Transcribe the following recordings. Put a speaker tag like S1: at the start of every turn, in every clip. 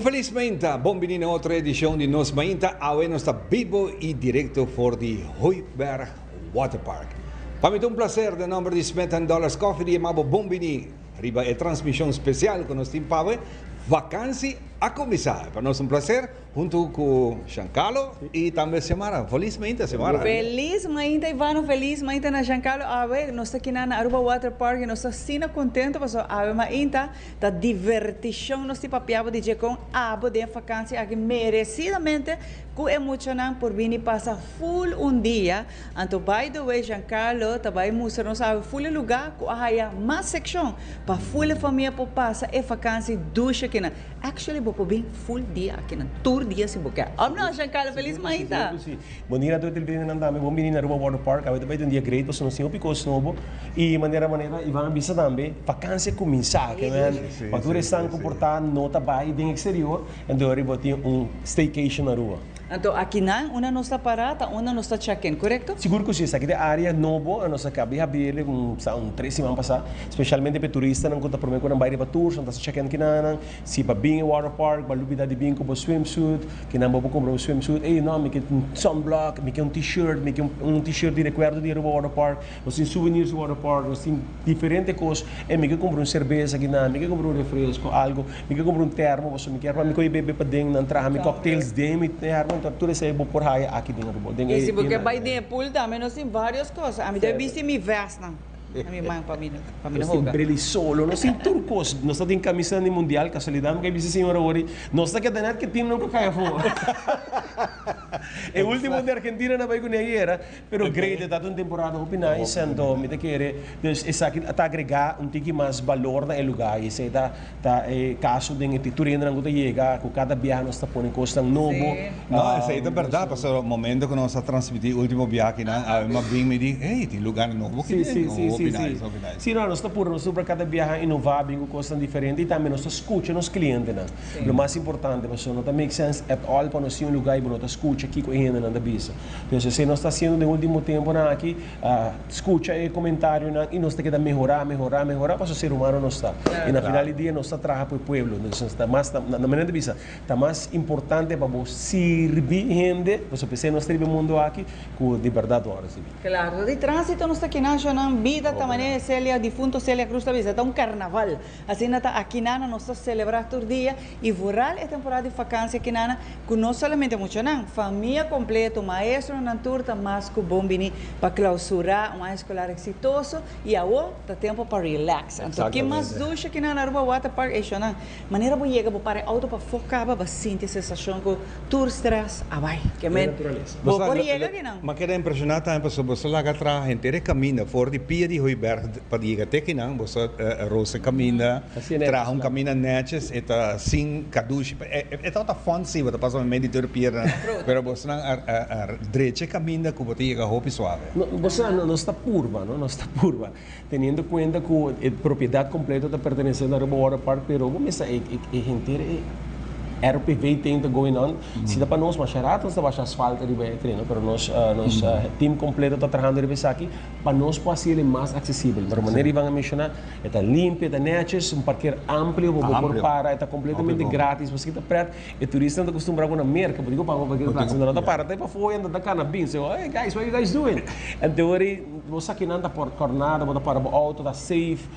S1: feliz Mainta, bienvenido a otra edición de Nos Mainta. Ahora está vivo y directo por the Hooiberg Water Park. Para mí es un placer, de nombre de Smith & Coffee, de llamado Bombini, arriba de transmisión especial con nuestro Pave, vacancia a comenzar. Para nosotros es un placer, junto con Giancarlo y también Samara. Feliz Mainta, Samara.
S2: Feliz Mainta, Ivano, feliz Mainta na Giancarlo. A ver, nós aqui na Aruba Water Park, nós estamos contentes, porque a ver, Mainta, da divertição, nós temos papiado de com abo de vacância aqui merecidamente, com emocionante por vir e passar full dia. Então, by the way, Giancarlo, também mostra nos a full lugar, com a mais seção, para full família para passar e vacância ducha aqui na. Actually, vou bem full dia aqui na tour dia se boca. Não, Giancarlo, feliz Mainta.
S3: Bom dia a todos os que estão bom menino na Aruba Water Park. Agora vai ter dia great, nós não temos pico snobo e maneira e vamos bisa também vacância começar, que é para todos estão comportando nota vai bem exterior, então agora vou ter staycation na rua.
S2: Então, aqui não, uma nossa parada, uma nossa check-in, correto?
S3: Seguro que sim, aqui é área novo, a nossa acabei de abrir 3 semanas passadas, especialmente para turistas, não conta por mim quando vai para tours, então check-in aqui não, se para bem water park, para lubida de bem com swimsuit, que não vou comprar swimsuit, e não, me quer sunblock, me quer t-shirt, me quer t-shirt de recuerdo de water park, você tem souvenirs do water park, você tem diferentes coisas, e me quer comprar cerveja aqui não, me quer comprar refresco, algo, me quer comprar termo, você me quer para me beber para dentro, entrar, me cocktails dentro, termo tudo isso é bom por aí aqui dentro do bolo.
S2: E se você vai de pool também nós temos várias coisas. A mim deve vestir me veste não. A minha mãe para mim
S3: nós temos brilho solo, nós temos turcos, nós temos camisa de mundial, casualidade, porque disse senhora Ori, nós temos que ter que time não cai fora. O último de Argentina não vai com ninguém era, pero great está uma temporada opinai, sendo me te querer, isso aqui está agregar tique mais valor na lugar, isso está caso de que tu ainda não chega, com cada viagem nós está pondo coisa novo.
S1: Não, isso aí é verdade, porque o momento que nós transmitimos o último viagem, uma bem me diz, hey, tem lugar novo que
S3: sim. Sim, nós estamos por nós para cada viagem inovar, bem com coisas diferentes e também nós escuta nos clientes, né? O mais importante, pessoal, não make sense at all para nós ir um lugar e nós escuta aqui com ainda na bisa. Então, se nós está fazendo no último tempo aqui, escuta e comentário e nós temos que melhorar, para o ser humano não está. E na final do dia nós está trabalhando para o povo, nós está mais na maneira de bisa, está mais importante para você servir gente, você precisa nós servir o mundo aqui com de verdade agora.
S2: Claro, de trânsito nós está aqui na vida também Célia difunto Célia Cruz da Visa, um carnaval. Assim nata aqui na nós celebrar todo dia e voral é temporada de vacância aqui na com não somente muito não, família completa, maestro na turta, mas com bom bini para clausurar uma escolar exitoso e agora tá tempo para relax. Então que mais ducha aqui na Aruba Water Park é chana. Maneira boa chega para auto para focar para sentir sensação com tour stress, vai. Que men. Vou por chega aqui não.
S1: Mas quero impressionar também pessoal, você lá atrás gente caminha fora de pia de Hooiberg para chegar até aqui não, você rosa caminha, traz caminho netjes, eta sem caduche, é tão fancy, você passa no meio de pia, pero você não direita caminha que você chega roupa suave.
S3: Você não está curva, não está curva, tendo em conta que a propriedade completa está pertencendo ao Water Park, pero vamos a gente RPV tem going on. Se dá para nós macharato, nós baixar asfalto de treino, pero nós time completo está trabalhando de aqui para nós pode ser mais acessível. De maneira que vamos mencionar, está limpo, está netos, parqueiro amplo, vou para, está completamente grátis. Você está preto, e turista não costuma ir na merca, porque eu pago para aquele prazo, não está para, está para fora, está canabins. Hey guys, what are you guys doing? Então você aqui não está por cornada, você para o auto, está safe,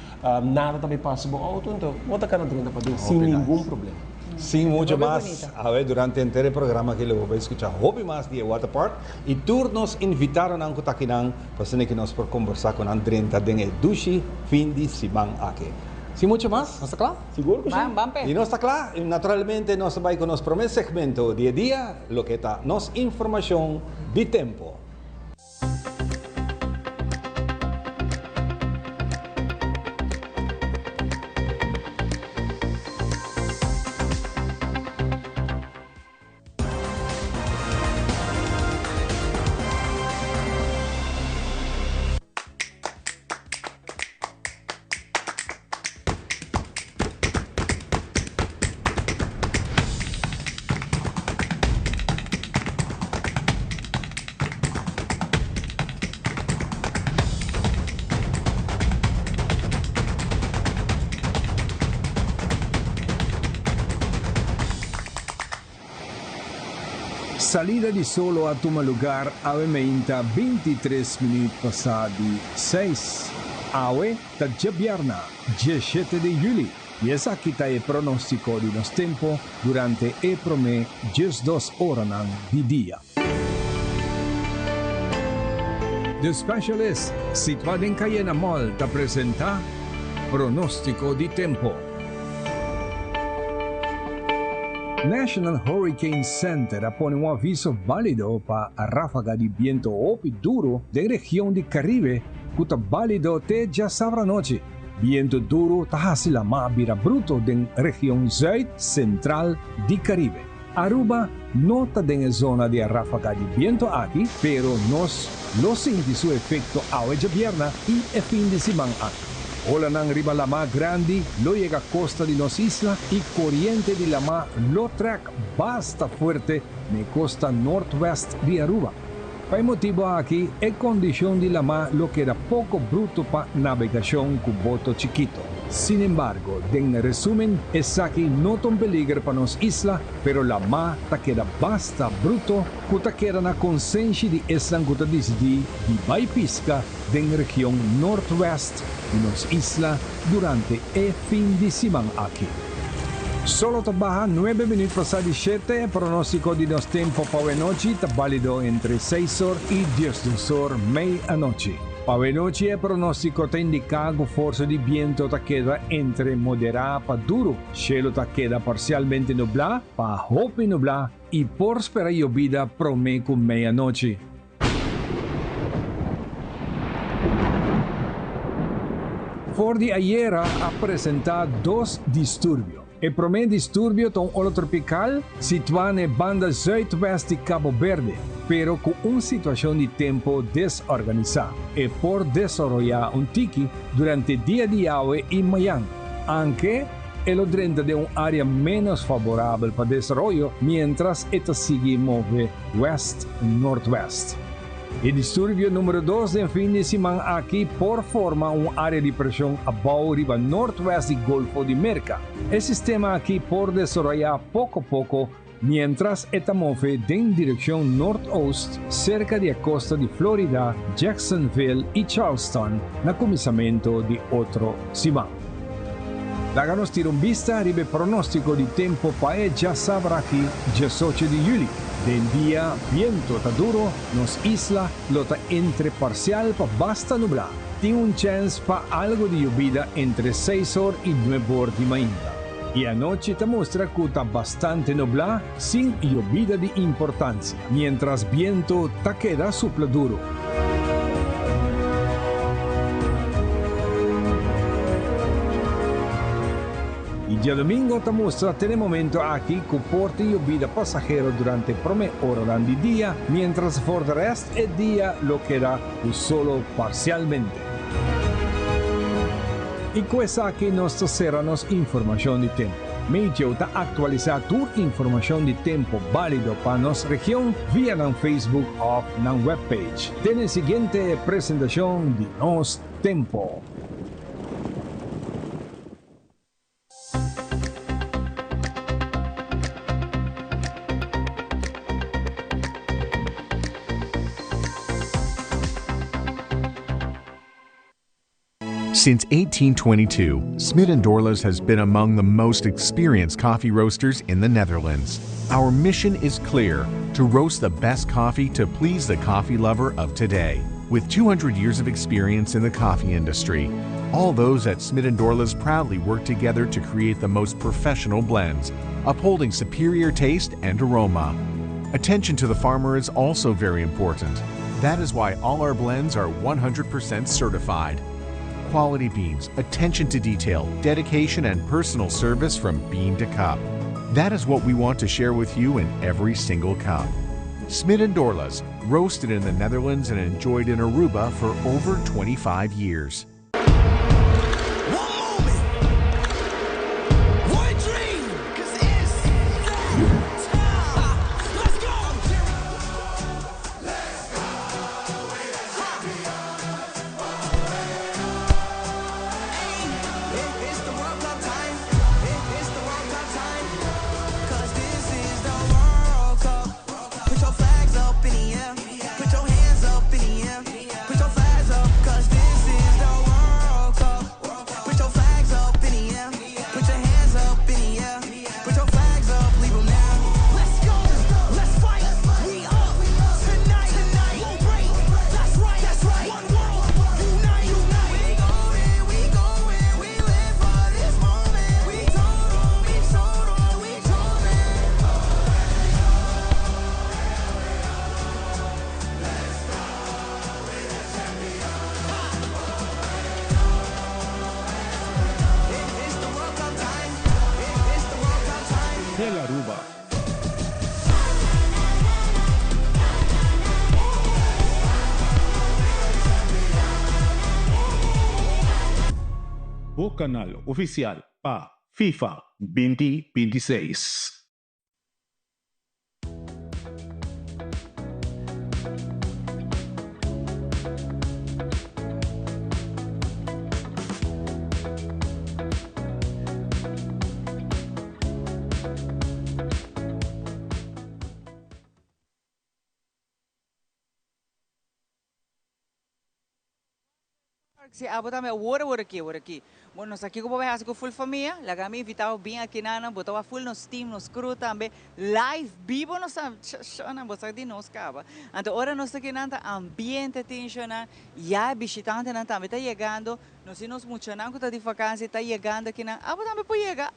S3: nada também passa o auto, então você está canadando para dentro sem nenhum problema.
S1: Sim, muito mais. A ver, durante o programa que eu vou escutar hobby mais de Water Park e todos nos invitaram a Kutakinan para que nós por conversar com André de Dushi fim de semana aqui. Sim, muito mais? Não está claro?
S3: Seguro que sim.
S1: E não está claro? E naturalmente nós vamos com o nosso primeiro segmento dia a dia, o que está nossa informação de tempo. salida di solo a tuma lugar ave meinta 23 minutos passati 6. Awe ta Giabbiarna, 17 di Juli. Y esa kita e pronostico di nos tempo durante e prome 12 oranan di dia. The Specialist, situado in Cayena Mall, ta presenta pronostico di tempo. National Hurricane Center pone un avviso valido para ráfaga di viento opi duro de región de Caribe, kuta valido te ya sabra noche. Viento duro tahasila mabira bruto den región Zuid Central di Caribe. Aruba nota den zona de ráfaga di viento aquí, pero nos lo senti su efecto a vierna y e fin de semana aquí. Ola nang riba la mar grande, lo llega a costa di nos isla y corriente di la mar lo track basta fuerte ne costa northwest di Aruba. Por motivo aquí, e condición di la mar lo queda poco bruto pa navegación con boto chiquito. Sin embargo, en resumen, es aquí no tan peligro para nos isla, pero la mar ta queda basta bruto, kuta queda na consciência di eslan kuta disdi di vai pisca den región northwest de nos isla durante e fin de semana aquí. Solo trabaja 9 minutos pasadi 7, pronóstico di nos tempo para noche, está válido entre 6 horas y 10 horas medianoche. Para noche el pronóstico te indica que fuerza de viento te queda entre moderada para duro, cielo te queda parcialmente nublado, para hopi nublado y por esperar llovida promedio con medianoche. Ford de ayer ha presentado 2 disturbios. El primer disturbio es un ola tropical situado en la banda zuidwest de Cabo Verde, pero con una situación de tiempo desorganizada y por desarrollar un tiki durante el día de hoy en Miami, aunque el odrente de un área menos favorable para desarrollo mientras esta sigue mover west-northwest. El disturbio número 2 del fin de semana aquí por forma un área de presión abajo riba northwest del Golfo de Merca. El sistema aquí por desarrollar poco a poco mientras esta mueve en dirección norte-oeste cerca de la costa de Florida, Jacksonville y Charleston en el comenzamiento de otro semana. Dáganos tira un vista arriba el pronóstico de tiempo para ya sabrá aquí 18 de julio. Del día, viento está duro, nos isla, lota entre parcial para basta nublado. Tiene un chance para algo de lluvia entre 6 horas y 9 horas de mañana. Y anoche te muestra que está bastante nublado, sin lluvia de importancia, mientras viento te queda supla duro. Y el domingo te muestra tener momento aquí que porta lluvia pasajero durante prome hora del día, mientras por el resto del día lo queda solo parcialmente. Y questa aquí nos cerramos información de tiempo. Me ayuda a actualizar tu información de tiempo válido para nuestra región vía en Facebook o en webpage. Tiene la siguiente presentación de nos tempo.
S4: Since 1822, Smit & Dorlas has been among the most experienced coffee roasters in the Netherlands. Our mission is clear: to roast the best coffee to please the coffee lover of today. With 200 years of experience in the coffee industry, all those at Smit & Dorlas proudly work together to create the most professional blends, upholding superior taste and aroma. Attention to the farmer is also very important. That is why all our blends are 100% certified. Quality beans, attention to detail, dedication, and personal service from bean to cup. That is what we want to share with you in every single cup. Smit & Dorlas, roasted in the Netherlands and enjoyed in Aruba for over 25 years.
S5: Put your canal oficial pa FIFA 2026.
S2: Si abo também wora aqui. Bom, nós aqui como vai fazer com full família, lá kami invitado bem aqui na botava full nos team, nos crew também, live vivo nós não botar de nós cava. Então ora nós aqui nanta ambiente tensiona, já visitante não também está chegando, nós nos muito não que tá de vacância está chegando aqui na, abo também pode chegar,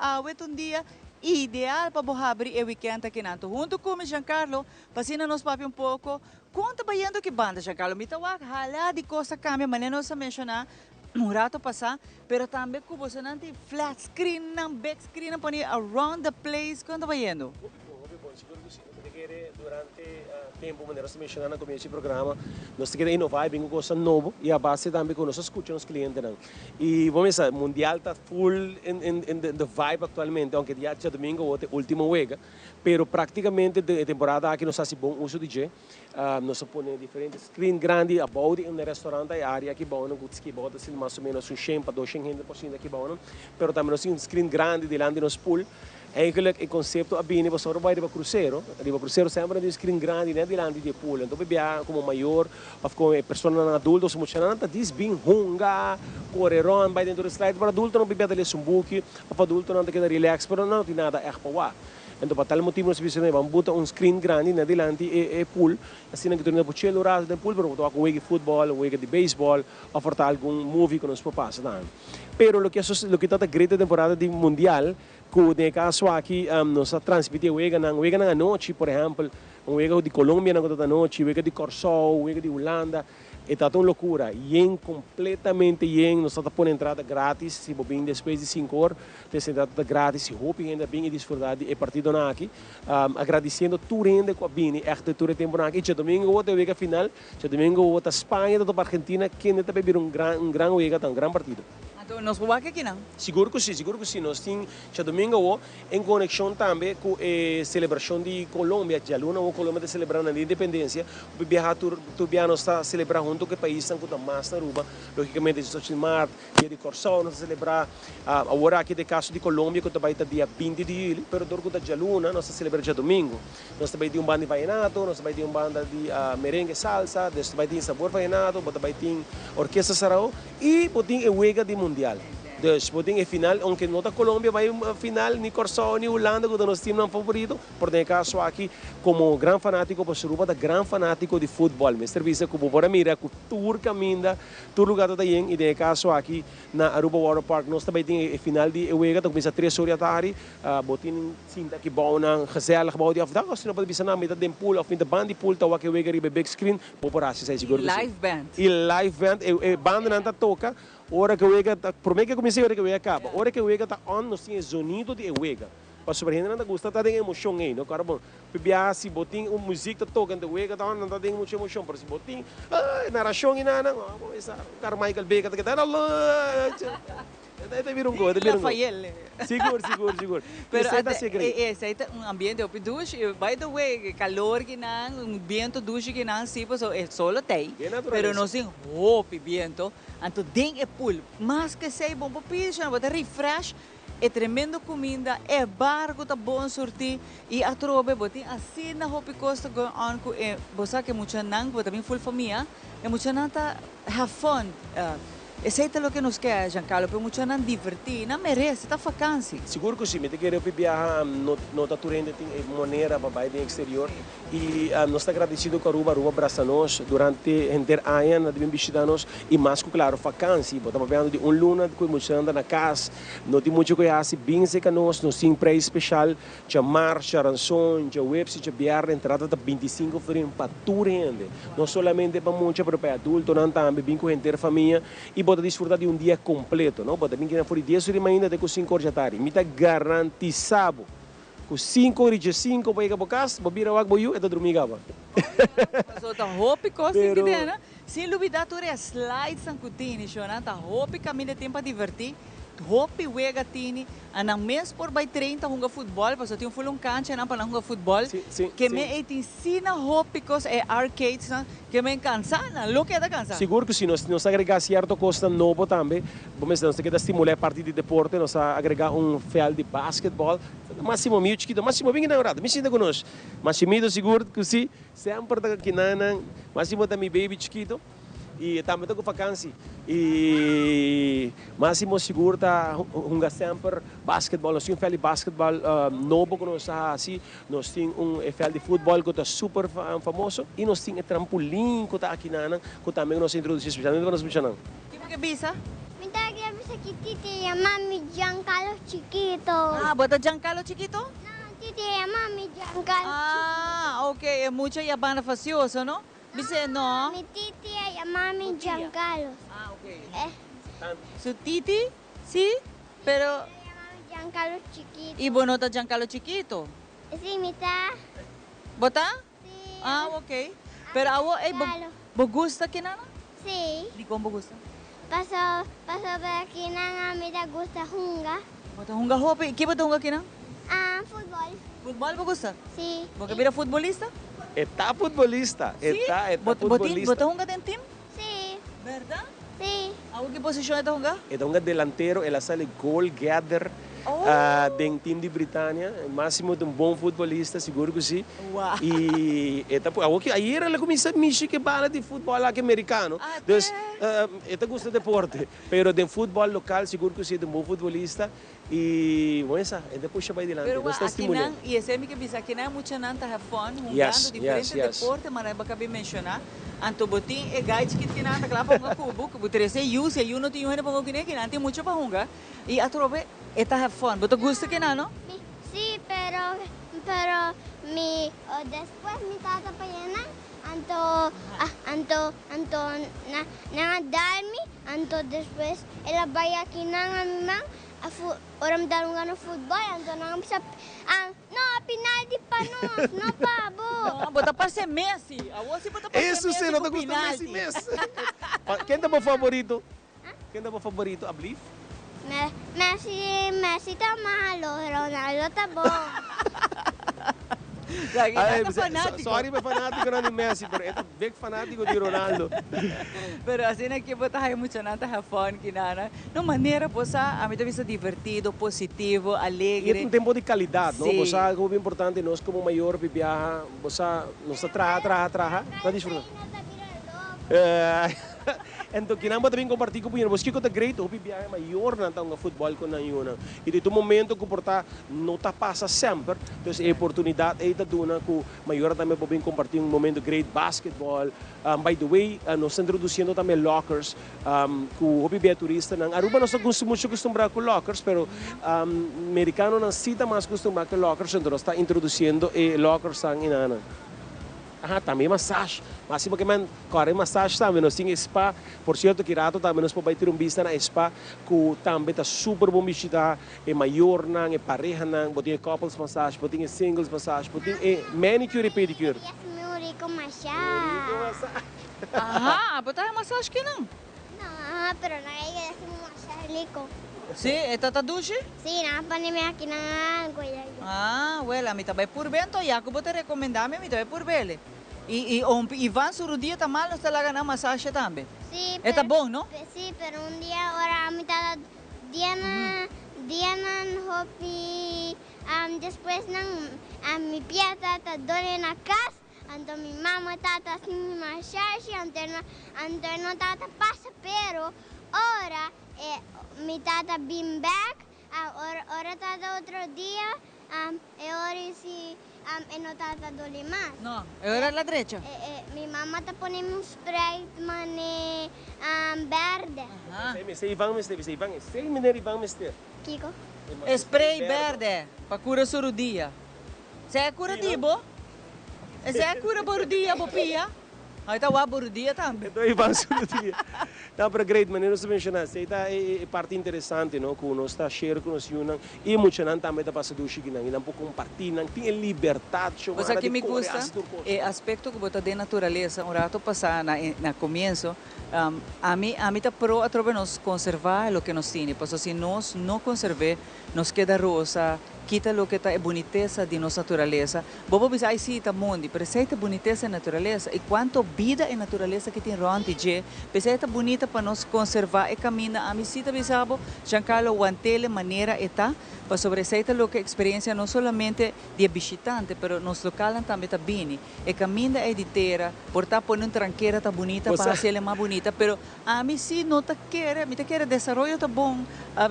S2: um dia ideal para abrir o weekend aqui na. Junto com o Giancarlo, passando nos papi um pouco. Conta baiando que banda, Giancarlo. Mitawak, hala de coisa cambia, mas não se mencionar um rato passar, pero também com você não tem flat screen, não back screen, não põe around the place. Conta baiando.
S3: Seguro que sim. Durante o tempo, quando nós mencionamos no começo do programa, nós temos que inovar, bem com coisa nova e a base também com nós escutamos os clientes. E vamos dizer, o Mundial está full in the vibe atualmente, aunque dia de domingo ou último week, pero praticamente a temporada aqui nós fazemos bom uso de DJ. Nós pomos diferentes screen grandes, about em um restaurante e área aqui bom, que bota assim mais ou menos 100 para 200% aqui bom, pero também nós temos um screen grande delante do nosso pool. Eigenlijk het concept é bem, você vai para cruzeiro. Riba cruzeiro sempre tem um screen grande, né, delante do pool. Então, bebê como maior, ou como pessoa adulta, se muito nada, diz bem runga, correron, vai dentro do slide. Para adulto não bebê dele sumbuki, para adulto não tem que relax, mas não tem nada é para lá. Então, por tal motivo, nós precisamos vamos botar um screen grande, né, delante do pool. Assim, que torna para o lado do pool, para botar um week de futebol, um week de beisebol, ou para algum movie que nós passa também. Pero o que está a grande temporada de mundial, que no caso aqui nós transmitimos o Wega na noite, por exemplo, o Wega de Colômbia na noite, o Wega de Corsol, o Wega de Holanda, é uma loucura, completamente nós estamos pondo entrada grátis, se bem depois de 5 horas, tem entrada grátis, se roupa ainda bem e desfrutar de partido aqui, agradecendo tudo ainda com a Bini, echt tudo tempo aqui, e domingo outra Wega final, domingo outra Espanha, outra Argentina, que ainda também um grande Wega, um grande partido.
S2: Então, nós vamos aqui não?
S3: Seguro que sim. Nós temos domingo em conexão também com a celebração de Colômbia. Já Luna ou Colômbia está celebrando a independência. O viajar tubiano está celebrando junto com o país, com a massa na Aruba. Logicamente, de 8 de março, dia de Corsol, nós celebrar agora aqui de caso de Colômbia, que vai estar dia 20 de julho, mas do que da Luna, nós celebramos já domingo. Nós também temos banda de vallenato, nós também temos banda de merengue salsa, nós também temos sabor vallenato, nós também temos orquestra sarau e temos o Wega de Mundial. Dus boting final, aunque não está Colômbia, vai final nem Corsol nem Holanda, que é nosso time favorito. Por caso aqui, como grande fanático, para Suruba, da grande fanático de futebol. Mr. Visa, que por mira, que tour caminda, tour lugar da yen, e de caso aqui na Aruba Water Park, nós também tem final de Ewega, então começa 3 horas da tarde, botin cinta que bom na gezellig bouw die afdag, als je nog bisa na met de pool of in de band die pool, tá que Ewega ribe big screen, populatie sei seguro.
S2: Live band.
S3: E live band, e banda não toca. Hora que o Ewega, por mim que comecei a hora que o Ewega acaba. Hora que o Ewega está on, nós temos sonido de Ewega. Para sobreviver não gosta, tá tem emoção aí, não? Cara bom, se botin uma música tocando o Ewega, tá não tem muita emoção, por se botin, narração e nada, não, essa cara Michael Baker tá dando Deve vir gol, deve vir Seguro.
S2: Pero esse aí é um ambiente de duche. By the way, calor que não, um vento duche que não, sim, pues é solo tem. Pero não tem roupa vento. Então tem é pool. Mas que sei bom para pisar, para refresh. É tremendo comida, é barco tá bom sortir e a trobe botin assim na roupa costa go on com é você que muito não, botar bem full família, é muito não tá have fun. Esse é o que nos quer, Giancarlo, para muitos não divertir, não merece, está vacância.
S3: Seguro que sim, me quero viajar, não está turendo de maneira para ir exterior e nós está agradecido com a Aruba abraça nós durante inteiro ano, de visitar-nos e mais que claro, vacância, estamos vendo de luna que muitos andam na casa, não tem muito que fazer, bem seca nós temos preço especial, já março, já rançom, já website, já biarra, entrada de 25 frame para turende, não somente para muitos, mas para adultos, não também, bem com a inteira família e pode desfrutar de um dia completo, não? Pode vir que for 10 horas ainda até com 5 horas da tarde. Me está garantizado. Com 5 horas de 5 para ir para casa, para vir ao Agboiú e para dormir.
S2: Mas outra roupa e coisa que tem, sem dúvida, tu é slides em cutina, tá roupa e caminho de tempo para divertir. hopi wega tini, anang mes por by 30 hunga futebol, paso tinha fulong cancha na para hunga futebol.
S3: Sim,
S2: Que
S3: sim.
S2: me ensina hopicos e arcades na, que me cansana, lo que da cansa.
S3: Seguro que se nós agregar certo costa novo também, vamos nós temos que estimular a parte de deporte, nós agregar field de basquetebol, máximo mil chiquito, máximo bem namorado, me sinta conosco, máximo seguro que se sempre tá aqui na, máximo também baby chiquito. E também estou com vacância. E máximo seguro tá sempre basquetebol. Nós temos um field de basquetebol novo que nós assim. Nós temos field de futebol que está super famoso. E nós temos trampolim que está aqui na que também nós introduzimos especialmente para nós puxar.
S2: Que bisa?
S6: Minta que bisa Titi ya mami Giancarlo chiquito.
S2: Ah, bota Giancarlo chiquito?
S6: No, Titi ya mami Giancarlo.
S2: Ah, ok, é muito yabana facioso, não? Bisa no?
S6: Mi Titi ya mami Giancarlo.
S2: Ah, ok.
S6: Eh,
S2: Su titi, sí, pero
S6: ya mami Giancarlo chiquito.
S2: y bonota Giancarlo chiquito.
S6: Sí, mita.
S2: Bota?
S6: Sí.
S2: Ah, ok. Pero awo ay bo gusta kinana?
S6: Sí.
S2: Di ko bo gusta.
S6: Paso por aquí na mi da gusta junga.
S2: Bota hunga hopi, que bota hunga kinang?
S6: Ah, fútbol.
S2: Futebol bo gusta?
S6: Sí.
S2: Porque vira futbolista?
S3: Está futbolista, está futbolista.
S2: Bota hunga den team?
S6: Sí.
S2: Verdad?
S6: Sí.
S2: Awo que posição é hunga?
S3: É um delantero, ela sale goal gather
S2: Oh.
S3: do time de Britânia, máximo de bom futebolista, seguro que sim.
S2: Uau.
S3: E aí ela começa a mexer que bala de futebol aqui americano.
S2: Até.
S3: Então, ela gosta de deporte, mas de futebol local, seguro que sim, de bom futebolista. E, bueno, essa, depois vai adiante,
S2: Pero
S3: nós está
S2: aqui
S3: estimulando.
S2: não, e esse é que bisa, aqui não é muito nanta have fun, jogando
S3: Yes,
S2: diferentes
S3: yes.
S2: deportes, mas não acabei mencionar. Anto botin e guide que nanta claro para cubo, que botere se use, e não tinha para que não tem muito para jogar. E a trobe eta have fun. Boto gusta que não?
S6: Sí, pero después mi tata pa yan na darmi, anto después ela vaya aquí na mamang oram darungan no football, anto na sa no penalty pa no pa bo.
S2: Não, bota para ser Messi. A você bota para ser
S3: Isso
S2: Messi.
S3: sim, não
S2: com
S3: te gusta
S2: penalti.
S3: Messi. Quem é o favorito? Quem é o favorito? A Bliff?
S6: Messi tá malo, Ronaldo tá bom.
S2: Lagi nanta fanático.
S3: Sorry, mas fanático não de Messi, pero é bem fanático de Ronaldo.
S2: Pero assim é que bota aí muito nanta have fun que nana. No maneira posa, a mim também divertido, positivo,
S3: E é
S2: alegre.
S3: um tempo de qualidade, não?
S2: Sim.
S3: Você algo bem importante, nós como maior viaja, você nos traha, tá disfrutando. Então, que não também compartilhar com o você que é great, o viaja maior na tanga futebol com na yuna. E de momento que porta não tá passa sempre, então é oportunidade aí da dona que maior também pode compartilhar momento great basketball. By the way, nós introduzindo também lockers, que o hobby turista nang Aruba nós estamos muito acostumados com lockers, pero americano não cita mais acostumado com lockers, então nós está introduzindo lockers sang inana. Também massagem. Máximo que man, corre massagem também. Nós temos spa. Por certo, que rato também nós podemos ter vista na spa que também está super bom visitar. É maior, é pareja, pode ter couples massagem, pode ter singles massagem, pode ter manicure e pedicure.
S6: Yes, meu rico machado.
S2: Aha, bota massagem que não.
S6: No, pero nagigil mo masyado.
S2: Sim, é tata duche?
S6: Sí, napanimi aqui na kuya.
S2: Ah, well, a mim também por bem, então, Jaco, vou te recomendar, a mim também por bem. E Ivan Surudia tá mal, nós talaga na massagem também.
S6: Sí,
S2: É tá bom, não?
S6: Sí, pero un día ahora a mitad Diana hopi después mi pia tata dole na casa. Anto mi mama tata sin massage, anto no tata pasa, pero ora mi tata been back, ora tata otro día, ora si no tata dole más.
S2: Não, era la derecha.
S6: Mi mamá te pone un spray verde.
S2: Ah.
S3: Sei Ivan Mister, sei Ivan, sei menino Ivan Mister.
S6: Kiko?
S2: Spray verde, para cura surudia. Você é curativo? Você é cura borudia, bopia? Aí tá o aburdia também.
S3: Então, vamos no dia. Não, pero great, mas não se menciona. Esta é parte interessante, não? Que nós está share com nós unam e muito não também está passando o chique não. E não pode compartilhar, não tem liberdade.
S2: Você que me gusta é aspecto que bota de natureza. Um rato passar na começo, a mim tá pro a trobe nos conservar o que nos tem. Porque se nós não conservar, nos queda rosa. Quita lo que está é boniteza de nossa natureza. Bobo bisa ai sim tá mundo, pero se tá boniteza e natureza e quanto vida e natureza que tem ronti je, bisa tá bonita para nós conservar e caminhar. A mim sim tá bisabo, Giancarlo Guantele maneira eta para sobresair lo que experiência não somente de visitante, pero nos local também tá bem. E caminha é de terra, portar por uma tranqueira tá bonita para ser mais bonita, pero a mim sim não tá quer, me tá quer desenvolvimento tá bom,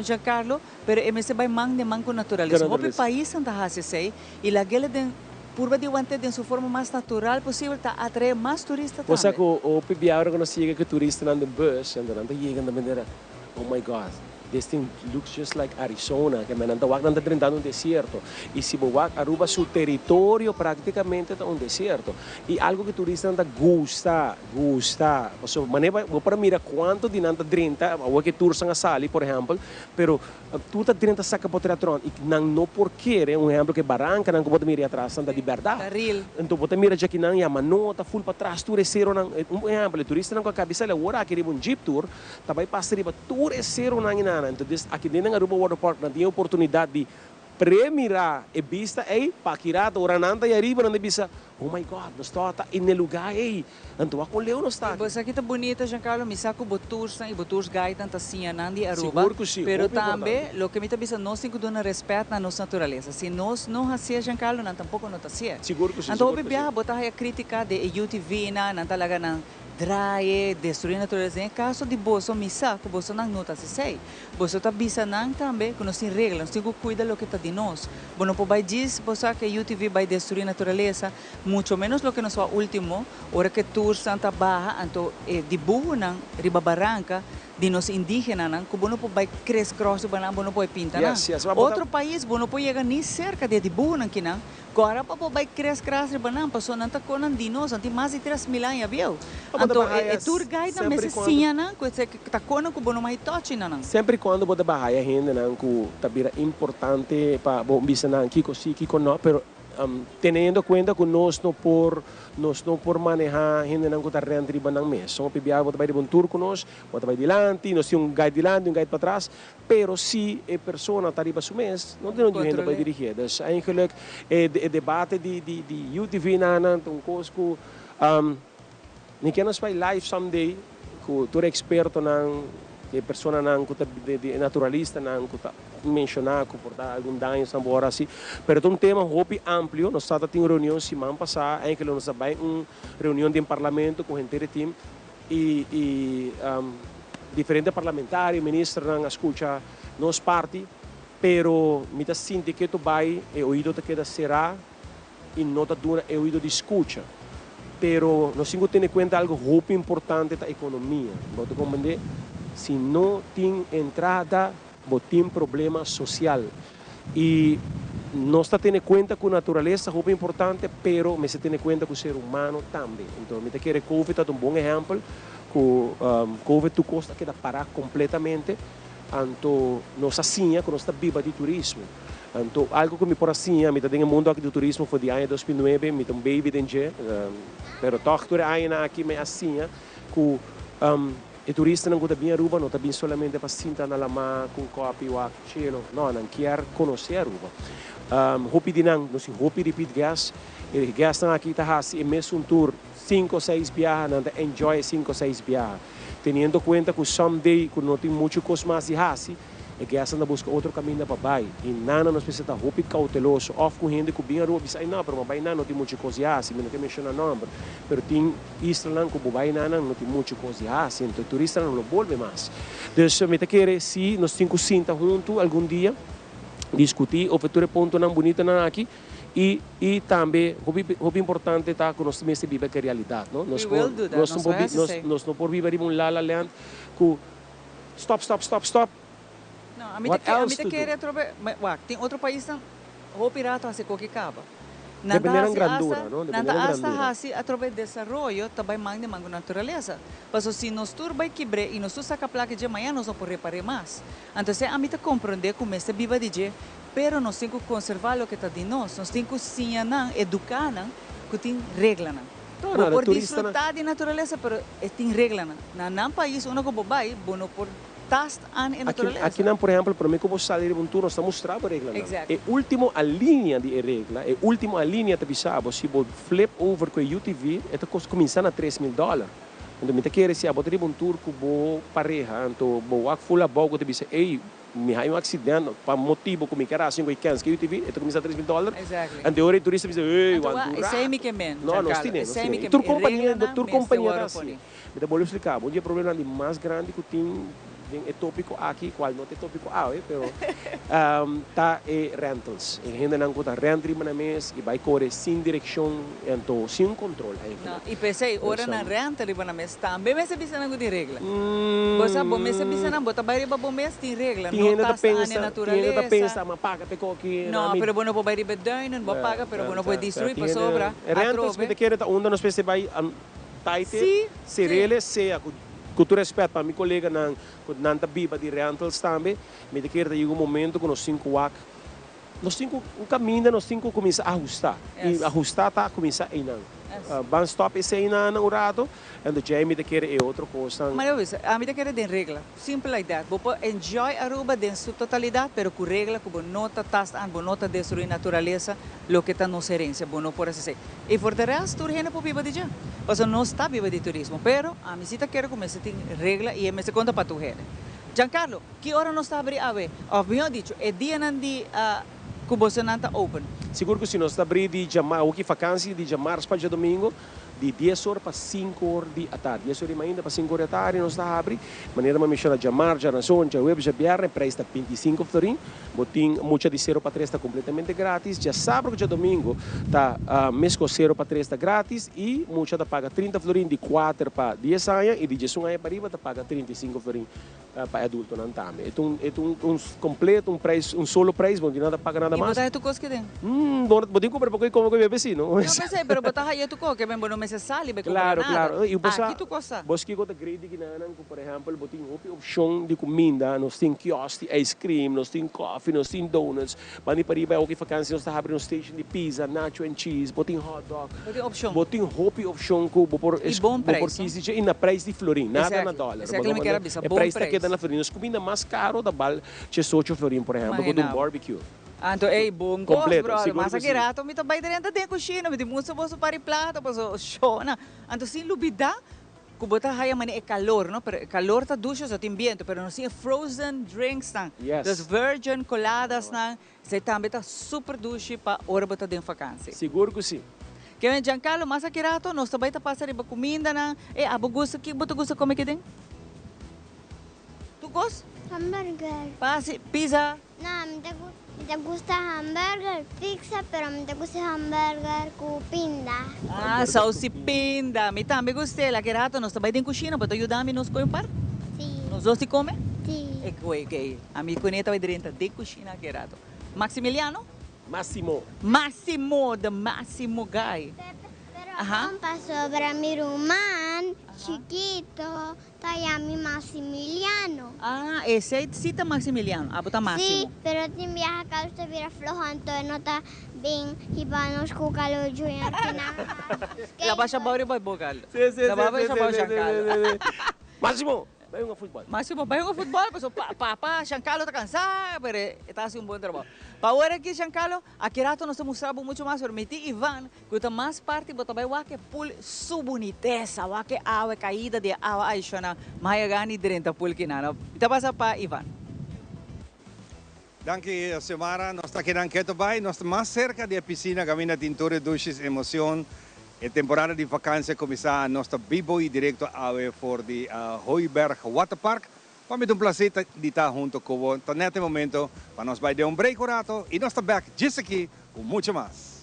S2: Giancarlo, pero me se vai man de man com natureza. O país anda assim e lá gele den curva de guante de sua forma mais natural possível tá atrair mais turistas também.
S3: Você que o PBA agora quando chega que turista anda bus, anda chega na maneira, oh my God. This thing looks just like Arizona, que anda dentro um deserto. E se você Aruba, seu território praticamente é um deserto. E algo que turista anda gosta. Você maneira para mirar quanto de nada dentro, o que turista sali, por exemplo, pero tu tá dentro saca para trás e não porque é um exemplo que barranca não pode mirar atrás anda liberdade. Então você mira já que não ia manota full para trás tu recero não um exemplo turista não com a cabeça lá ora que um jeep tour, tá vai passar riba tu recero não então, aqui dentro da Aruba Water Park, não tinha oportunidade de premirar e vista, pakirata, orananda e arriba, não bisa, oh my God, nós estamos em lugar, então, ako leo nós está.
S2: Você aqui tá bonita, Giancarlo, me saco boturs, e boturs gaitan tá assim, nandi Aruba.
S3: Seguro que sim.
S2: Pero também, o que me tá bisa, nós temos que dar respeito na nossa natureza. Se nós não assim, Giancarlo, não tampouco não tá assim.
S3: Seguro que sim.
S2: Então, o bebê, botar a crítica de UTV não talaga não dry, destruir a natureza. Em caso de bolso, misa, que bolso não nota se sei. Bolso tá bisa não também, que nós tem regras, nós temos que cuidar do que está de nós. Bom, não pode dizer, bolso que a UTV vai destruir a natureza, muito menos do que nós o último, hora que tour Santa Barra, então, dibujo não, riba barranca, de nós indígenas, que não pode crescer cross, não pode pintar. Outro país, não pode chegar nem cerca de dibujo não que não. Agora, para crescer cross, não, passou não tá com de nós, tem mais de 3.000 anos, viu? Então, tour guide não me ensina, não, que tá com não mais toque, não.
S3: Sempre quando você vai a gente, não, que também é importante para bom bisa não, que cosi, que não, pero tendo conta que nós não por manejar a gente não está rente riba não mesmo. Só PBA você vai de um tour conosco, você vai delante, nós temos guide delante, guide para trás, pero se a pessoa está riba seu mês, não tem onde gente vai dirigir. Então, eigenlijk o debate de UTV não, um coisa que ninguém nos vai live someday, que tu é experto não, que pessoa não, que naturalista não, que mencionar, comportar algum dano, embora assim. Mas é um tema muito amplo. Nós estamos tendo reunião semana passada, em que nós estamos uma reunião de parlamento com gente de time e diferentes parlamentares, ministros, não escutam nossa parte, pero me dá sinto que tu vai e o ouvido te queda será e não te dura e o ouvido de escuta. Pero nós temos que ter em conta algo muito importante da economia. Você compreende? Se não tem entrada tem problema social e nós está tendo conta que a natureza é muito importante, pero me se tem conta que o ser humano também. Então, me quer COVID é um bom exemplo, que COVID tu custa que parar completamente, então nós assim que nós está viva de turismo. Então, algo que me por assim, me tem um mundo aqui do turismo foi de ano 2009, me tem um baby dentro, pero toch tu ano aqui me assim que e turista não gosta bem Aruba, não está bem somente para sentar na lama com copo ou cielo, não quer conhecer Aruba. Hopi de não, nós hopi repeat gas, e gas não aqui está assim, é mesmo um tour 5 ou 6 viagens, não enjoy 5 ou 6 viagens. Tendo conta que someday, que não tem muito coisa mais de assim, e que essa anda busca outro caminho para baixo. E nada nós precisamos estar muito cauteloso. Of com gente que bem a rua, diz, não, mas baixo não tem muita coisa assim, não tem mencionar nome. Mas tem Israel que baixo não tem muita coisa assim, então o turista não volta mais. Então, me quer se nós temos que sentar juntos algum dia, discutir, oferecer ponto não bonito não aqui. E também, o importante está que nós também vivemos a realidade. Nós não podemos viver em um lala land que stop.
S2: Não, a mim quer trocar. Tem outro país que o pirata se qualquer cava.
S3: Depende da grandura, não? Depende da
S2: Nanta asa
S3: grandura.
S2: hasi através do desenvolvimento também mande mango natureza. Porque se nós turba quebre e nós saca placa de amanhã nós não podemos reparar mais. Então se a mim te compreender como esse viva de dia, pero nós temos que conservar o que está de nós temos que ensinar, educar, que tem regra
S3: Não,
S2: por
S3: turista,
S2: desfrutar de natureza, pero tem regra na país onde como vai, bueno por tast an e natureza.
S3: Aqui, por exemplo, para mim, como sair de um turno, está mostrando a regra.
S2: Exacto.
S3: E último a linha de regra, e último a linha de bisabo, se você flip over com o UTV, é começando a $3,000. Então, me quer se abotar um tour com boa pareja, então, boa fula bogo de bisa, ei, me há acidente, para motivo que me quer assim, que o UTV, é começar a $3,000.
S2: Exactly.
S3: Então, hora turista diz, ei,
S2: Então,
S3: o
S2: esse é que men.
S3: Não, não tem, Tour companhia tá assim. Então, vou explicar, o problema mais grande que tem é tópico aqui, qual não é tópico pero tá rentals. E gente não conta rentre na mês e vai correr sem direção, então sem controle.
S2: E pensei, ora na renta riba na mês também me se bisa na de regra. Você bom me se bisa na bota vai riba bom mês tem regra, não tá na natureza.
S3: Tem pensa, mas paga pe coque.
S2: Não, pero bueno po vai riba down, não paga, pero bueno pode destruir para sobra.
S3: Rentals me quer onde nós pense vai taite, serele se com todo respeito para meu colega na biba de rentals também, me quer daí momento que nós cinco caminho, nós cinco começa a ajustar. E ajustar tá começa aí não. Van stop esse aí na urado, e do Jamie de quer é outra coisa.
S2: Mas eu disse, a mim de quer tem regra, simple like that. Vou enjoy Aruba em sua totalidade, pero com regra que não tá tastan, não tá destruir natureza, lo que tá nos herência, não por assim ser. E por de resto, tu gente pode viver de já. Porque não está viva de turismo, pero a mim se tá quer começar tem regra e me se conta para tu gente. Giancarlo, que hora nós está abrir a ver? Obviamente dicho, é dia não de que você não está open.
S3: Seguro que se nós está abrindo de jamar, o que vacância de março para domingo, de 10 horas para 5 horas da tarde. 10 horas ainda para 5 horas da tarde, nós está abrindo. Maneira de mexer na jamar, já na zona, já web, já biarra, preço está 25 florim. Botim, muita de 0 para 3 está completamente grátis. Já sábado que já domingo, está mesmo 0 para 3 está grátis. E muita está paga 30 florim de 4 para 10 anos. E de 10 anos para riba, está paga 35 florim para adulto. Não tá. É um completo, um solo preço, não nada paga nada mais.
S2: E botar tu coisa que tem?
S3: Botim comprar porque como que vecino.
S2: Não pensei, pero botar aí tu coisa, que bem, não me se sale, bem
S3: Claro, claro. E você,
S2: aqui tu coisa.
S3: Você que gosta grade que não, por exemplo, botim opção de comida, nós tem quiosque, ice cream, nós tem coffee, nós tem donuts. Mas para ir ao que vacância nós está abrindo station de pizza, nacho and cheese, botim hot dog.
S2: Botim opção.
S3: Botim opção que por
S2: e bom preço.
S3: E na preço de florim, nada na dólar.
S2: Isso é que me quer avisar, bom
S3: preço. Preço está na florim, nós comida mais caro da bal, que 8 florim, por exemplo, com um barbecue.
S2: Então, bom
S3: completo,
S2: brother. Mas aqui rato, me também dentro da cozinha, me dimos bolso para plata, para show, na. Então, sem lubida, que botar aí a é calor, não? Pero calor tá ducho, só tem vento, pero não tem frozen drinks, não. Das virgin coladas, não. Isso também tá super ducho para hora botar dentro vacância.
S3: Seguro que sim.
S2: Que vem Giancarlo, mas aqui rato, nós também tá passando para comida, não. Abo gusto que botar gusto comer que tem? Tu gosta?
S6: Hamburger.
S2: Passe pizza.
S6: Não, me gusta hamburger, pizza, pero me gusta hamburger com pinda.
S2: Sauce pinda. Me também gostei. Lá que rato, nós também tem cozinha, para ajudar-me nos coipar?
S6: Sim.
S2: Nós dois se come?
S6: Sim.
S2: É que a minha cuneta vai dentro de cozinha que rato. Maximiliano?
S3: Máximo,
S2: the Massimo guy.
S6: Pero sobre mi rumán, chiquito, está mi Maximiliano.
S2: Esse é cita Maximiliano. Bota Máximo.
S6: Sí, pero te viaja acá usted vira flojo, entonces no está bien y para nos cucalo yo en
S2: La baixa bauri vai bogal.
S3: La
S2: baixa bauri Giancarlo.
S3: Máximo, vai um futebol.
S2: Máximo, vai um futebol, pessoal. Papá, Giancarlo está cansado, mas está fazendo um bom trabalho. Para agora aqui, Giancarlo, aqui rato nós mostramos muito mais sobre mim e Ivan, que está mais parte, mas também o que pul su boniteza, o que água caída de água aí chama mais gani dentro pul que nada. Então passa para Ivan.
S1: Danke, Semara. Nós está aqui na Ketobay. Nós estamos mais cerca da piscina, caminho da Tintura Duches Emoção. A temporada de vacância começa a nossa B-Boy direto ao for the Hooiberg Waterpark. Para mim é um prazer de estar junto com você. Então, neste momento, para nós vai dar um break rato e nós estamos back just aqui com muito mais.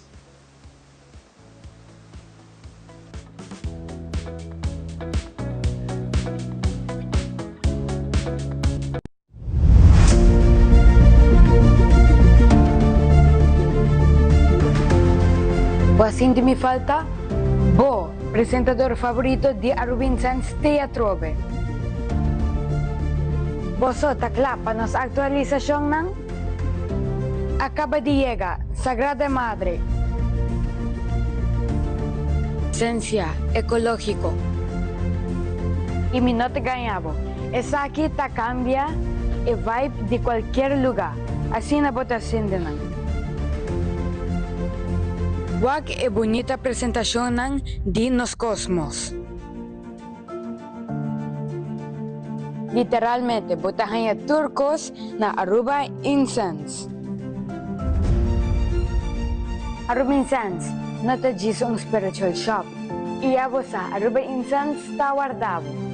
S7: Sinti mi falta? Bo, presentador favorito di Arubinsans Teatrobe. Boso takla panos aktualisasyon ng Acaba de llegar, Sagrada Madre. Esencia, ecológico. Y mi nota ganhavo. Esa aquí ta cambia el vibe de cualquier lugar. Así na votación de nan. Wag e bonita presentación ng di nos cosmos. Literalmente, botahan turcos na Aruba Incense. Aruba Incense, nota disso spiritual shop. E a você, Aruba Incense está guardado.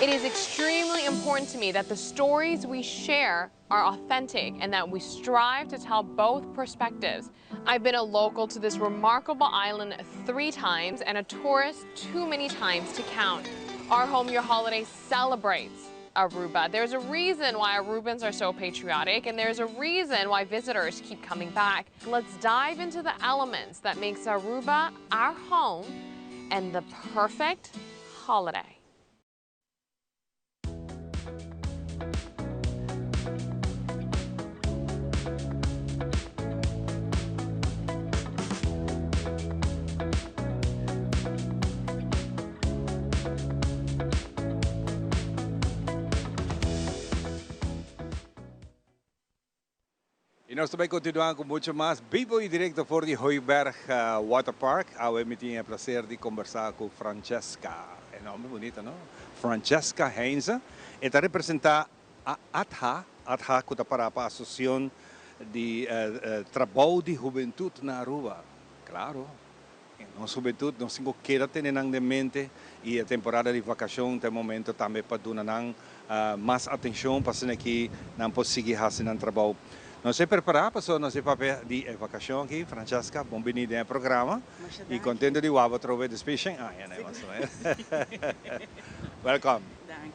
S8: It is extremely important to me that the stories we share are authentic and that we strive to tell both perspectives. I've been a local to this remarkable island 3 times and a tourist too many times to count. Our Home Your Holiday celebrates Aruba. There's a reason why Arubans are so patriotic, and there's a reason why visitors keep coming back. Let's dive into the elements that makes Aruba our home and the perfect holiday.
S1: Y nós também continuamos com muito mais vivo e direto for de Hooiberg Water Park. Eu me tinha o prazer de conversar com Francesca. É nome bonito, não? Francesca Heinze. Ela representa a ATHA, que está para a Associação de Trabalho de Juventude na Aruba. Claro, nossa juventude, nós temos que ter em mente e a temporada de vacação, tem momento também para dar mais atenção para que não possa seguir fazendo trabalho. Nós estamos preparados para nosso papel de vacação aqui, Francesca, bem-vinda ao programa. E contente de você trocar de Spacing. Welcome.
S9: Dank.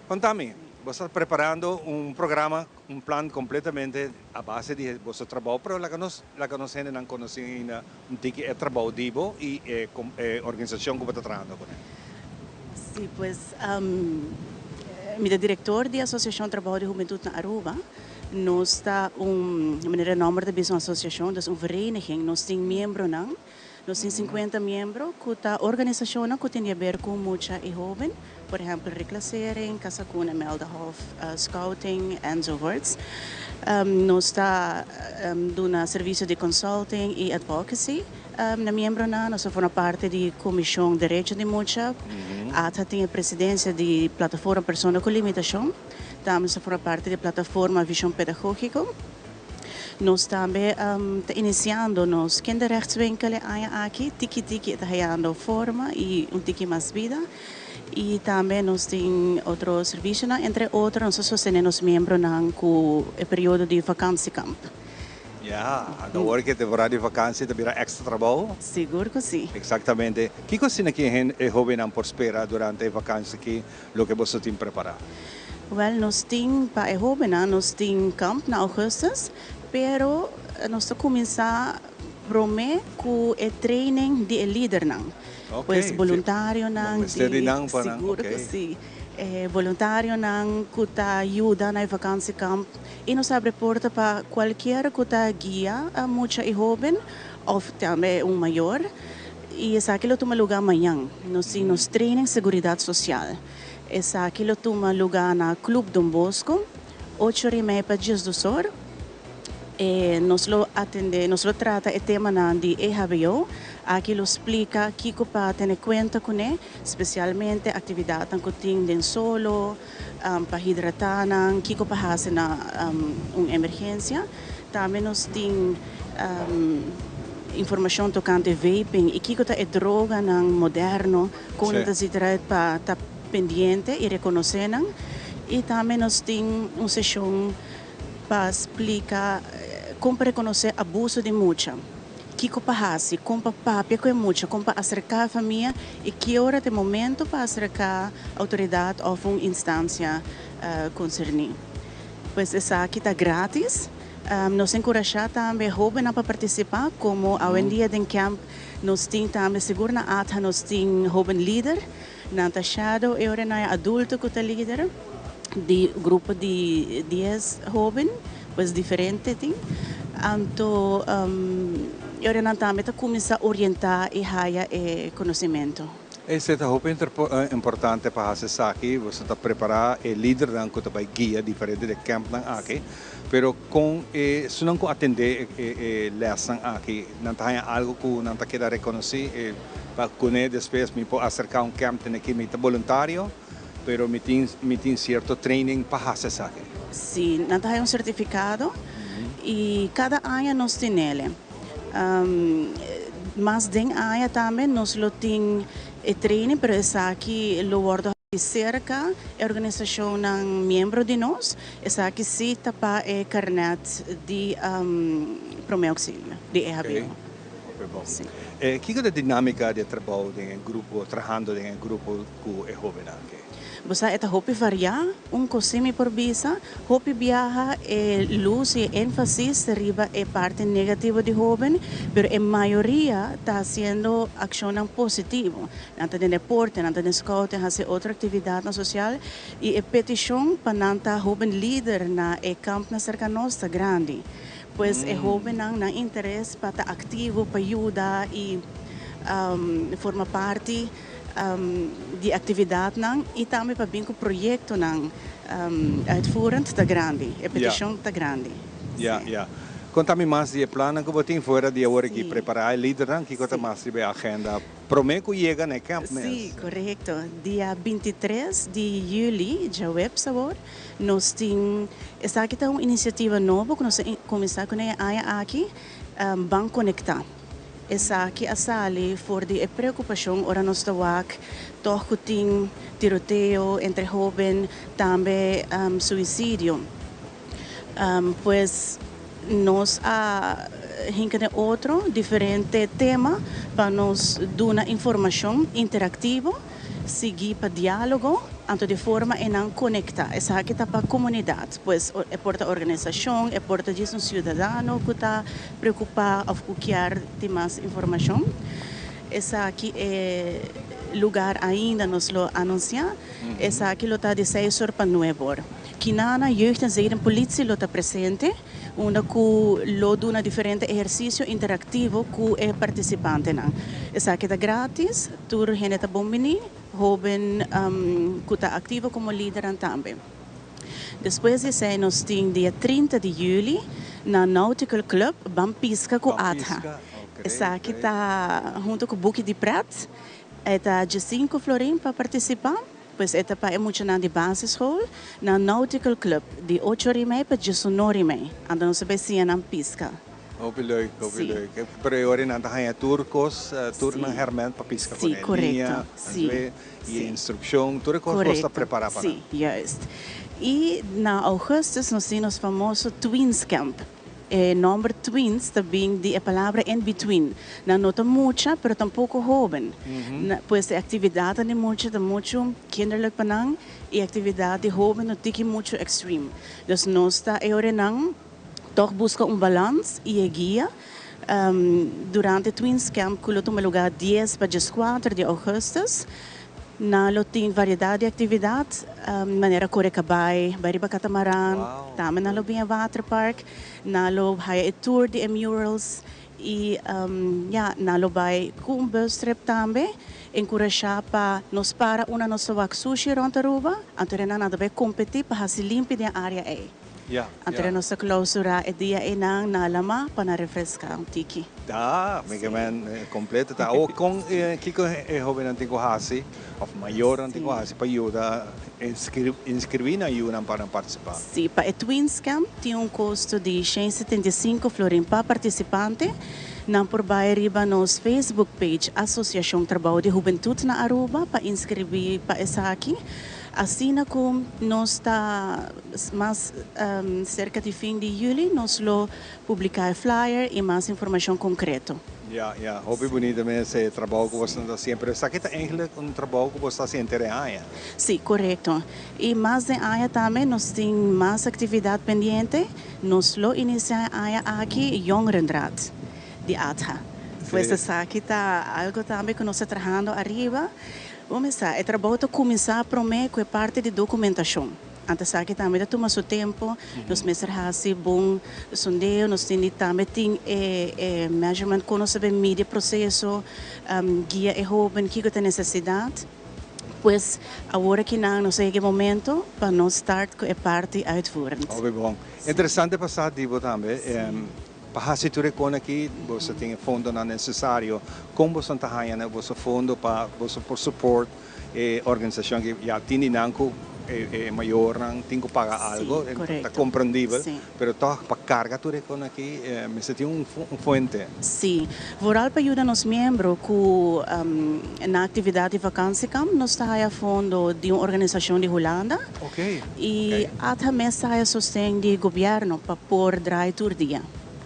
S1: Contame, você está preparando programa, plano completamente à base de seu trabalho, mas a que nós não conhecemos que é trabalho divo e organização que você está trabalhando com ele.
S9: Sim, pues, mi diretor da Associação Trabalho de Juventude na Aruba, nós está maneira nome da uma associação, das vereniging, nós temos membros não, nós temos 50 membros, que a organização que tem a ver com muita jovem, por exemplo, reclassering, Kasakuna, Melderhof, scouting, enzovoorts. Nós está dando serviço de consulting e advocacy. Na membro nós somos parte da Comissão de Direito de Mucha. ATA tem a presidência da plataforma Pessoa com Limitação. Também somos parte da plataforma Visão Pedagógico. Nós também iniciando nos kinderrechtswinkelen aqui, tiki está ganhando forma e tiki mais vida. E também nós temos outro serviço, entre outros, nós sostenemos membros no período de vacância camp.
S1: Agora que a temporada de vacância também é extra trabalho?
S9: Seguro que sim.
S1: Exatamente. O que você é jovem não pode esperar durante a vacância que o que você tem preparado?
S9: Well, nós temos para a jovem, nós temos camp na agosto, pero nós começar prometer com o training de líder não. Pues voluntário não, seguro que sim. Voluntário não que tá ajuda na vacância camp e nos abre porta para qualquer que tá guia a muita jovem ou também maior e essa aquilo toma lugar amanhã nos training seguridade social essa aquilo toma lugar na Clube Dom Bosco 8h30 para dias do sol nos lo atende, nos lo trata el tema de EHBO. Aquí lo explica Kiko para tener cuenta con él, especialmente actividad que tienen solo, para hidratar, Kiko para hacer una emergencia. También nos tiene información tocante vaping y Kiko está droga moderno, con necesidad para estar pendiente y reconocer. Y también nos tiene una sesión para explicar cómo reconocer abuso de mucha. Kiko pahasi, como papia com mucho, como acercar a família e que hora de momento para acercar a autoridade ou uma instância concernida. Pois essa aqui está grátis. Nos encorajar também jovens para participar, como hoje em dia em camp nós temos também seguro na ata nós temos jovem líder, na shadow e ora na adulto que é líder, de grupo de 10 jovens, pois diferente tem. Então ora na também está começar a orientar e haya conhecimento.
S1: Esse é muito importante para fazer aqui, você está preparar o líder da que vai guia diferente do camp aqui, pero com se não atender lesson aqui, não tem algo que não está querendo reconhecer, para que depois me pode acercar camp tem que me voluntário, pero me tem certo training para fazer isso aqui.
S9: Sim, não tem certificado e cada ano nós temos ele. Mas den área também nós lo tem training, pero essa aqui lo guardo cerca a organização ng membro de nós, essa aqui sim tapa carnet de primeiro auxílio, de EHBO.
S1: Que é a dinâmica de trabalho em grupo, trabalhando em grupo com o jovem aqui?
S9: Você está hopi variar, cosimi por visa, hopi viaja luz e énfasis arriba parte negativa de joven, pero en mayoría está haciendo acción positiva. Nanta de deporte, nanta de scouting, hace otra actividad social y petición para nanta joven líder na camp na cerca nostra grande. Pues joven ang interés para estar activo, para ayudar y forma parte de atividade e também para vir com o projeto uitvoerend está grande, a petição está grande.
S1: Conta-me mais de plano que você tem fora de agora que preparar o líder, que conta mais de agenda. Prometo que chega no camp mesmo.
S9: Sim, correto. Dia 23 de julho, já web sabor, nós temos essa aqui uma iniciativa nova que nós começamos com a aqui, Banco Conectar. Essa aqui a sali for de preocupação ora nós tawak toch ting tiroteio entre jovens também suicídio pues nós hinca de outro diferente tema para nos dar informação interativa seguir para diálogo anto de forma em não conectar essa aqui está para a comunidade pois é por a organização é por de um cidadão que está preocupado ou que quer ter mais informação essa aqui é lugar ainda nos lo anunciar essa aqui lo está de 6 horas para 9 horas que na jeugd en zeiden politie lo está presente onde que lo duna diferente exercício interativo com o participante essa aqui está grátis tur gente está bombini jovem que está ativo como líder também. Depois disso, nós temos dia 30 de julho na Nautical Club, Bampisca com Adha. Essa aqui está junto com o Buque de Prat, está de 5 florim para participar, pois está para emocionar de basisschool na Nautical Club, de 8h30 para 19h30. Então, nós vamos ver na Pisca.
S1: Leuk. Pero agora não tem turcos, turno hermen para pisca com
S9: ele. Correto.
S1: E instrução, tudo que está preparado para.
S9: Sim, juist. E na augustus nós temos o famoso Twins Camp. Number twins também de a palavra in between. Não nota muita, pero tampouco jovem. Pois a atividade de muita, de muito kinderlijk panang, e a atividade de jovem não tem muito extreme. Dus nós está agora não toch busca balance e a guia durante Twins Camp que toma lugar 10 para 14 de augustus na tem variedade de atividades maneira Corecabai, Bariba Catamaran, também na lobby Waterpark, na lobby haya tour de murals e na lobby com bus trip também encorajar para nos para uma nossa sushi ronda Aruba, então na nada vai competir para se limpar a área aí.
S10: Yeah,
S9: Antara
S10: yeah.
S9: nossa clausura e dia inang nalama para refrescar ang tiki.
S10: Mega Man completo. O com Kiko joven antigo hasi, of mayor antigo hasi, para ajuda inscrever na Yunam para participar.
S9: Sim, para o Twins Camp tinha custo de 175 florin para participante. Não por riba nos Facebook page Associação Trabalho de Juventude na Aruba para inscrever para essa aqui. Assim como nós está mais cerca de fim de julho, nós lo publicar flyer e mais informação concreta.
S10: Ja, hobby bonito mesmo esse trabalho que você está sempre. Isso aqui é um trabalho que você está sempre em
S9: Sim, correto. E mais de área também, nós temos mais atividade pendente. Nós lo iniciamos aqui Jongerenraad de ATHA. Pues essa aqui está algo também que nós estamos trabalhando arriba. Vamos lá, o trabalho está começar para mim com a parte de documentação. Antes aqui também está tomando seu tempo, nós mesmos bom sondeo, nós temos também measurement que nós sabemos medir processo, guia e jovem que tem necessidade. Pois agora que nós chega o momento para nós start com a parte uitvoerend.
S10: Oh, bom. Interessante passar divo também. Para a situação aqui, você tem fundo não necessário. Como você está ganhando, você fundo para você por suporte organização que já tem nanco maior, tem que pagar algo, está compreendível. Mas para carga tudo aqui, você tem fonte.
S9: Sim, voral para ajudar os membros com na atividade de vacância camp, nós está a fundo de uma organização de Holanda. E até mesmo está sustento de governo para pôr drive todo dia.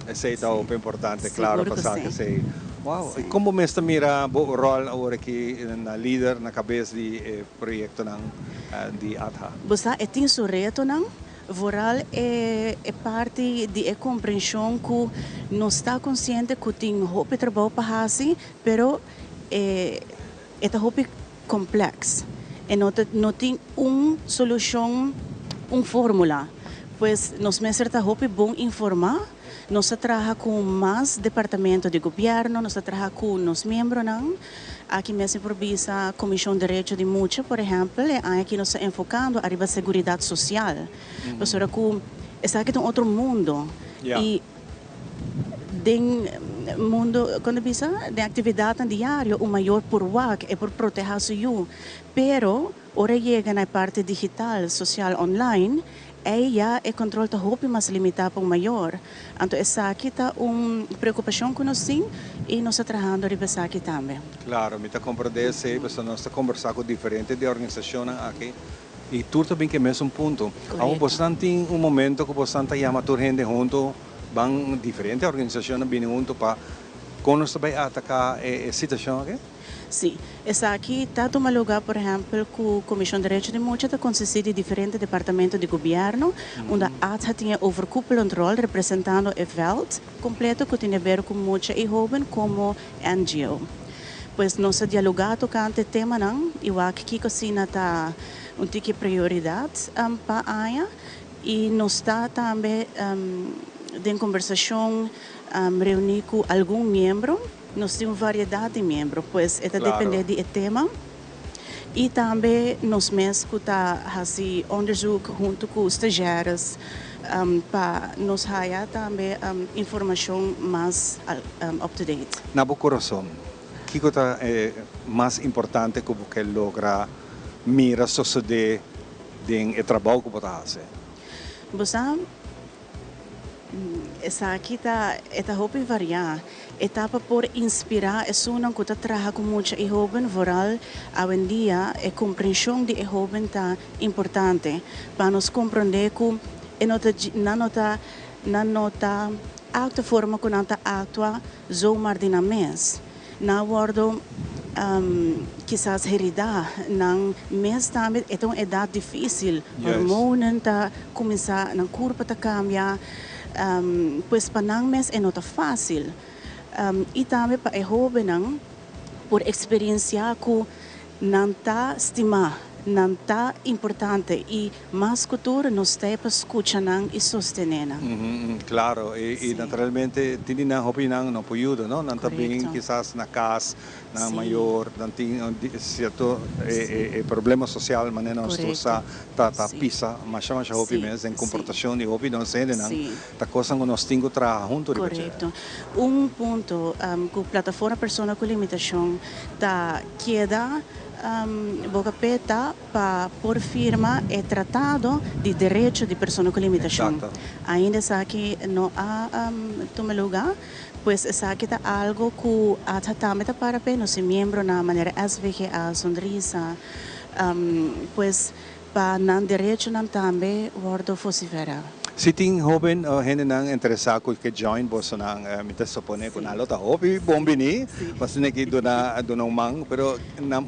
S10: Esse é o importante, claro, passar que sei. Wow, e como mesmo mira o rol agora aqui na líder na cabeça de projeto de ATHA?
S9: Você tem seu reto não? Voral é parte de compreensão que não está consciente que tem roupa trabalho para fazer, pero é roupa complexo e não tem uma solução, uma fórmula. Pois nós mesmos está roupa bom informar. Nós trabalhamos com mais departamento de governo, nós trabalhamos com os membros, aqui mesmo improvisa a Comissão de Direitos de Mulher, por exemplo, aqui nós estamos enfocando a segurança social. Mas agora esse aqui é um outro mundo. E no mundo, quando pensa, de atividade diária, o maior por é por proteger o seu. Pero, ora chega na parte digital, social, online, ela é controle da roupa mais limitado para o maior. Então, essa aqui está uma preocupação que nós temos e nós estamos trabalhando nessa aqui também.
S10: Claro, me está compreendendo, nós estamos conversando com diferentes organizações aqui e tudo também que é mesmo ponto. Há tem momento que você está chamando gente junto, vão diferentes organizações vindo junto para conosco vai atacar a situação aqui?
S9: Sim, essa aqui está tomando lugar, por exemplo, com a Comissão de Direitos de Mulher, que consiste de diferentes departamentos de governo, onde a ATHA tinha overkoepelend rol representando o veld completo que tem a ver com mulher e jovem como NGO. Pois nós dialogamos com o tema, e o aqui que está uma prioridade para a área, e nós está também em conversação reunir com algum membro. Nós temos variedade de membros, pois depende do tema. E também nós mesmos fazemos onderzoek junto com os estagiários para nos dar também informação mais up-to-date.
S10: Na meu coração, o que é mais importante que você logra mirar suceder no trabalho que você faz?
S9: Você essa aqui está roupa variar. Etapa por inspirar é uma que trabalha com muita e jovem voral hoje em dia a compreensão de jovem está importante para nos compreender que não está a forma que não está atua zomaar na mês. Na wordo quizás heredar não mês também é uma idade difícil. Hormonen tá começar na curva tá cambiar. Pois para não mês é não tá fácil. E também para o jovem, por experiência que não está estimado nanta importante e mais cultura nos tempo escuchan e sostenena.
S10: Claro, y naturalmente tiene una opinión no puede, ¿no? Nanta bien quizás na casa, na mayor, nanti cierto problema social manera nossa ta pisa, mas chama hopi mes em comportação e hopi não sei não, ta cosa que nós tingo tra junto.
S9: Correto. Ponto que a plataforma Persona com Limitação ta queda boca peta por firma é tratado de direito de pessoa com limitação. Ainda está aqui não há toma lugar, pois está aqui algo que também para apenas ser membro na maneira SVG a sonrisa, pois para não direito não também wordo vocifera.
S10: Si ting hoben gente nang interesado que join boso nang mita supone ko nalo ta hobi bombini basta neki dona umang pero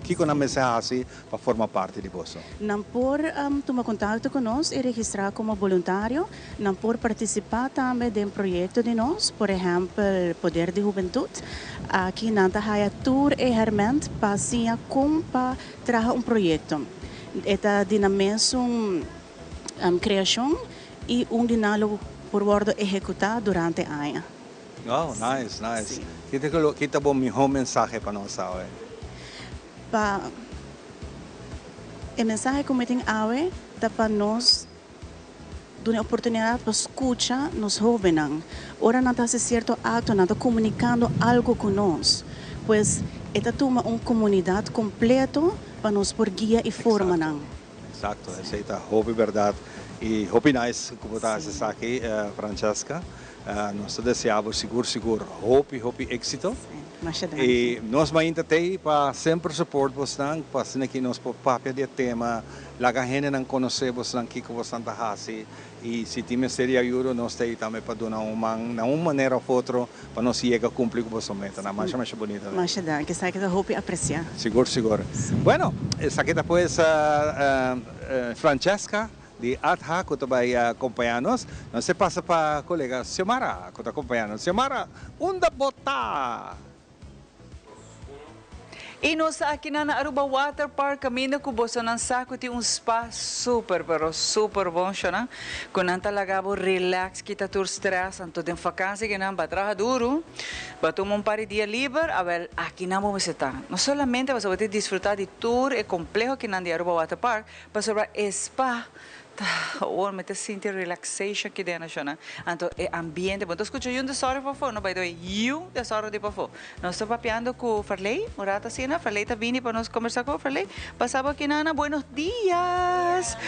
S10: kiko na mensaje para formar parte de boso.
S9: Não por tomar contato conosco e registrar como voluntário, não por participar também de projeto de nós, por exemplo, Poder de Juventude. Aqui não tá haya tour e herment passinha com para trazer projeto. Eta dinamismo criação e dinalo por bordo executar durante a ano.
S10: Oh, nice. Kita bom mi home mensaje para nós hoje.
S9: O mensaje que me tem hoje é para nós dar a oportunidade para escutar nos jovens. Ora não está certo ato, não está comunicando algo com nós, pois esta toma uma comunidade completa para nós por guia e forma.
S10: Exato, essa é a hope verdade. E hope nice, como está aqui, Francesca, nós desejamos seguro, hope êxito. E nós ainda tem para sempre suportar você, para que nós papel de tema, lá a gente não conhece você que você está fazendo e se tem seria ajuda nós tem também para dar uma maneira ou outra para nós chegar a cumprir com você meta, na mais bonita.
S9: Mas é que sabe que a hope apreciar.
S10: Seguro. Bueno, essa aqui depois Francesca de ATHA, que vai acompanhar-nos. Não se passa para a colega Xiomara, que está acompanhando. Xiomara, onde botar?
S2: E nós aqui na Aruba Water Park, caminho com você não saco tem spa super bom, né? Com não lagabo relax, quita todo stress, então tem vacância que não vai trabalhar duro, vai tomar par de dia livre, a ver, aqui não vamos estar. Não somente você vai desfrutar de tour e complejo que não de Aruba Water Park, mas sobre spa. Ou me te sentir relaxation aqui dentro, né? Então, é ambiente. Então, escuta um desoro para fora, não vai doer um desoro de para fora. Nós estamos papeando com o Farley, Murata Sina, Farley está vindo para nós conversar com o Farley. Pasaba aqui, Nana, buenos días.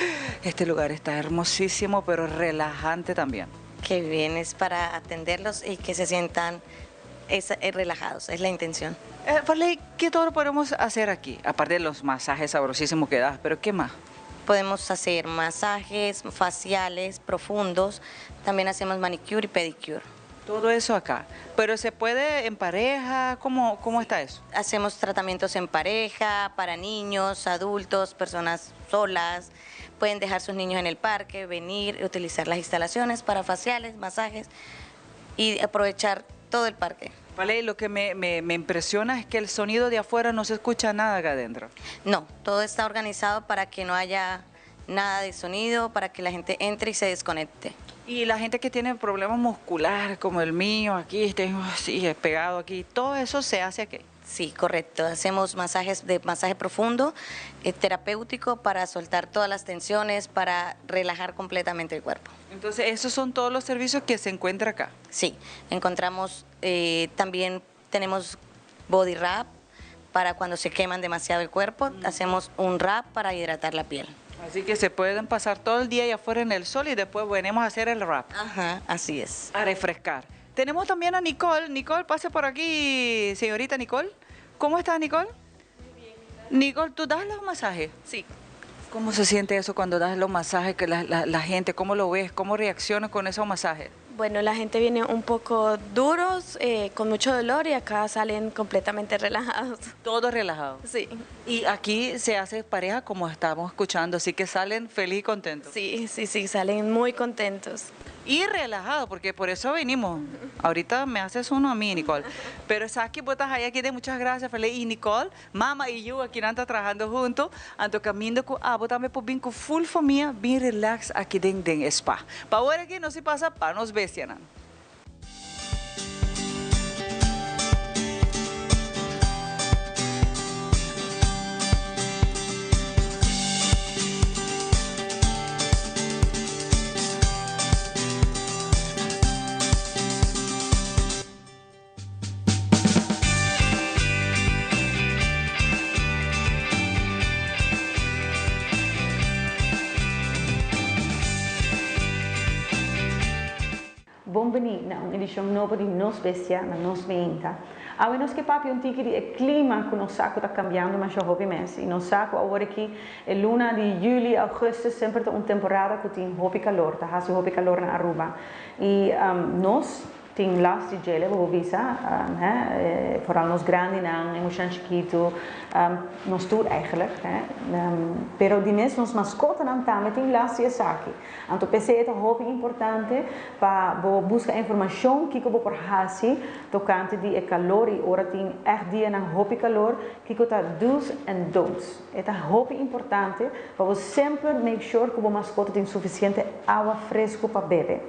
S2: Este lugar está hermosísimo, pero relajante también.
S11: Que vienes para atenderlos y que se sientan relajados, es la intención.
S2: Farley, ¿qué todo podemos hacer aquí? Aparte de los masajes sabrosísimos que das, pero ¿qué más?
S11: Podemos hacer masajes faciales profundos, también hacemos manicure y pedicure.
S2: Todo eso acá. ¿Pero se puede en pareja? ¿Cómo está eso?
S11: Hacemos tratamientos en pareja, para niños, adultos, personas solas. Pueden dejar sus niños en el parque, venir y utilizar las instalaciones para faciales, masajes y aprovechar todo el parque.
S2: Vale, lo que me impresiona es que el sonido de afuera no se escucha nada acá adentro.
S11: No, todo está organizado para que no haya nada de sonido, para que la gente entre y se desconecte.
S2: Y la gente que tiene problemas musculares como el mío, aquí tengo así pegado aquí, todo eso se hace aquí.
S11: Sí, correcto. Hacemos masaje profundo, terapéutico para soltar todas las tensiones, para relajar completamente el cuerpo.
S2: Entonces, ¿esos son todos los servicios que se encuentran acá?
S11: Sí, encontramos, también tenemos body wrap para cuando se queman demasiado el cuerpo, hacemos un wrap para hidratar la piel.
S2: Así que se pueden pasar todo el día allá afuera en el sol y después venimos a hacer el wrap.
S11: Ajá, así es.
S2: A refrescar. Tenemos también a Nicole. Nicole, pase por aquí, señorita Nicole. ¿Cómo estás, Nicole? Muy bien. Nicole, ¿tú das los masajes?
S11: Sí.
S2: ¿Cómo se siente eso cuando das los masajes? Que la gente, ¿cómo lo ves? ¿Cómo reacciona con esos masajes?
S12: Bueno, la gente viene un poco duros, con mucho dolor y acá salen completamente relajados.
S2: Todos relajados.
S12: Sí.
S2: Y aquí se hace pareja como estamos escuchando, así que salen feliz y contentos.
S12: Sí, salen muy contentos.
S13: y relajado, porque por eso venimos. Ahorita me haces uno a mí, Nicole. Pero sabes que botas ahí aquí de muchas gracias, Feliz y Nicole, mamá y yo aquí estamos trabajando juntos, ando caminando con botarme por bien con full familia, bien relax aquí den spa. Para ahora aquí no se pasa para nos bestianan.
S14: Bem-vindo a uma edição nova de Nos Bestia na Nos Meinta. A menos que papi um tique de clima que nos saco está cambiando mais hobby mês. E nos saco agora que é luna de julho, agosto sempre tá uma temporada que tem hobby calor, tá hace hobby calor na Aruba. E nós tem las de gele, vou visa, vooral nos grande en ons chiquito, nos tour eigenlijk, pero die mes nos mascota nam também tem las de saki. Então pensei é hobby importante para buscar informação que eu por hasi tocante de calor e ora tem dia na hobby calor que eu tá do's and don'ts. É hobby importante para você sempre make sure que o mascota tem suficiente água fresca para beber.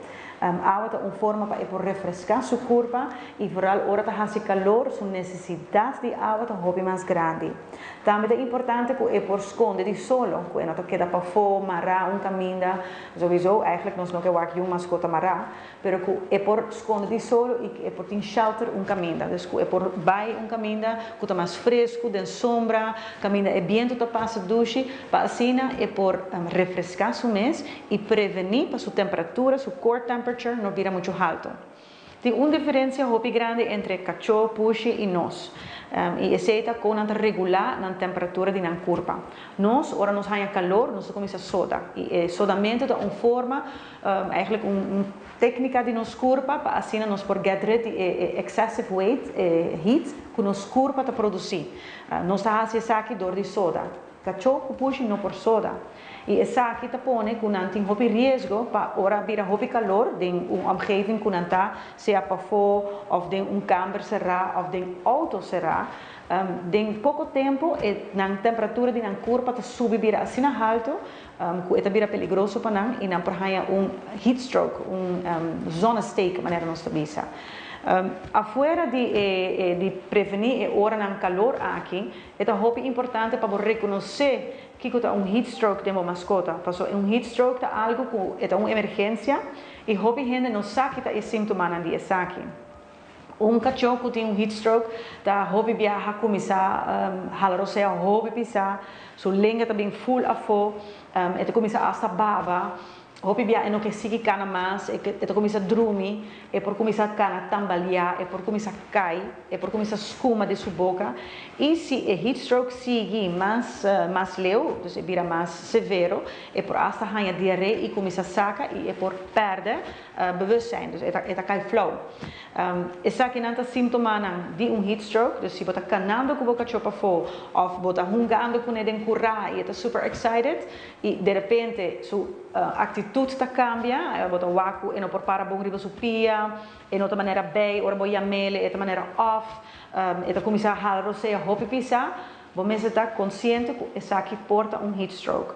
S14: Agua é uma forma para refrescar sua curva e, vooral, hora que hace calor, sua necessidade de água é um hobby mais grande. Também é importante que por esconde de solo, que não queda para fora, marrar, caminho, sowieso, eigenlijk nós não queremos que mascota marrar, pero que é por esconde de solo e é por ter shelter, caminho. Então, é por baixo, caminho, que está mais fresco, de sombra, caminho é viento, que passa duche, para assim é por refrescar sua mês e prevenir para sua temperatura, sua core temperature, não vira muito alto. Tem uma diferença hobby grande entre cachorro, puxi e nós. E essa é com a regular na temperatura de na curva. Nós, ora nós há calor, nós começa a soda. E sodamento é uma forma, eigenlijk uma técnica de nos curva, para assim nós por get rid de excessive weight, heat, que nos curva para produzir. Nós está fazendo isso aqui dor de soda. Cachorro, puxi não por soda. E essa aqui está pondo que não tem hobby risco para ora vir hobby calor de omgeving que não está seja para fora ou de câmara será ou de auto será de pouco tempo na temperatura de na curva está subir assim alto que é bem perigoso para nós e não para heat stroke zona steak maneira nós tabisa. Afuera de prevenir a hora de calor aqui, é um hobby importante para reconhecer que é heat stroke de uma mascota. Heat stroke é algo que é uma emergência e hobby gente não sabe que é sintoma de isso aqui. Cachorro que tem heat stroke, tá hobby viaja começar a hobby pisar, sua língua também full a fo, começa a baba. Hobby é no que sigue cana mais, é começa a dormir, é por começar a cana tambalear, é por começar a cair, é por começar a escuma de sua boca. E se o heat stroke sigue mais leu, então vira mais severo, é por hasta ganha diarreia e começa a sacar e é por perder bewustzijn, dus é cai flow. Essa aqui não está sintoma de heat stroke, dus se você está canando com a boca chopa fora, ou você está rungando com ele em currar e está super excited, e de repente sua atitude está cambia, você waku e não por para bom riba sua pia, e não de maneira bem, ora boia mele, e de maneira off, e está começar a halar você a hopi pisar, você está consciente que essa aqui porta heat stroke.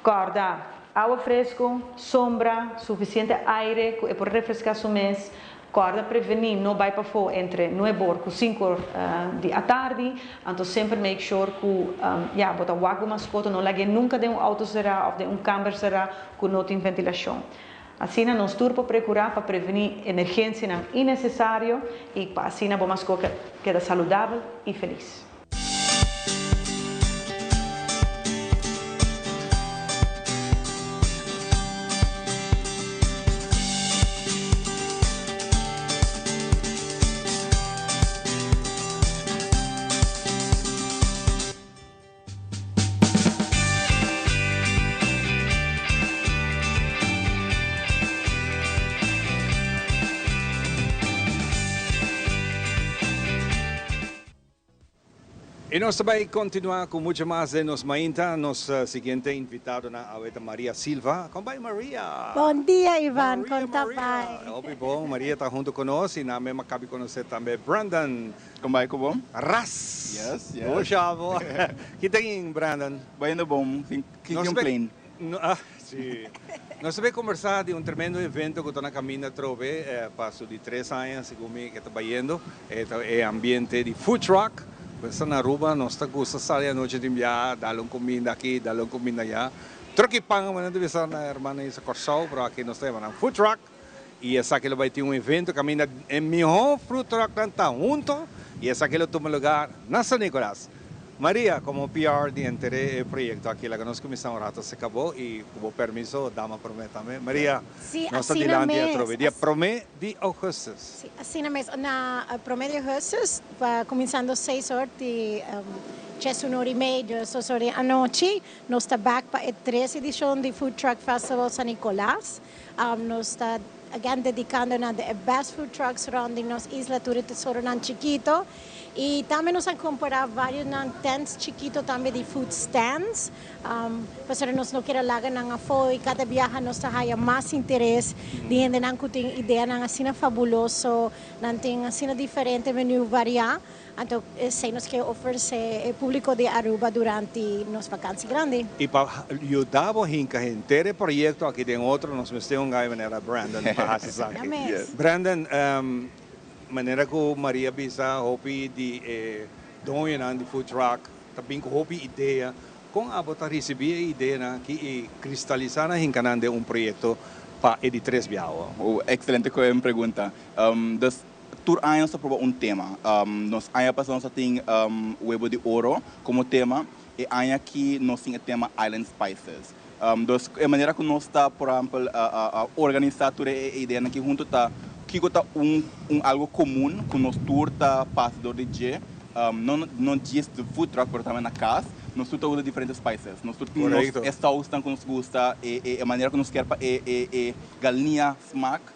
S14: Corda, água fresca, sombra, suficiente aire, é por refrescar sua mês. Corda prevenir não vai para fora entre 9 horas e 5 horas da tarde, então sempre make sure que bota o água mascota não lage nunca de auto será ou de câmara será que não tem ventilação. Assim nós turpo procurar para prevenir emergência não innecessário e para assim a mascota queda saudável e feliz.
S1: Y nos va a continuar con mucho más de Nos Mainta. Nos siguiente invitado na Aweta Maria Silva. Kumbay Maria.
S15: Bom dia, Ivan. Kontabay.
S1: Opi bom, Maria está junto conosco e na mesma cabe conhecer também Brandon.
S16: Kumbay ko bom?
S1: Ras.
S16: Yes, yes.
S1: O chavo. Kita yung Brandon.
S16: Vai indo bom,
S1: Nós
S16: um plane.
S1: Sim. Nós vamos conversar de tremendo evento que está na caminho Trove. Passo de 3 anos, segundo que está indo. É ambiente de food truck. Pues na Aruba, nós está gusto sair a noite de enviar, dalong comida aqui, dalong comida allá. Troque pang man deve ser na hermana isa Corsal, pero aqui nós temos um food truck. E essa aqui vai ter evento, caminha em melhor food truck tá junto. E essa aqui toma lugar na San Nicolás. Maria, como PR de Entere proyecto aqui, lá que nós começamos a se acabou e com permiso, dama promete. Maria, nós estamos adiante a Trove. Dia promete de agosto.
S15: Sim, assim mesmo. Na promete de agosto, começando 6 horas de 1h30, 6 horas da noite, nós estamos back para a 3ª edição do Food Truck Festival San Nicolás. Nós estamos again dedicando na the best food trucks surrounding nos isla Turi Tesoro nan Chiquito. E também nós vamos comprar vários tents chiquitos também de food stands. Para nós não queremos lagar nang foi cada viagem nós temos mais interesse de gente nang kuting ideia nang assim fabuloso, nang ting assim diferente menu variar. Então, se nós quer oferecer ao público de Aruba durante nos vacâncias grandes.
S1: E para ajudar a gente projeto aqui tem outro, nós temos maneira Brandon para Brandon, maneira que Maria bisa hopi di doon de food truck, também com hopi ideia, com a botar receber a ideia na que cristalizar na hincanan de projeto para de 3 biawa.
S16: Excelente pergunta. Tour anos se aprova tema. Nós anos passamos a ter Huevo de Ouro como tema e anos que nós temos o tema Island Spices. A maneira que nós está, por exemplo, a organizar toda a ideia que junto está que está algo comum que nós tour está passando de dia, não diz de food truck, mas também na casa. Nós usamos diferentes spices. Nós temos sauce que nos gusta e a maneira que nós queremos é galinha smack.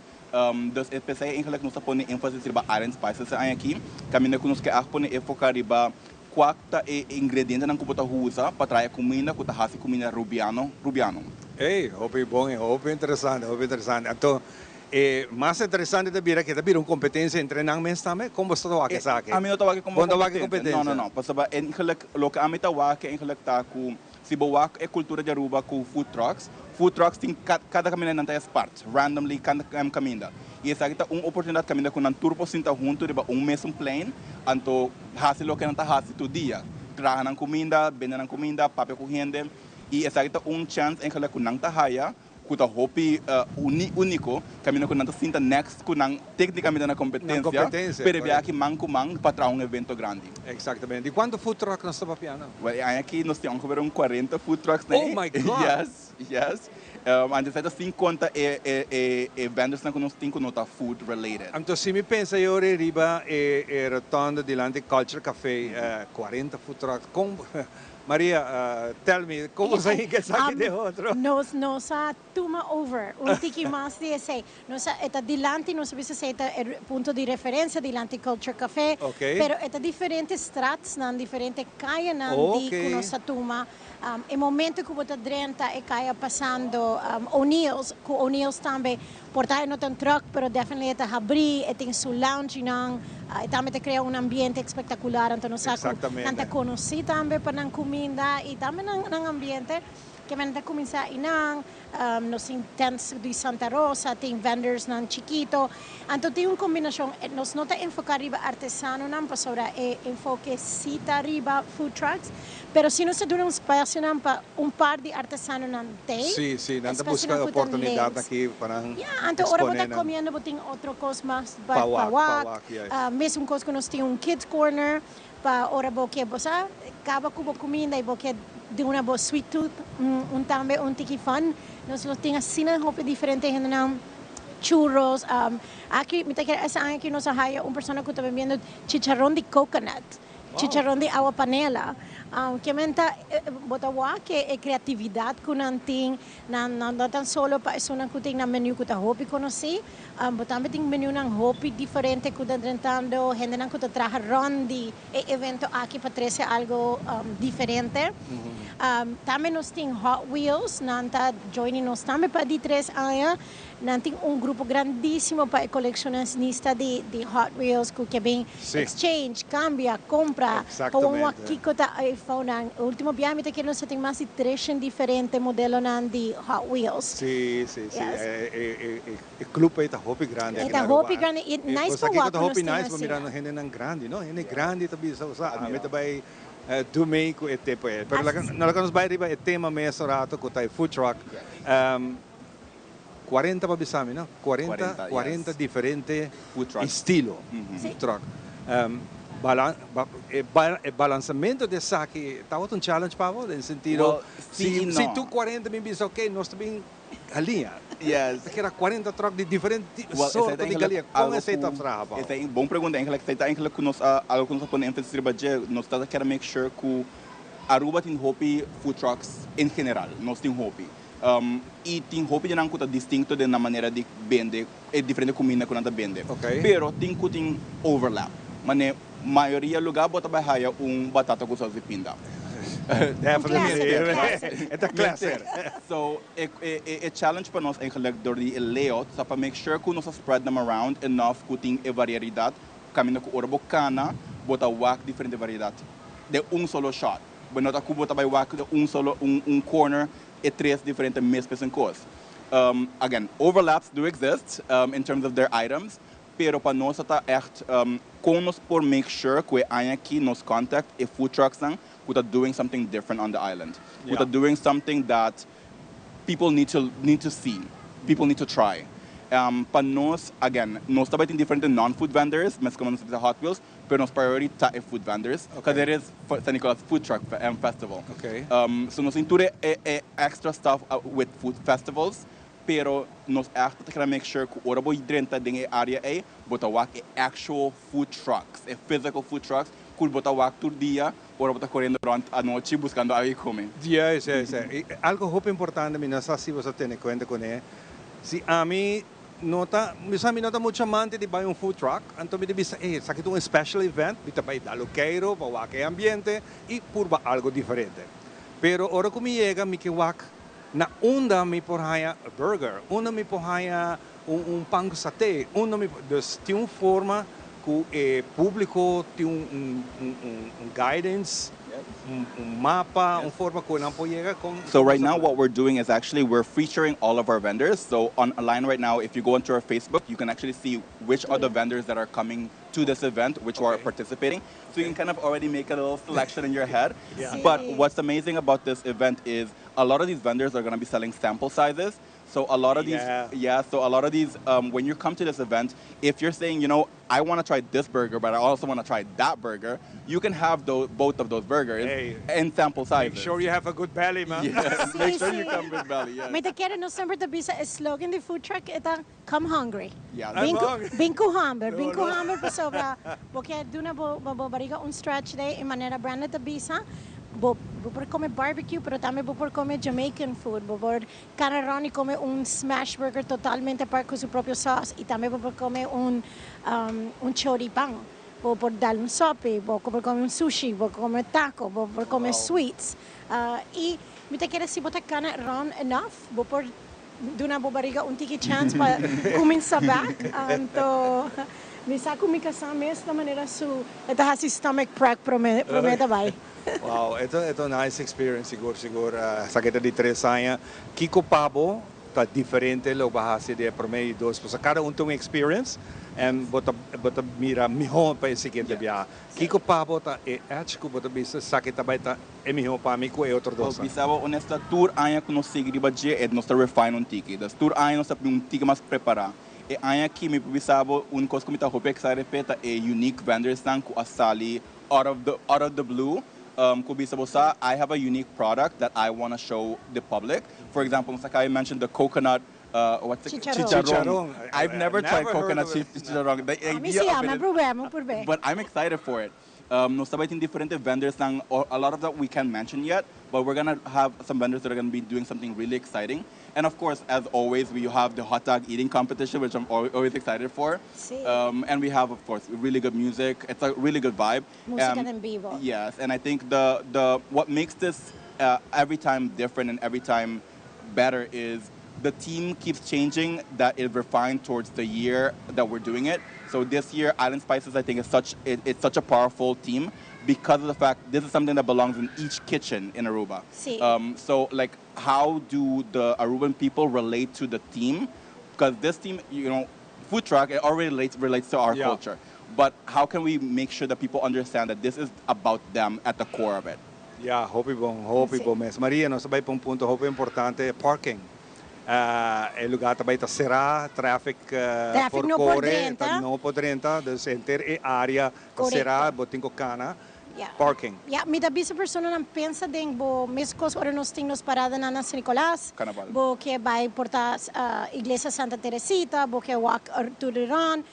S16: Dus het per se eigenlijk nós põe ênfase riba Island Spices aqui. Caminho que nós quer põe é focar riba quatro ingredientes na que usa para trazer comida, que tá comida rubiano.
S1: Ei, hopi bom, hopi interessante. Então, mais interessante também que também competência entre nós também, como você está aqui sabe?
S16: A mim não está aqui como
S1: competência.
S16: Não, porque eigenlijk lo que a mim está aqui eigenlijk tá com se boa é cultura de Aruba com food trucks. Food trucks tem cada caminho não tem as partes, randomly cada caminho. E essa aqui tá oportunidade de caminhar com um turbo sinta junto de mesmo plane, então hace lo que não tá hace todo dia. Traga comida, vende comida, papel corrente. E essa aqui tá chance em que com não tá haya, com tá hopi único, caminhar com não tá sinta next com não tecnicamente na competência, pero via aqui manco para trazer evento grande.
S1: Exatamente. E quanto food truck nós estamos piano?
S16: Aqui nós temos 40 food trucks.
S1: Oh my God!
S16: Yes. Antes de 50 vendors que nós temos que food related.
S1: Então, se me pensa eu riba rotonda dilante Culture Café, 40 food trucks. Maria, tell me, como sair que saque de outro?
S15: Nós toma over, tiki mais de esse. Nós está dilante, nós bisa ser ponto de referência dilante Culture Café, pero está diferentes stratos, nan diferente kaya nan di que nós toma. O momento que você drenta e caia passando O'Neill's, com O'Neill's também, portar não tem truck, pero definitivamente está abrir, e tem seu lounge não, e também cria ambiente espetacular, então nós tanta conheci também para a comida e também no ambiente que vem da começar inang, nos tents de Santa Rosa, tem vendors nan chiquito, então tem combinação, nós não está enfocar riba artesano não, para sobre enfoque cita riba food trucks. Pero se nós temos espaço para par de artesanos não tem.
S1: Sim, não busca oportunidade aqui para
S15: então ora você comendo, você tem outra coisa mais para pawak. Mesmo coisa que nós temos kids corner para ora você acaba com a comida e você de uma boa sweet tooth, também tiki fun. Nós temos assim roupa diferente não. Churros, aqui me quer essa aqui nós há uma pessoa que está vendendo chicharrón de coconut. Chicharrón de agua panela. que menta botawa que é criatividade que nanting não tan solo para isso não que tem na menu que tá hopi conheci botam tem menu nang hopi diferente que tá tentando gente não que tá traja rondi evento aqui para trazer algo diferente também nós tem Hot Wheels nanta joining nós também para de 3 anos nanting grupo grandíssimo para colecionista de Hot Wheels que bem exchange cambia compra com aqui que tá iPhone último viagem que nós tem mais de 3 diferentes modelos de Hot Wheels
S10: sim o clube está hopi grande
S15: está hopi grande e nice para
S10: o está hopi nice para mirar na gente nang grande não gente grande também usa a meta vai domingo e tempo pero nós vamos vai riba e tema mês rato com tá food truck 40 para bisami, no? 40 diferentes estilos de truck. Balanceamento de saque, está outro challenge para você, no sentido, se tu 40 mil bisa, ok, nós também galinha.
S16: Yes.
S10: Que era 40 truck de diferentes sortes de galinha. Como é essa trava?
S16: Essa é bom pergunta, eigenlijk que nós algo que nós podemos fazer budget, nós tá quer make sure que Aruba tem hopi food trucks em geral, nós tem hopi. E tem roupa de não é distinto de na maneira de vender é diferente comida que não vende pero tem overlap mas maioria lugar bota bahia batata com salsa de pinda
S10: definitely it's a classic
S16: so a challenge para nós eigenlijk door die layout so para make sure que nós spread them around enough que tem variedade caminho com orbo cana bota wak diferente variedade de solo shot mas não tá com bota by wak de solo corner e 3 diferentes mesmas coisas. Again, overlaps do exist in terms of their items, pero para nós está echt com nós por make sure que aqui nos contact e food trucks que está doing something different on the island. Que está doing something that people need to see, people need to try. Para nós, again, nós também tem diferentes non-food vendors, mas como nós temos Hot Wheels, pero nos priority tá é food vendors, because there is San Nicolas Food Truck Festival. So nós temos extra stuff with food festivals, pero nós echt queremos make sure que o orabo hidrenta dentro da área é botar actual food trucks, physical food trucks, que botar todo dia, ora botar correndo durante a noite buscando algo comer.
S10: Yes. Algo muito importante, não sei se você tem conta com ele. Se a mim nota muito amante de buy food truck, então me diz, sa que um special event, bita para dar loqueiro, para o ambiente e por algo diferente. Pero ora que me chega, me que na onda me porraia burger, onda me porraia pão satê, onda me tem uma forma que o público tem guidance. Mapa, forma que não pode chegar com.
S16: So right now what we're doing is actually we're featuring all of our vendors. So online right now, if you go onto our Facebook, you can actually see which are the vendors that are coming to this event, which are participating. So you can kind of already make a little selection in your head. But what's amazing about this event is a lot of these vendors are going to be selling sample sizes. So a lot of these, so a lot of these, when you come to this event, if you're saying, I want to try this burger, but I also want to try that burger, you can have both of those burgers in sample sizes.
S10: Make sure you have a good belly, man.
S16: Yes, make sure you come with belly, yes.
S15: May te quero no sempre te bisa slogan de food truck ita come hungry.
S16: Yeah,
S15: Binko hamber pa sobra. Porque duna bo bariga stretch day in manera branded te bisa. Vou por comer barbecue, pero também vou por comer Jamaican food. Vou por carne e comer smash burger totalmente para com seu próprio sauce. E também vou por comer choripán. Vou por dar sope, vou por comer sushi, vou comer taco, vou por comer sweets. E me te quero se botar carne ron enough, vou por duna bo bariga tiki chance para começar back. Então, me saco me casar mesmo da maneira su, esta hasi stomach crack prometa vai.
S10: Wow, ito nice experience siguro sa kita di 3 anos. Kiko Pabo tá diferente lo bahasa de promedio 2 pues cada tong experience bota mira miho pa seguinte via. Kiko Pabo tá ko bota bisa sa kita baita miho pa mi ko outro dosa.
S16: Bisabo honesta tour aya que nós seguir budget é nós refine tiki. Das tour aya nós tiki mais preparar. E aya aqui me bisabo coisa que me tá roupa que sai repeta é unique vendors tanko asali out of the blue. I have a unique product that I want to show the public. For example, Sakai mentioned the coconut, chicharrón. I've never tried coconut chicharrón. The idea of it is, but I'm excited for it. Nos está waiting different vendors and a lot of that we can't mention yet, but we're gonna have some vendors that are gonna be doing something really exciting. And of course, as always, we have the hot dog eating competition, which I'm always excited for.
S15: Sí.
S16: And we have, of course, really good music. It's a really good vibe.
S15: Música en vivo.
S16: Yes, and I think the what makes this every time different and every time better is the team keeps changing, that is refined towards the year that we're doing it. So this year, Island Spices, I think, is it's such a powerful team because of the fact this is something that belongs in each kitchen in Aruba.
S15: Sí.
S16: So, like, how do the Aruban people relate to the team? Because this team, food truck, it already relates to our culture. But how can we make sure that people understand that this is about them at the core of it?
S10: Yeah, hope po mes. Maria, no sabay pong punto, hope importante, parking. El lugar também está será, traffic
S15: Traffic no por dentro.
S10: Não por dentro, dus enter área será, botinho cana, parking.
S15: Ja, mit der bisa persona não pensa den bo mescos ora nos temos parada na San Nicolás,
S16: Carnaval.
S15: bo que vai portar Iglesia Santa Teresita, bo que walk to the run,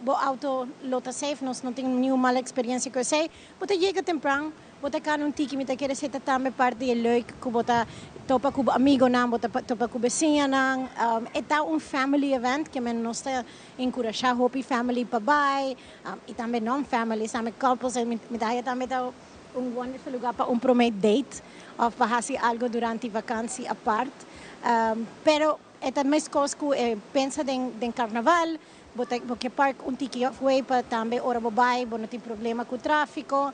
S15: bo auto lota safe, nós não temos nenhuma mala experiência que eu sei, bo te chega temprano, bo te cá num tiki, me te quer ser também parte de leuk, que bota topa com amigo não, bota topa com vizinha não, é family event que men nós está encorajar hopi family para bai, e também non family, também couples, me dá também wonderful lugar para prometer date, ou para fazer algo durante vacância à parte, pero é também coisas que pensa den carnaval, porque park tiki way para também ora babai, não tem problema com o tráfico.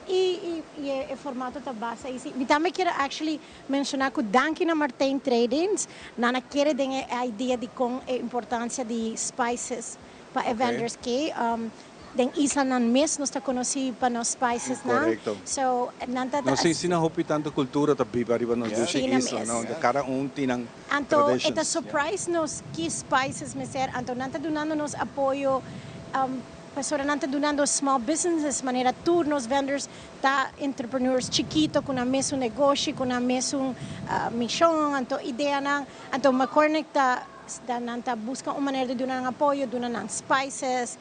S15: E o formato da base. E também quero actually mencionar que danke na Martin Tradings, nana quero ter a ideia de com a importância de spices para vendors que den isla nan mes nós está conhecido para nos spices não.
S10: Correcto.
S15: So nanta
S10: Nós ensinamos tanto cultura também para nós dois isla, não? Cada tinang traditions.
S15: Então, surprise nos que spices me ser, então nanta donando nos apoio Pastora nanta donando small businesses, maneira turnos, vendors, entrepreneurs chiquito, com a mesmo negócio, com a mesmo missão, então ideia não, então me conecta, nanta busca uma maneira de donar apoio, donar spices,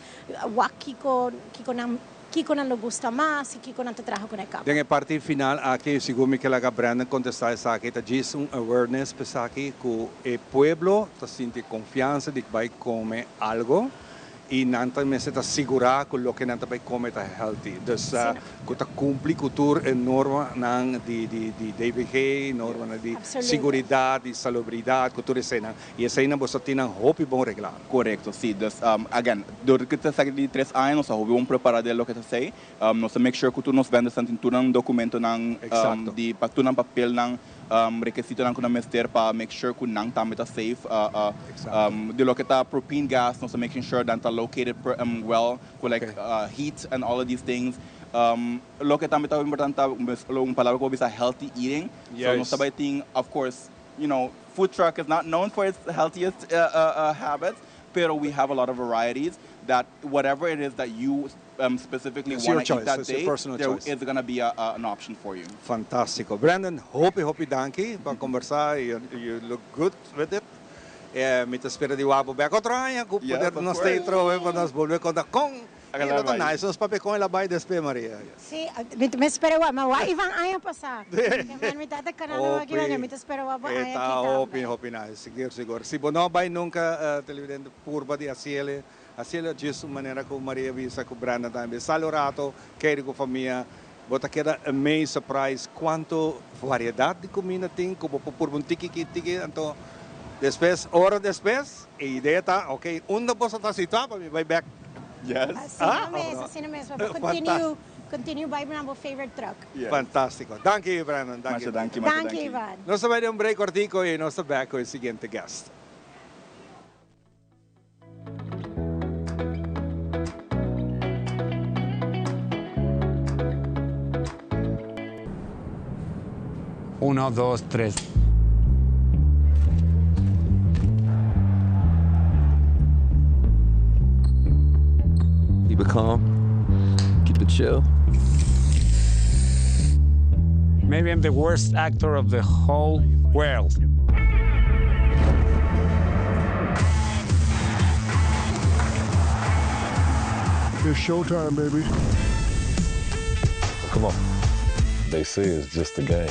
S15: kiko não gusta mais, kiko não trabalha com a capa.
S10: Den parte final aqui, seguro que a Brandon contestar essa aqui, tá diz awareness para aqui que o pueblo tá sente confiança de que vai comer algo. E nanta me se segurar que o que nanta vai comer está healthy. Dus que tá cumprir cultura norma nang de DBG, norma de seguridade, de salubridade, cultura cena. E essa aí você tem hope bom regular.
S16: Correcto, sí. Dus, again, durante que está de 3 anos, nós vamos preparar lo que está sei. Nós make sure que tu nos vendes tanto um documento nang de patunan papel nang requisito nang kuna mester para make sure que nang também está safe. De lo que está propane gas, nós making sure that está located well, with like heat and all of these things. Lo que também está importante, palabra que bisa healthy eating.
S10: Yes.
S16: So nós também of course, food truck is not known for its healthiest habits, pero we have a lot of varieties that whatever it is that you specifically want to eat that day, there is going to be an option for you.
S10: Fantástico. Brandon, hope danke para conversar. You look good with it. Me te espero de wabo back o traia, que poder nos stay trove para nos volver com nice, nos papel com ela vai despe Maria.
S15: Sim, me espero wa, mas Ivan aia passar. Me tata canal aqui, me te espero wa aia aqui.
S10: Tá hope nice, seguro. Se não vai nunca televidente curva de Asiele diz uma maneira que Maria visa com Brandon também. Salurato, quero com família. Bota queda amazing surprise quanto variedade de comida tem, como por um tiki, então depois, hora depois, a ideia tá, ok, onde você está situado para me vai back.
S16: Yes.
S15: Assim mesmo. Continue by my favorite truck.
S10: Yes. Fantástico. Thank you, Brandon.
S15: Thank you, Ivan.
S10: Nós vamos dar break cortico e nós estamos back com o seguinte guest.
S17: Uno, dos, tres.
S18: Keep it calm. Keep it chill.
S17: Maybe I'm the worst actor of the whole world.
S19: It's showtime, baby. Come on. They say it's just a game.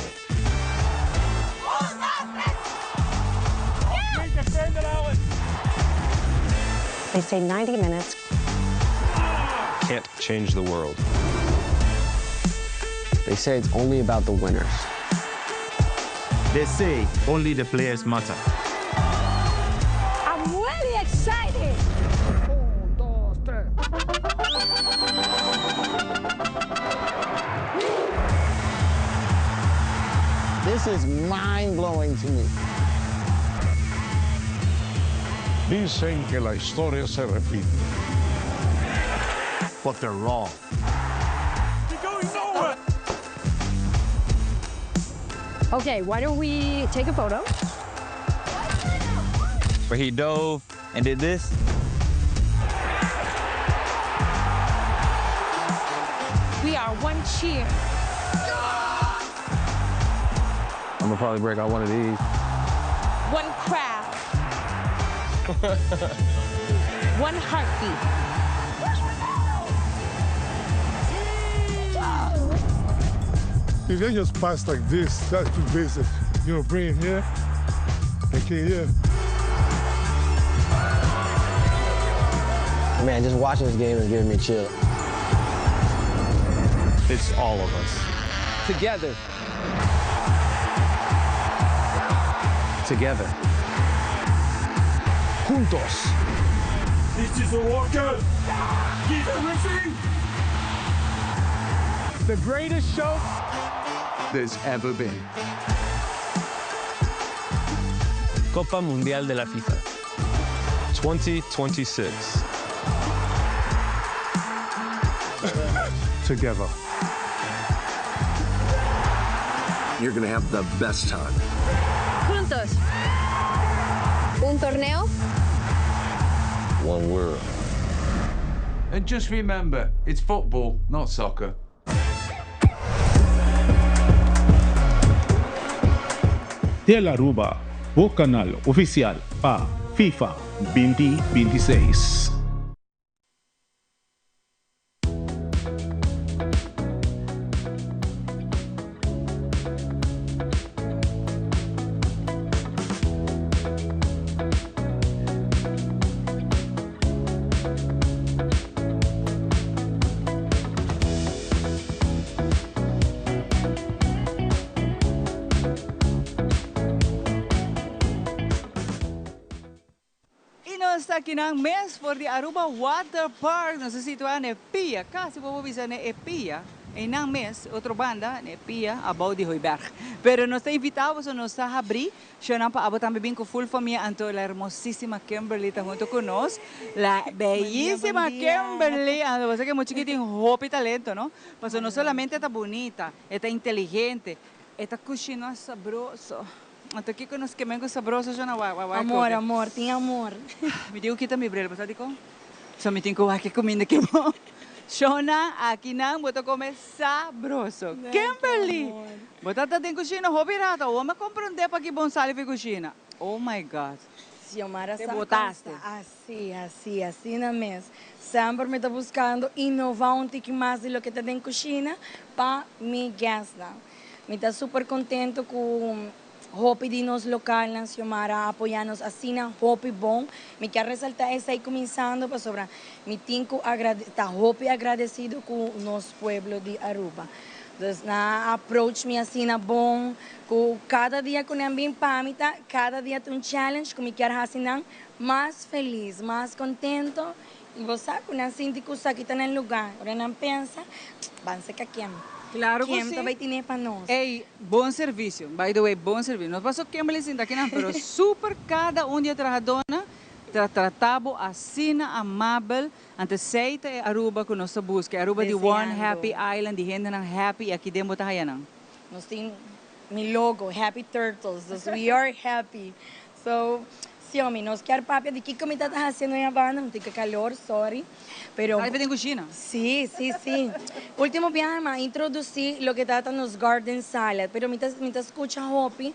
S20: They say 90 minutes
S19: Can't change the world.
S21: They say it's only about the winners.
S5: They say only the players matter.
S15: I'm really excited.
S22: This is mind-blowing to me.
S23: Dicen que la historia se repite. But they're wrong.
S15: You're going nowhere.
S24: Okay, why don't we take a photo?
S25: Where he dove and did this.
S15: We are one cheer.
S21: I'm gonna probably break out one of these.
S15: One crowd. One heartbeat.
S23: If they just pass like this, that's too basic. You know, bring it here, okay, here.
S21: Man, just watching this game is giving me chill.
S5: It's all of us.
S21: Together.
S5: Together.
S23: Juntos. This is a workout. Keep everything.
S5: The greatest show there's ever been.
S21: Copa Mundial de la FIFA.
S19: 2026.
S23: Together.
S19: You're gonna have the best time.
S24: Juntos. Un torneo.
S19: One world.
S26: And just remember, it's football, not soccer.
S5: Aruba, o canal oficial pa FIFA 2026.
S2: Está aqui ng mes for the Aruba Water Park. Nasa situan na Epia. Kasi pababisa na Epia. Ay nang mes, outro banda, na Epia, about de Hoiberg. Pero nós está invitados, nós está abrir. Siya nang paabot ang bibing ko full família. Anto, la hermosísima Kimberly está junto con nos. La bellísima Kimberly. Ando, basta que muy chiquitín, hope y talento, ¿no? Pero no solamente está bonita, está inteligente, está cochina sabroso. Até aqui que nós queremos sabroso já na
S24: Amor, amor, tem amor.
S2: Me digo que tá me brilha, sabe como? Só me tem que que comida que bom. Shona, aqui não, vou comer sabroso. Kimberly, bota tem cozinha, hobby rata, ou me compreender para que bom sale de cozinha. Oh my God.
S24: Xiomara
S2: te botaste.
S24: Assim na mesa. Sempre me está buscando inovar um pouquinho mais do que tem em cozinha para me gastar. Me está super contento com Hopi de nos local, na Xiomara, apoiarnos assim na Hopi bom. Me quero ressaltar isso aí começando para sobrar. Me tenho tá Hopi agradecido com o nosso pueblo de Aruba. Então, na approach me assim na bom, com cada dia com a minha pamita, cada dia tem um challenge, com me quero assim mais feliz, mais contento. E você com a síndica que está no lugar, agora não pensa, vamos ser aqui.
S2: Claro que
S24: sí. Vai ter para nós.
S2: Ei, bom serviço. By the way, bom serviço. Nós passamos Kimberly sin daqui, pero super cada dia trabajadora, tratado assim amável, ante seita Aruba que nós busca. Aruba de One Happy Island, de gente não happy, e aqui dentro tá não.
S24: Nós temos mi logo, Happy Turtles, we are happy. So, Xiaomi, nós queremos papia de que comida está fazendo em Havana, não tem calor, sorry. Pero
S2: ¿Ahí en cocina?
S24: Sí. Último viaje me introducí lo que trata nos garden salad, pero mientras escucha Hopi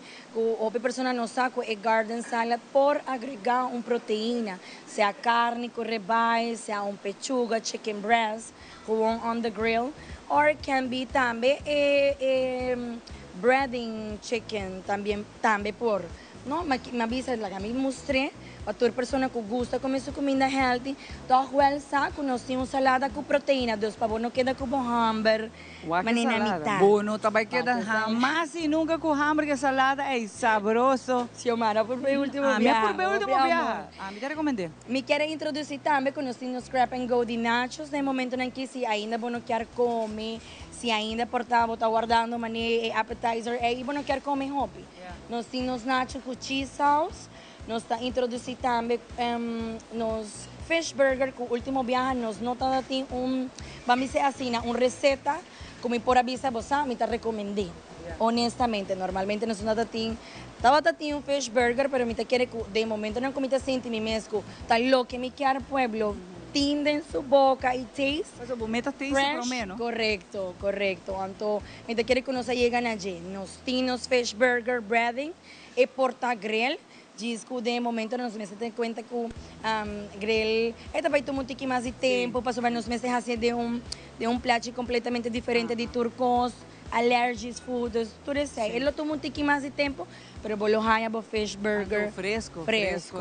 S24: persona no saco el garden salad por agregar una proteína, sea carne con ribeye, sea un pechuga, chicken breast, on the grill, or can be también breading chicken también por, no, me avisa la que a mí mostré a toda persona que gusta comer su comida healthy, todo el saco nos tiene una salada con proteína, dos pavos no queda como hamburger, manina mitad.
S13: Bueno, também queda jamás e nunca com hambúrguer salada é saboroso.
S24: Xiomara, por meu último
S13: viaje.
S24: viaje.
S13: Por meu último viaje. Me te recomendei.
S24: Me quero introduzir também com os scrap and go de nachos, no momento em que se ainda não quer comer, se ainda está guardando mané appetizer, e não quer comer hobby. Nós temos nachos com cheese sauce, nós está introduzir também nos fish burger, com o último viaje, nós não tem vamos dizer assim, uma receita, como por avisa você, me te recomendei. Honestamente, normalmente nós não tem um fish burger, pero me te quer de momento não comida senti me mesco, tá louco que me quer pueblo. Tinda em sua boca e taste.
S13: Mas o momento taste
S24: fresh,
S13: menos.
S24: Correcto. Então, me te quer que nós chegamos allí. Nós temos fish burger breading e porta grill. Diz que de momento nós me temos conta que grill vai tomar um pouquinho mais de tempo, para sobre nós meses fazer de um prato completamente diferente de turcos, allergies, foods, tudo isso. Ele toma um pouquinho mais de tempo, pero bolo haya bo fish burger
S13: fresco.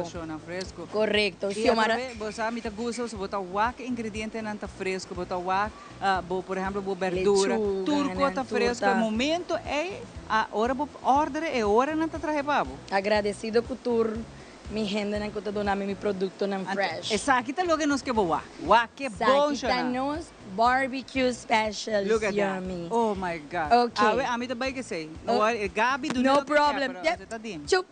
S13: Shona, fresco.
S24: Correcto.
S13: E você me gusta se botar o ingrediente nanta fresco, botar o por exemplo, bo verdura, turco tá fresco, o momento é a hora bo order é hora nanta trazer babo.
S24: Agradecido por tur mi gente na conta do nome mi produto nan fresh.
S13: Essa aqui tá logo nos que boa. Que bom,
S24: Shona. Nos barbecue special.
S13: Look at that.
S24: Yummy.
S13: Oh my God.
S24: Okay.
S13: A mim também que sei. Gabi do
S24: no problem.
S13: Chup.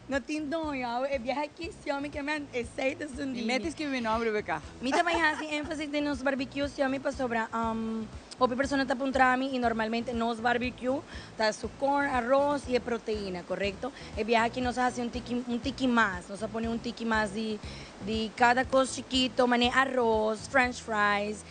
S24: No tem dói. É viaja aqui, Xiaomi que me aceita sundini.
S13: Metes que meu nome vai cá.
S24: Mi também assim ênfase de nos barbecue Xiaomi para sobra outra pessoa está puntrami e normalmente nos barbecue tá su corn, arroz e proteína, correto? E viaja aqui nós fazemos um tiki mais, nós põe um tiki mais de cada coisa chiquito, mané arroz, french fries,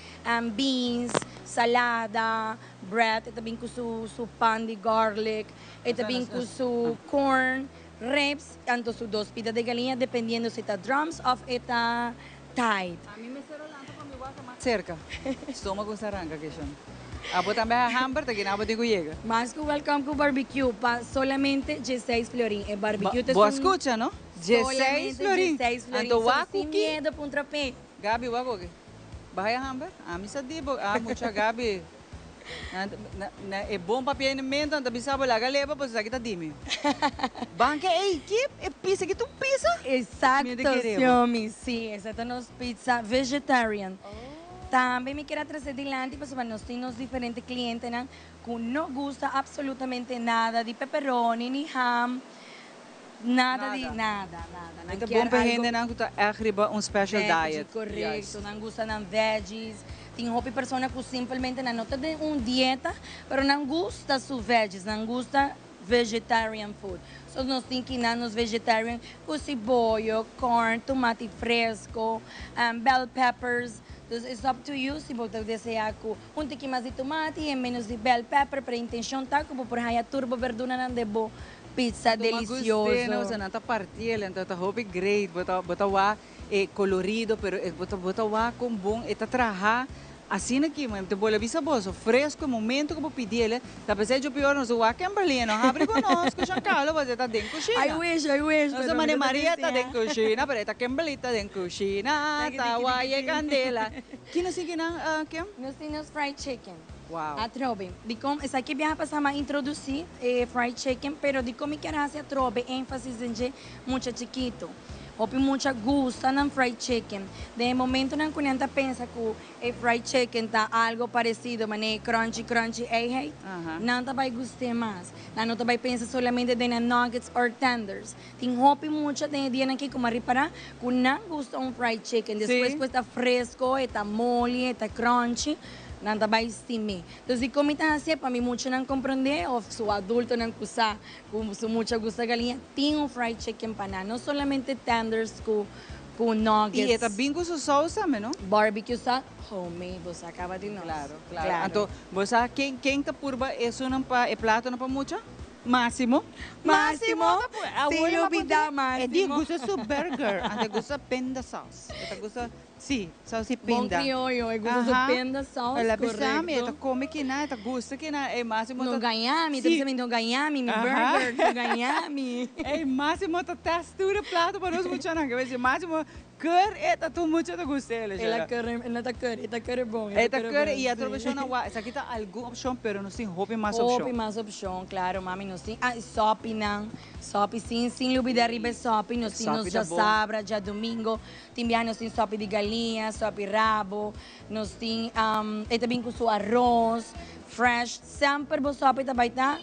S24: beans, salada, bread, e também com su pan de garlic, e também com su corn, ribs, tanto su dos pitas de galinha, dependendo se está drums ou está tight.
S13: A mim me será cerca. Estômago saranga que chama. Abo também é hambúrguer, que não digo chega.
S24: Mas que welcome com barbecue pa solamente 16 florin. É barbecue
S13: boa escuta, não? 16 florin.
S24: 16 florin.
S13: Então waku
S24: sem medo para um trapé.
S13: Gabi, waku que? Bahia hambúrguer? A mim sa dibo, mucha Gabi. É bom para pimenta, então bisabo lá galeba, pois aqui tá dimi. Banca é equipe, é pizza que tu pizza.
S24: Exato, Xiaomi, sim, exato, nos pizza vegetarian. Também me quero trazer adiante, para nós temos diferentes clientes que não gostam absolutamente nada de pepperoni, nem ham, nada.
S13: É bom para gente não que arriba special diet.
S24: Correto, não gostam de veggies. Tem outra pessoa que simplesmente não tem uma dieta, mas não gosta de veggies, não gosta vegetarian food. So nós temos que ir nos vegetarian com cebola, corn, tomate fresco, bell peppers. Então, it's up to you se você desejar com um pouquinho mais de tomate e menos de bell pepper, para a intenção tá como por aí a turbo verdura não debo pizza delicioso.
S13: Você não tá partindo, então tá hobby great, bota o colorido, pero bota o com bom, e tá trabalhar assim aqui, mas te bolha bisaboso, fresco, momento que eu pedi ele, tá pensando de pior, nós o Kimberly, não abre conosco, Giancarlo, você tá dentro da cozinha.
S24: I wish.
S13: Nossa Maria Maria tá dentro da cozinha, pero tá Kimberly tá dentro da cozinha, tá Waye Candela. Que nós temos Kim?
S24: Nós temos fried chicken.
S13: Wow.
S24: A trobe. Essa aqui viaja para introduzir fried chicken, pero de como que hace a trobe, ênfase em muito chiquito. Hopi mucha gusta ng fried chicken. De momento nang kunenta pensa ko fried chicken ta algo parecido, mané crunchy, hey, não tá vai gustar mais. Não tá vai pensa solamente de nuggets or tenders. Tem hopi mucha de dia nang como reparar que não gusta fried chicken. Depois pues tá fresco, tá mole, tá crunchy. Não tá vai steamy. Então, se como tá assim, para mim, muito não compreender, ou se o adulto não custa, como se muito gosta galinha, tem fried chicken para não somente tenders com nuggets.
S13: E tá bem com sua salsa, não?
S24: Barbecue sauce, homemade, você acaba de nós.
S13: Claro. Então, você, quem tá purba, isso não é prato, não para muito? Máximo.
S24: Sem dúvida, Máximo.
S13: E gusta su burger. Ante gusta penda sauce. Ante gusta Sim, sauce
S24: Bom
S13: pinda.
S24: criollo, eu gosto de pinda sauce,
S13: Ela pensame,
S24: correcto.
S13: ela come que na, ela gosta que na, é máximo.
S24: No ganhami,
S13: Sim.
S24: também no ganhami, mi
S13: Aham.
S24: burger, no ganhami.
S13: É máximo ta textura prato para nós muito não, que vai ser máximo cur é ta tu muito da gosta ela.
S24: Ela quer bom.
S13: Esta cur e a outra opção não há, essa aqui tá alguma opção, pero não tem roupa mais opção.
S24: Roupa mais opção, claro, mami, não tem. Ah, sope não. Sope sim, sem dúvida arriba sope, não tem nos já sabra, já domingo. Também nós tem sope de galinha, sope rabo, nós tem e também com seu arroz fresh, sempre bo sope também tá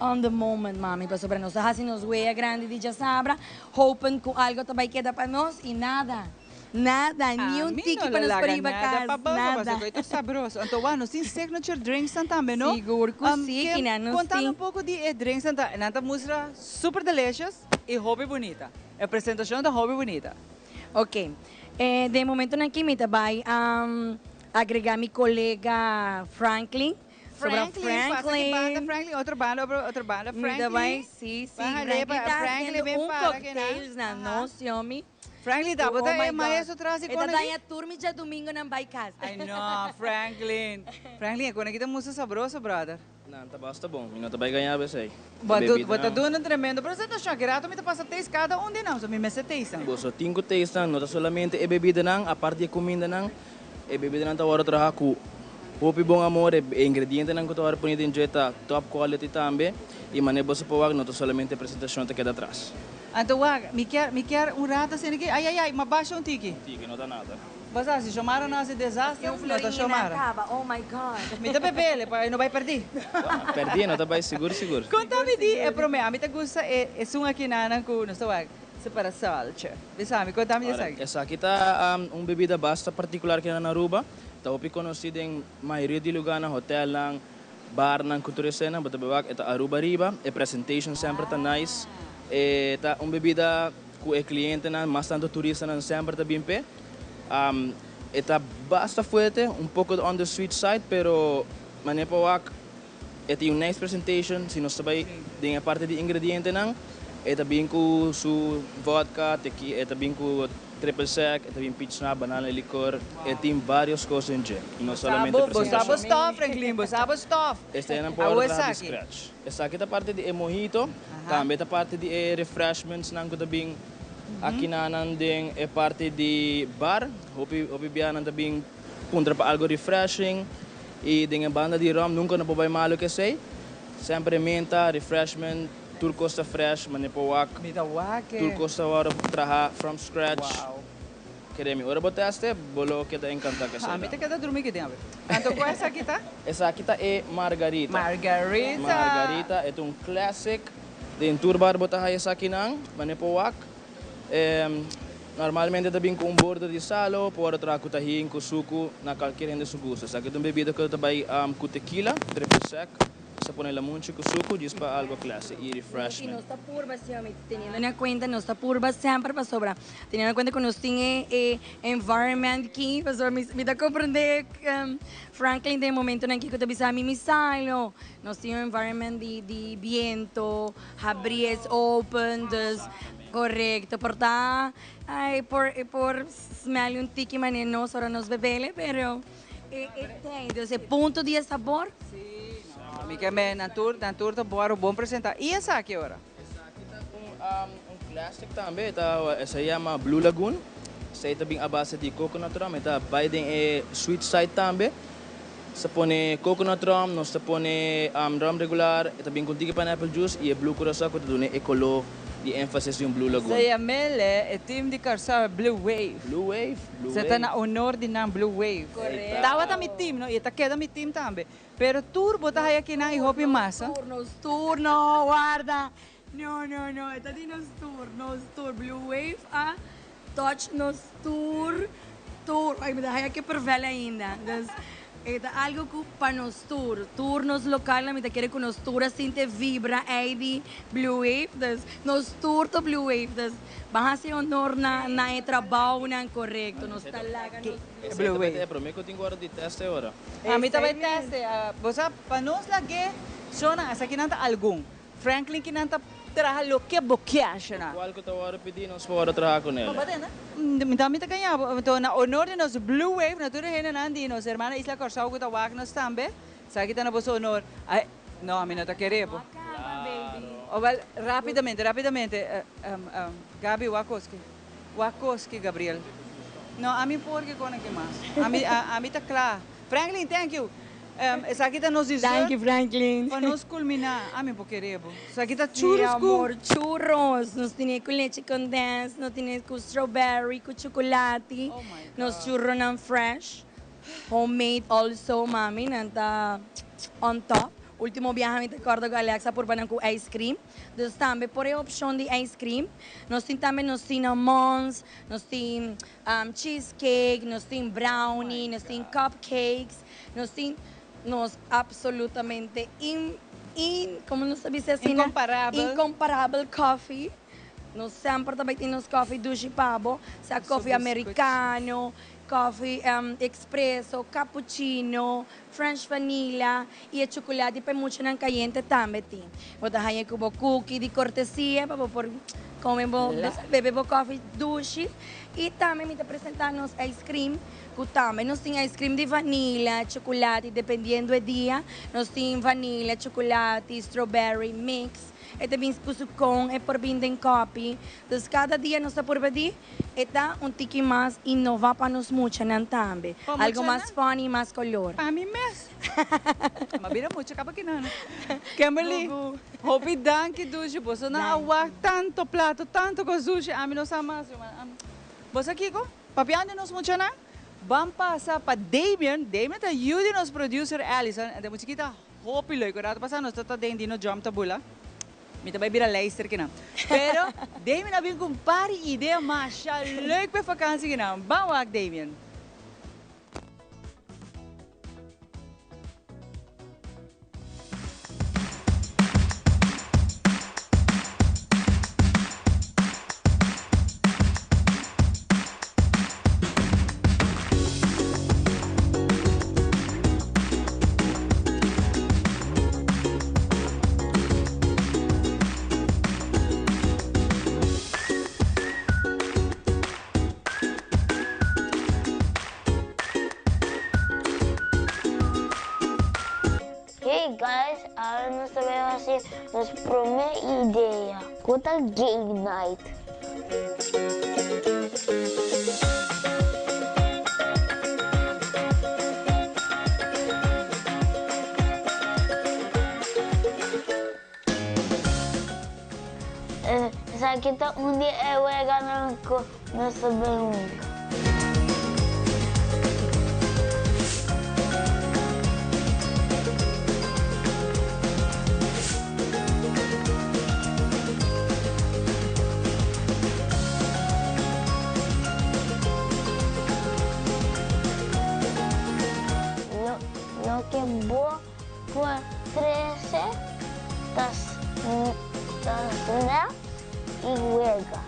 S24: on the moment, mami, para sobre nós. Assim nos weia grande de já sabra, hoping com algo também queda para nós e nada. Nada, nenhum tique para nos para ir para casa, nada.
S13: Nada, sabroso. Então, nós temos signature drinks também, não?
S24: Seguro que sim, nós
S13: contando um pouco de drinks, nanta música super delicious e hobby bonita. A apresentação da hobby bonita.
S24: Ok. De momento aqui, me vai agregar meu colega Franklin.
S13: Franklin, outra banda, Franklin.
S24: Vai, sim. Franklin
S13: bem
S24: cocktails na nossa, homem.
S13: Franklin, tá, bota aí, maestro traz e
S24: quando daí a turma de domingo não vai casa.
S13: Ai, não, Franklin. Franklin, quando aqui tem música sabrosa, brother.
S21: Não, tá basta bom. Não tá vai ganhar, você.
S13: Bota tudo tremendo. Pero você tá achando que rato me tá passa taste cada onde não, só me messe taste.
S21: Boso, 5 taste não tá solamente é bebida não, a parte de comida não, é bebida não tá hora trabalhar com hopi bom amor, é ingrediente não que tá hora punir em jeta top quality também, e mané boso powag não tá solamente a apresentação tá queda atrás.
S13: Então, me quer rato assim aqui. Ai, mabaixa tiki.
S21: Tiki, não dá nada.
S13: Basta, se chamaram nós de desastre,
S24: eu
S13: não tá chamando.
S24: Oh my God.
S13: Me dá bebele, não vai perder.
S21: Perdi, não tá vai seguro.
S13: Conta-me de, é promessa, a mim tá gosta, é um aqui na com, não sei, para salcha. Sabe, conta-me disso aqui.
S21: Essa aqui tá bebida basta particular que na Aruba, tá opi conhecido em maioria de lugar na hotel lang, bar ng cultura cena, bata bebak, ita Aruba riba, e presentation sempre tá nice. Tá bebida que o cliente na, mas tanto turista na sempre tá bem pé. Está basta fuerte, un poco on the sweet side, pero manepawak, ito yung nice presentation, sinusabay din a parte de ingrediente nang, ito bin ko su vodka, tequila, ito bin ko triple sec, ito bin peach na, banana licor, ito yung varios cosas en gin. Y no solamente presentación.
S13: Bosabo stuff, Franklin, bosabo stuff.
S21: Este yan ang power trabajo de scratch. Esta kita parte de mojito, también esta parte de refreshments nang kutabing aqui nanan ding é parte de bar, hopi bianan tabing contra pa algo refreshing e ding a banda de rum nunca na pobay malo que sei. Sempre menta, refreshment, tur costa fresh, manipawak. Tur costa wara traha from scratch. Wow. Queremos ora botaste, bolo que te encanta que sei.
S13: A mim te queda dormir que tem a ver. Então qual é essa aqui tá?
S21: Essa aqui tá é Margarita.
S13: Margarita
S21: é um classic. Din tur bar botahay essa aqui nang manipawak. Normalmente também com bordo de salo, pode trazer tahin com suco na qualquer rende su gusto. Sa que bebida que também com tequila, triple sec, sa pone la munchi com suco, diz para algo classe e refreshment.
S24: E nós está purba, teniendo em conta, nós está purba sempre para sobrar. Teniendo em conta que nós temos environment aqui, para sobrar, me dá compreender, Franklin, de momento na que eu também sabe mi salo, nós temos environment de viento, abrir open, correcto, porta, por smell un tiki manenoso para nos bebele, pero tem esse ponto de sabor.
S13: Sim, amiga, natur tá bom apresentar. E essa aqui agora?
S21: Essa aqui tá com classic também, tá, se chama Blue Lagoon. Essa também a base de coconut rum, tá, Biden é sweet side também. Se põe coconut rum, nós se põe rum regular, também com tiki pineapple juice e blue curacao que tá dando color. De emphasis yung Blue Lagoon.
S13: Sa Yamele, team de Carçar Blue Wave.
S21: Blue Wave?
S13: Sa na honor din ng Blue Wave.
S24: Correct.
S13: Tawa ta mi team, no? Ita queda mi team tambe. Pero turbo ta haya kina i hopi masa.
S24: Turno, guarda. No. Ita di nos tour. Blue Wave, touch nos tour. Ay, me dahaya que pervela ainda. Ita algo que para nos turnos local na mita quer que nos tour assim te vibra aí de Blue Wave, nos tour to Blue Wave, baha se honor na trabalho na correto, nos talaga nos
S21: Blue Wave. Pero me contigo agora de teste agora.
S13: A mim também teste, você para nós lagi, sona asa kinanta algum. Franklin kinanta trabalhar lo que boqueacha, né?
S21: Qual que eu pedir nós fora trabalhar com ele?
S13: Também kanya, então na honor de nos Blue Wave, na tudo rena nandi nos hermana Isla Corsao que tá wag nos também. Sa kita na boso honor. Ai, não, a mim não tá querendo. Oh, well, rapidamente. Gabi Wakoski, Gabriel. Não, a mim porque com que mais. A mim tá claro. Franklin, thank you. Essa aqui tá nos dessert.
S24: Thank you, Franklin.
S13: Para nos culminar, a mim porque queremos. Essa aqui tá
S24: Churros,
S13: churros.
S24: amor, churros. Nos tiene com leite condensed, nos tiene com strawberry, com chocolate. Oh my God. Nos churros não fresh. Homemade also, mami, nanta on top. Último viaje, me recordo que Alexa por banana com ice cream. Então também por a opção de ice cream. Nós temos também nos cinnamons, nós temos cheesecake, nós temos brownie, nós temos cupcakes, nós temos absolutamente como não sabe se assim, incomparável coffee. Nós sempre também temos coffee douce pabo, sa coffee americano, coffee expresso, cappuccino, French vanilla e chocolate para muito não caliente também tem. Botar aí cubo cookie de cortesia para por comemos bebemos coffee douce e também me apresentar nos ice cream. Também nós temos ice cream de vanilla, chocolate, dependendo do dia. Nós temos vanilla, chocolate, strawberry mix. E também puso com por binden copy. Então cada dia nós por pedir está tiki mais inovar para nós muito não também. Algo mais funny, mais color.
S13: Para mim mesmo. Mas vira muito capa que não. Kimberly, hope danke duche. Você não awak tanto plato, tanto com sushi. A mim não sabe mais. Você aqui com papiando nós muito não? Vamos passar para Damien. Damien está ajudando nos producer Alison. E temos que estar hope leuk. Agora passar nós está dentro no jump tabula. Me também vira Leicester que não. Pero Damien havia com par ideia mais leuk para vakantie que não. Vamos lá, Damien.
S3: Hey guys, ahora nós também vamos fazer nossa primeira ideia. Conta game night. Sa kita undi ganang ko nasa bengong. Que boa por 13 das e huelga.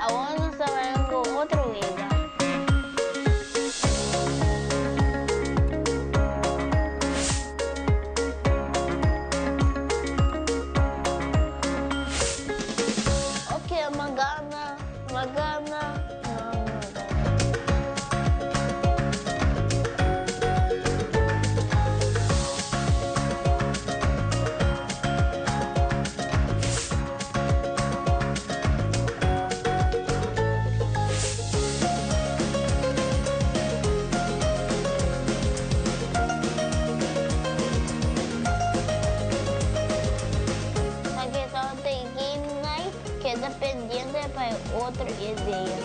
S3: Agora nós trabalhamos com outra huelga. Magana. Queda pendiente para outra ideia.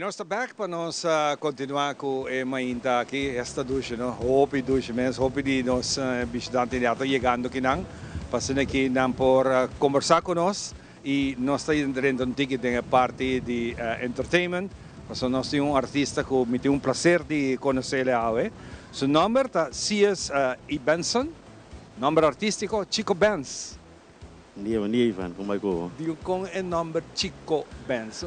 S10: nós estamos back para nós continuar com o mainta aqui, esta ducha, não? Hope ducha mesmo, hope de nós visitantes já estão chegando aqui não, passando aqui não por conversar com nós e nós estamos dentro de um ticket de parte de entertainment, mas nós temos artista que me tem prazer de conhecer ele. Seu nome é C.S. E. Benson, nome artístico Chico Benz.
S4: Dia, Ivan, como vai com?
S10: Com o nome Chico Benz,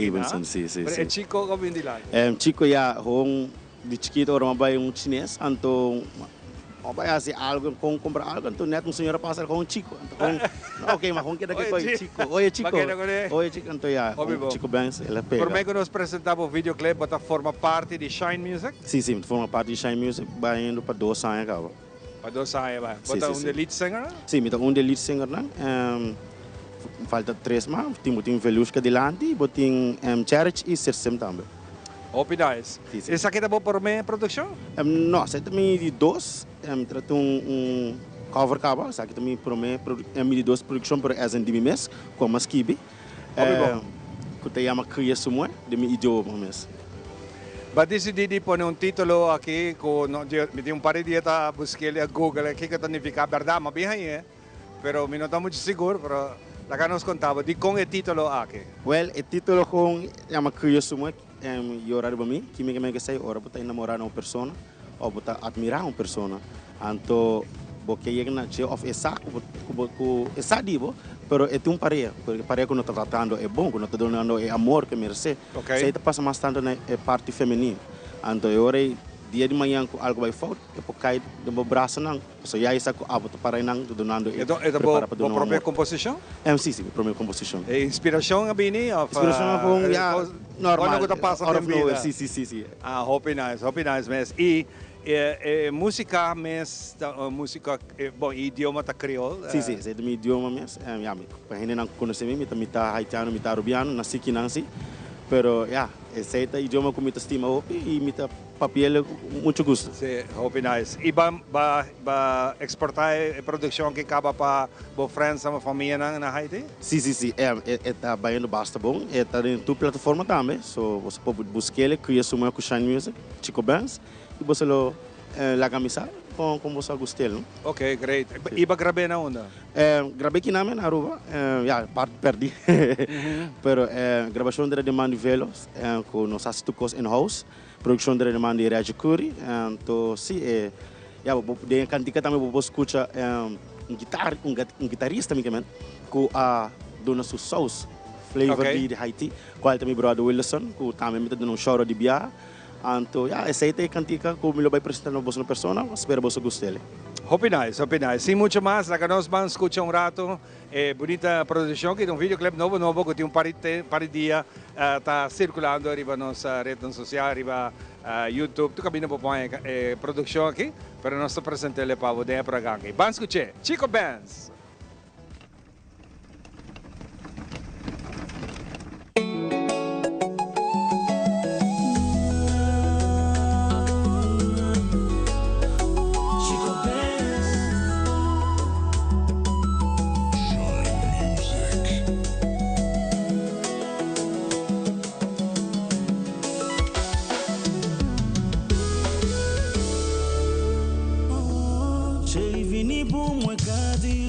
S4: Benson, sim.
S10: É Chico como vem de lá?
S4: Chico já, de chiquito orang vai chinês, então vai assim algo com comprar algo, então net senhora passa com Chico, então ok, mas com que daqui foi Chico, oi Chico, então já, Chico Benz, ele pega.
S10: Por meio que nós apresentamos o videoclipe, você forma parte de Shine Music?
S4: Sim, forma parte de Shine Music, vai indo para 2 anos agora.
S10: Para 2 anos, vai. Você é um lead singer?
S4: Sim, eu sou lead singer, falta 3 mais, temos Velusca delante, e tem Charity e Sirsem também.
S10: Hope nice. Esse aqui é bom para minha produção?
S4: Não, esse também de 2, trato cover cabo, esse aqui também para mim de 2 produção para as de mês, com a Skibi. Que te chama Cria Sumue, de meu idioma mesmo.
S10: Mas decidi pôr título aqui, me tem par de dias a buscar a Google, aqui que significa verdade, mas bem aí, pero me não estou muito seguro, pero lá nos contava, de com o título aqui.
S4: Well, o título com chama Cria Sumue, e horário para mim, que me sei, ora para enamorar uma pessoa, ou para admirar uma pessoa, então porque chega na cheio of essa, essa divo, pero é um pareia, porque pareia que não está tratando é bom, que não está dando é amor que merece. Se aí passa mais tanto na parte feminina, então eu orei dia de manhã com algo vai falta, que por cair do meu braço não, so já isso a botar para não, donando
S10: é a própria composição?
S4: Sim, a própria composição.
S10: É inspiração a bini?
S4: Inspiração a bom, já normal.
S10: Quando passa a vida?
S4: Sim.
S10: Ah, hope nice mesmo. E música mesmo, música, bom, idioma tá crioulo?
S4: Sim, é do meu idioma mesmo. Para gente não conhecer me tá haitiano, me tá rubiano, nasci aqui Nancy, pero esse é o idioma que me estima hope e me tá papel muito gosto.
S10: Sim, hope nice. E vai exportar a produção que acaba para a França, a família na Haiti?
S4: Sim, tá bem basta bom, tá em tua plataforma também, so você pode buscar ele, criar sua com Shine Music, Chico Benz, e você lo la camisa com você gostel, não?
S10: Ok, great. E vai gravar na onda?
S4: Gravei aqui na Aruba, parte perdi, pero gravação de demanda velos, com nós assistimos in-house, produção de demanda de Raja Curry, então sim, de cantica também vou escutar guitarrista também, com a dona sua sauce, flavor de Haiti, qual também brother Wilson, com também me dando choro de biar. Então, essa é a cantica que eu vou apresentar a você pessoa, espero que você goste.
S10: Hope nice. Sim, muito mais, lá que nós vamos escutar rato, bonita produção, que é videoclip novo, que tem par de dias, está circulando arriba nossa rede social, arriba YouTube, tu caminho para pôr produção aqui, para nós apresentar ele para você para cá. Vamos escutar, Chico Benz.
S6: Vini boom we kadi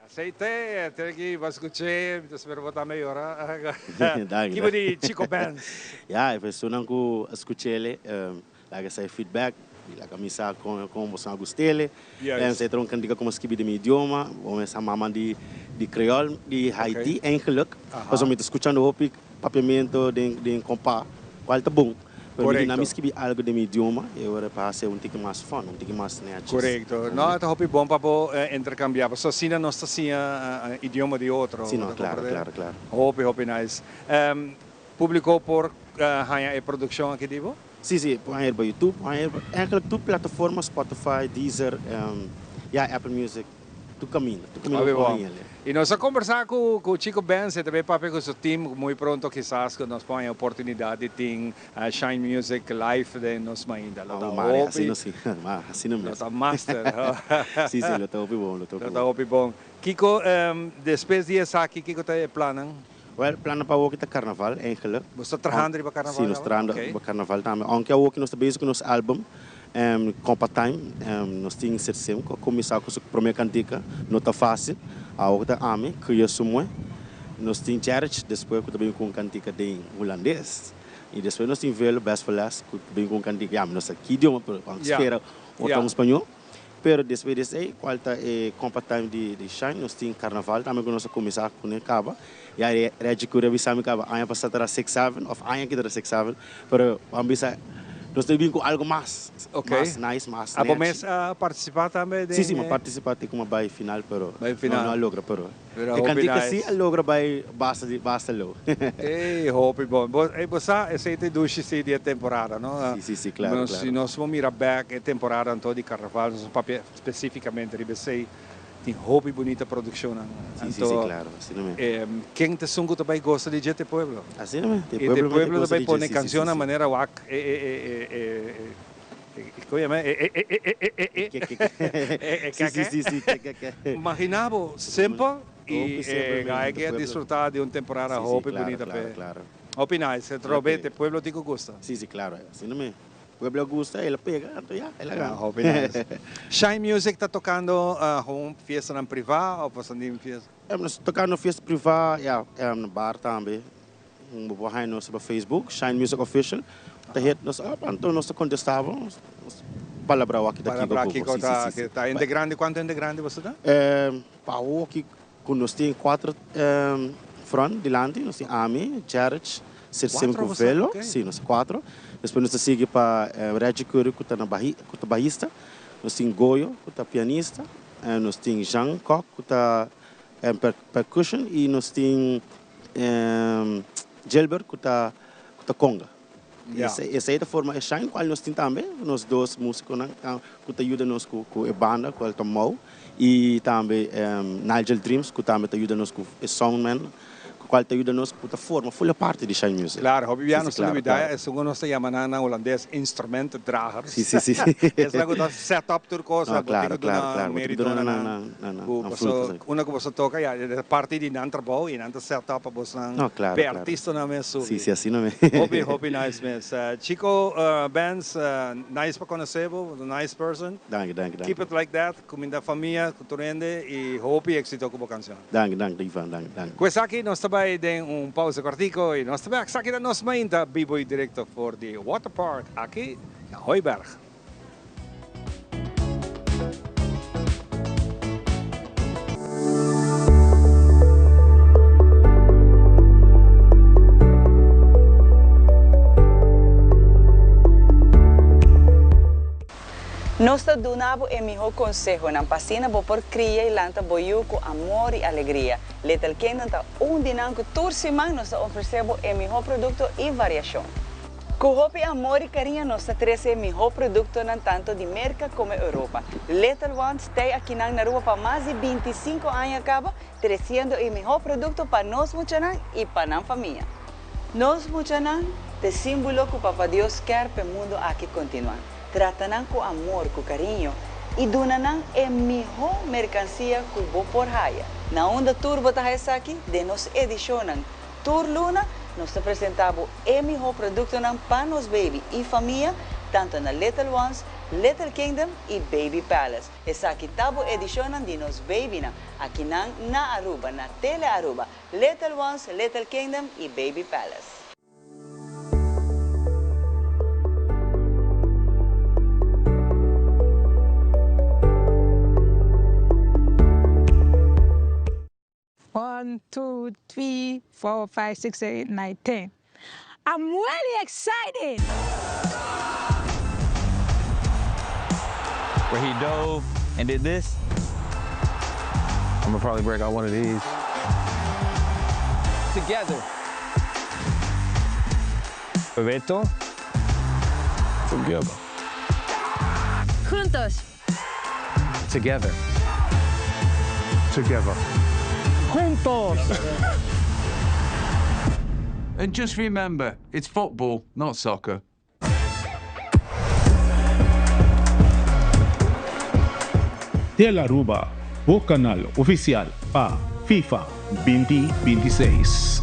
S1: Aceite, tergi vascuche, espero botar melhor.
S4: Dank
S1: Tipo de Chico Benz.
S4: Ja, eu sou não que escutei ele, lá sai feedback, lá camisa com você gostele. En zij dronken die como skibbe de mijn idioma, vamos a mama de Creole, de Haiti, eigenlijk. Pas om te escuchando hoop ik papiamento de compa, qual tá bom. Pero na minha skibbe algo de meu idioma, eu era para ser tique mais fun, tique mais nerds.
S1: Correcto. No, het hoop ik bom para intercambiar. Só assim não está assim idioma de outro.
S4: Sim, no, claro.
S1: Hoop nice. Publicou por a produção aqui divo?
S4: Sim, põe para YouTube, eigenlijk tudo plataformas, Spotify, Deezer, Apple Music, tudo caminho
S1: E nós vamos conversar com o Chico Benz e também para o seu time, muito pronto quizás que nós põe a oportunidade de ter Shine Music Live de nós ainda.
S4: Assim não
S1: mesmo. Master.
S4: Sim, lo está
S1: bom. Kiko, depois disso aqui, Kiko está planando?
S4: Well, plannen para ook het carnaval eigenlijk.
S1: We staan trajando bij carnaval?
S4: Sim, nós trajando bij carnaval também. Aunque ook nós bezig com nosso álbum, Compa Time, nós temos certeza que começar com a primeira cantica, não está fácil. A outra ame, que eu sou nós temos Jared, depois que também com cantica de holandês. E depois nós temos Velo, Best for Last, que também com cantica, nós aqui idioma, vamos esperar outro espanhol. Pero depois desse, qual está Compa Time de Shine, nós temos carnaval, também que nós começar com o Caba. E aí, Regicura, bisami Caba, aia passar para 6-7, ou aia que para 6-7, pero vamos bisa, nós temos com algo mais, mais nice, mais
S1: nice. Vamos participar também?
S4: Sim, mas participar tem uma baia final, pero não logra, pero é cantica sim, logra baia basta lo.
S1: Ei, hope bom. Você aceita duas de temporada, não?
S4: Sim, claro.
S1: Nós vamos mirar back a temporada toda de carnaval, nós papel especificamente ribesei tem hobby bonita produção.
S4: Sim, claro, assim mesmo.
S1: Quem te sungo também gosta de Jete Pueblo?
S4: Assim mesmo.
S1: E de Pueblo também põe canção na maneira wak. Imaginava simple e hay que disfrutar de uma temporada hobby bonita.
S4: Claro.
S1: Opinais, Robete, Pueblo te gosta?
S4: Sim, claro, assim mesmo. Pueblo gusta, ele pega, então ele ganha.
S1: Nice. Shine Music está tocando uma festa na privada ou passando em festa?
S4: Nós tocando festa privada, no bar também. Vamos no nosso Facebook, Shine Music Official. Então nós contestávamos, palavra aqui daqui.
S1: Palavra aqui está. Em grande, quanto em grande você está?
S4: Para o que nós temos 4 front delante, nós temos Ami, Jared, Circem com Velo, sim, nós 4. Depois nós seguimos para Regicura, que está na baixista. Nós temos Goyo, que está pianista. Nós temos Jean Koch, que está percussion. E nós temos Gilbert, que está conga. Essa é a forma, é Shine, qual nós temos também, nós dois músicos, que ajudam-nos com a banda, com o Tomou, e também Nigel Dreams, que também ajuda-nos com o Soundman, qual ajuda-nos com a forma, foi a parte de Shine Music.
S10: Claro, Hobiano Salubidaya, segundo nós chamamos na holandês, instrumentendragers.
S4: Sim.
S10: É lago da setup tur cosa,
S4: claro.
S10: Mérito una que você toca, é parte de nan trabalho e nan setup você não artista na mesmo.
S4: Sim, assim não é.
S10: Hobby nice mesmo. Chico Benz, nice para conhecer, nice person.
S4: Danke.
S10: Keep it like that, comida família, culturende e hobby éxito com a canção.
S4: Danke, Ivan, danke.
S10: Questa aqui nós também tem pausa cortico e nós também aqui da nossa mainta B-Boy Director for the Water Park aqui em Hooiberg.
S13: Nós donamos o melhor conselho na pasina por criar e lançar boiú com amor e alegria. Little Kingdom está dinâmico toda semana nós oferecemos o melhor produto e variação. Com hope, amor e carinho nós trazemos o melhor produto tanto de América como Europa. Little Ones está aqui na rua para mais de 25 anos trazendo o melhor produto para nós e para a família. Nós é símbolo que o Papa Deus quer para o mundo aqui continuar. Tratam com amor, com carinho e donam a melhor mercancia que vou por raia. Na onda tour bota aqui, de nos edição Tour Luna, nós apresentamos o melhor produto para nos baby e família, tanto na Little Ones, Little Kingdom e Baby Palace. Essa aqui tabo edição de nos baby aqui na Aruba, na Tele Aruba, Little Ones, Little Kingdom e Baby Palace.
S6: One, 2, 3, 4, 5, 6, 7, 9, 10. I'm really excited.
S25: Where he dove and did this.
S19: I'm gonna probably break out one of these.
S7: Together.
S19: Bebeto. Together.
S6: Juntos.
S19: Together.
S7: Together.
S6: Juntos.
S26: And just remember, it's football, not soccer.
S8: Tele Aruba, o canal oficial para FIFA 2026.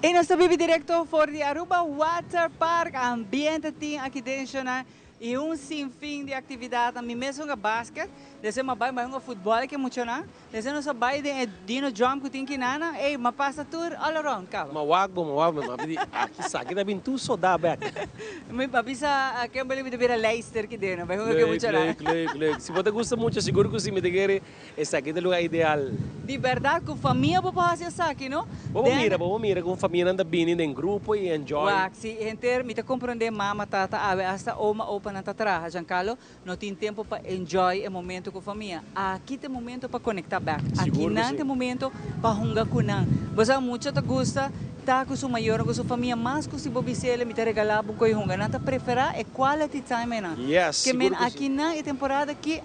S2: E nosso bibi direto for de Aruba Water Park, ambiente tem aqui dentro, né? E sinfim de atividade, também mesmo que basquete, desse uma vai um futebol que muito na, desse nosso vai de dino drum que tem que nana, e uma passa tour all around, cara.
S7: Mawag, mas aqui sabe que bem tu só dá back.
S2: Mas babisa aqui é bem de ver Leicester que dentro, vai que muito na.
S7: Claro. Se você gosta muito, seguro que se me digere, esse aqui é o lugar ideal.
S2: De verdade, com família vou fazer isso aqui, não?
S7: Vamos mirar com família anda bem em grupo e enjoy.
S2: Se gente me te compreender mama tata ave hasta oma opa na tatra, Giancarlo, não tem tempo para enjoy o momento com a família. Aqui tem momento para conectar back. Aqui não tem momento para hungar com não. Você muito te gosta, tá com sua maior, com sua família, mas com se bobicele me te regalar com o hungar. Não te preferar é quality time na.
S7: Yes.
S2: Que men aqui na temporada que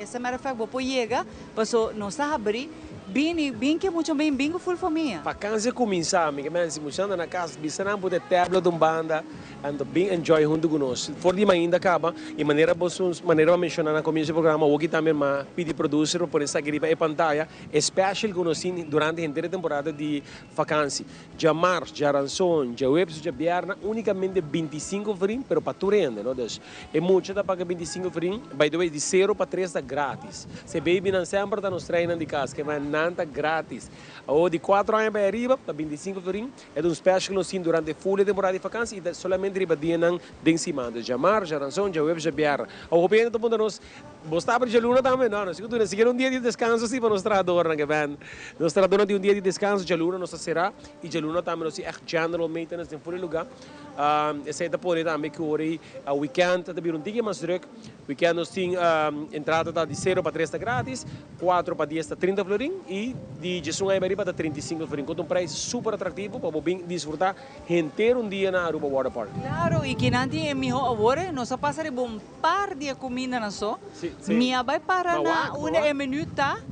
S2: essa matter of fact vou chega, passou não sabe abrir. Bem que muito bem com full família.
S7: Vacância começa, amiga, mas se você anda na casa, você não pode ter tablet de banda, ando bem enjoy junto conosco. For de ainda acaba, e maneira mencionar na começo do programa, o que também mas pedir producer por essa gripe e pantalla, especial conosco durante a inteira temporada de vacância. Já março, já rançon, já webs, já bierna, unicamente 25 frim, pero para tu renda, não deixa. E muito da paga 25 frim, by the way, de 0 para 3 da grátis. Se baby não sempre está nos treinando de casa, que vai nanta grátis. Ou de 4 anos para arriba, para 25 frim, é um special assim durante a full temporada de vacância e solamente riba dia não de cima. Já março, já rançon, já webs, já bierna. Ou bem, todo mundo nós Você para Jaluna também, não. Se quer dia de descanso, sim, para nós trador, que vem. Nós trador tem dia de descanso, Jaluna nós será e Jaluna também nós é general maintenance em fora lugar. Essa é da por também que hoje a weekend também dia mais druk. Weekend nós tem entrada de 0 para 3 grátis, 4 para 10 30 florin e de Jesus aí para 35 florin. Com preço super atrativo para bem desfrutar inteiro dia na Aruba Water Park.
S13: Claro, e que nanti é melhor agora, nós passaremos um par de comida na só. Minha vai para na uma minuta.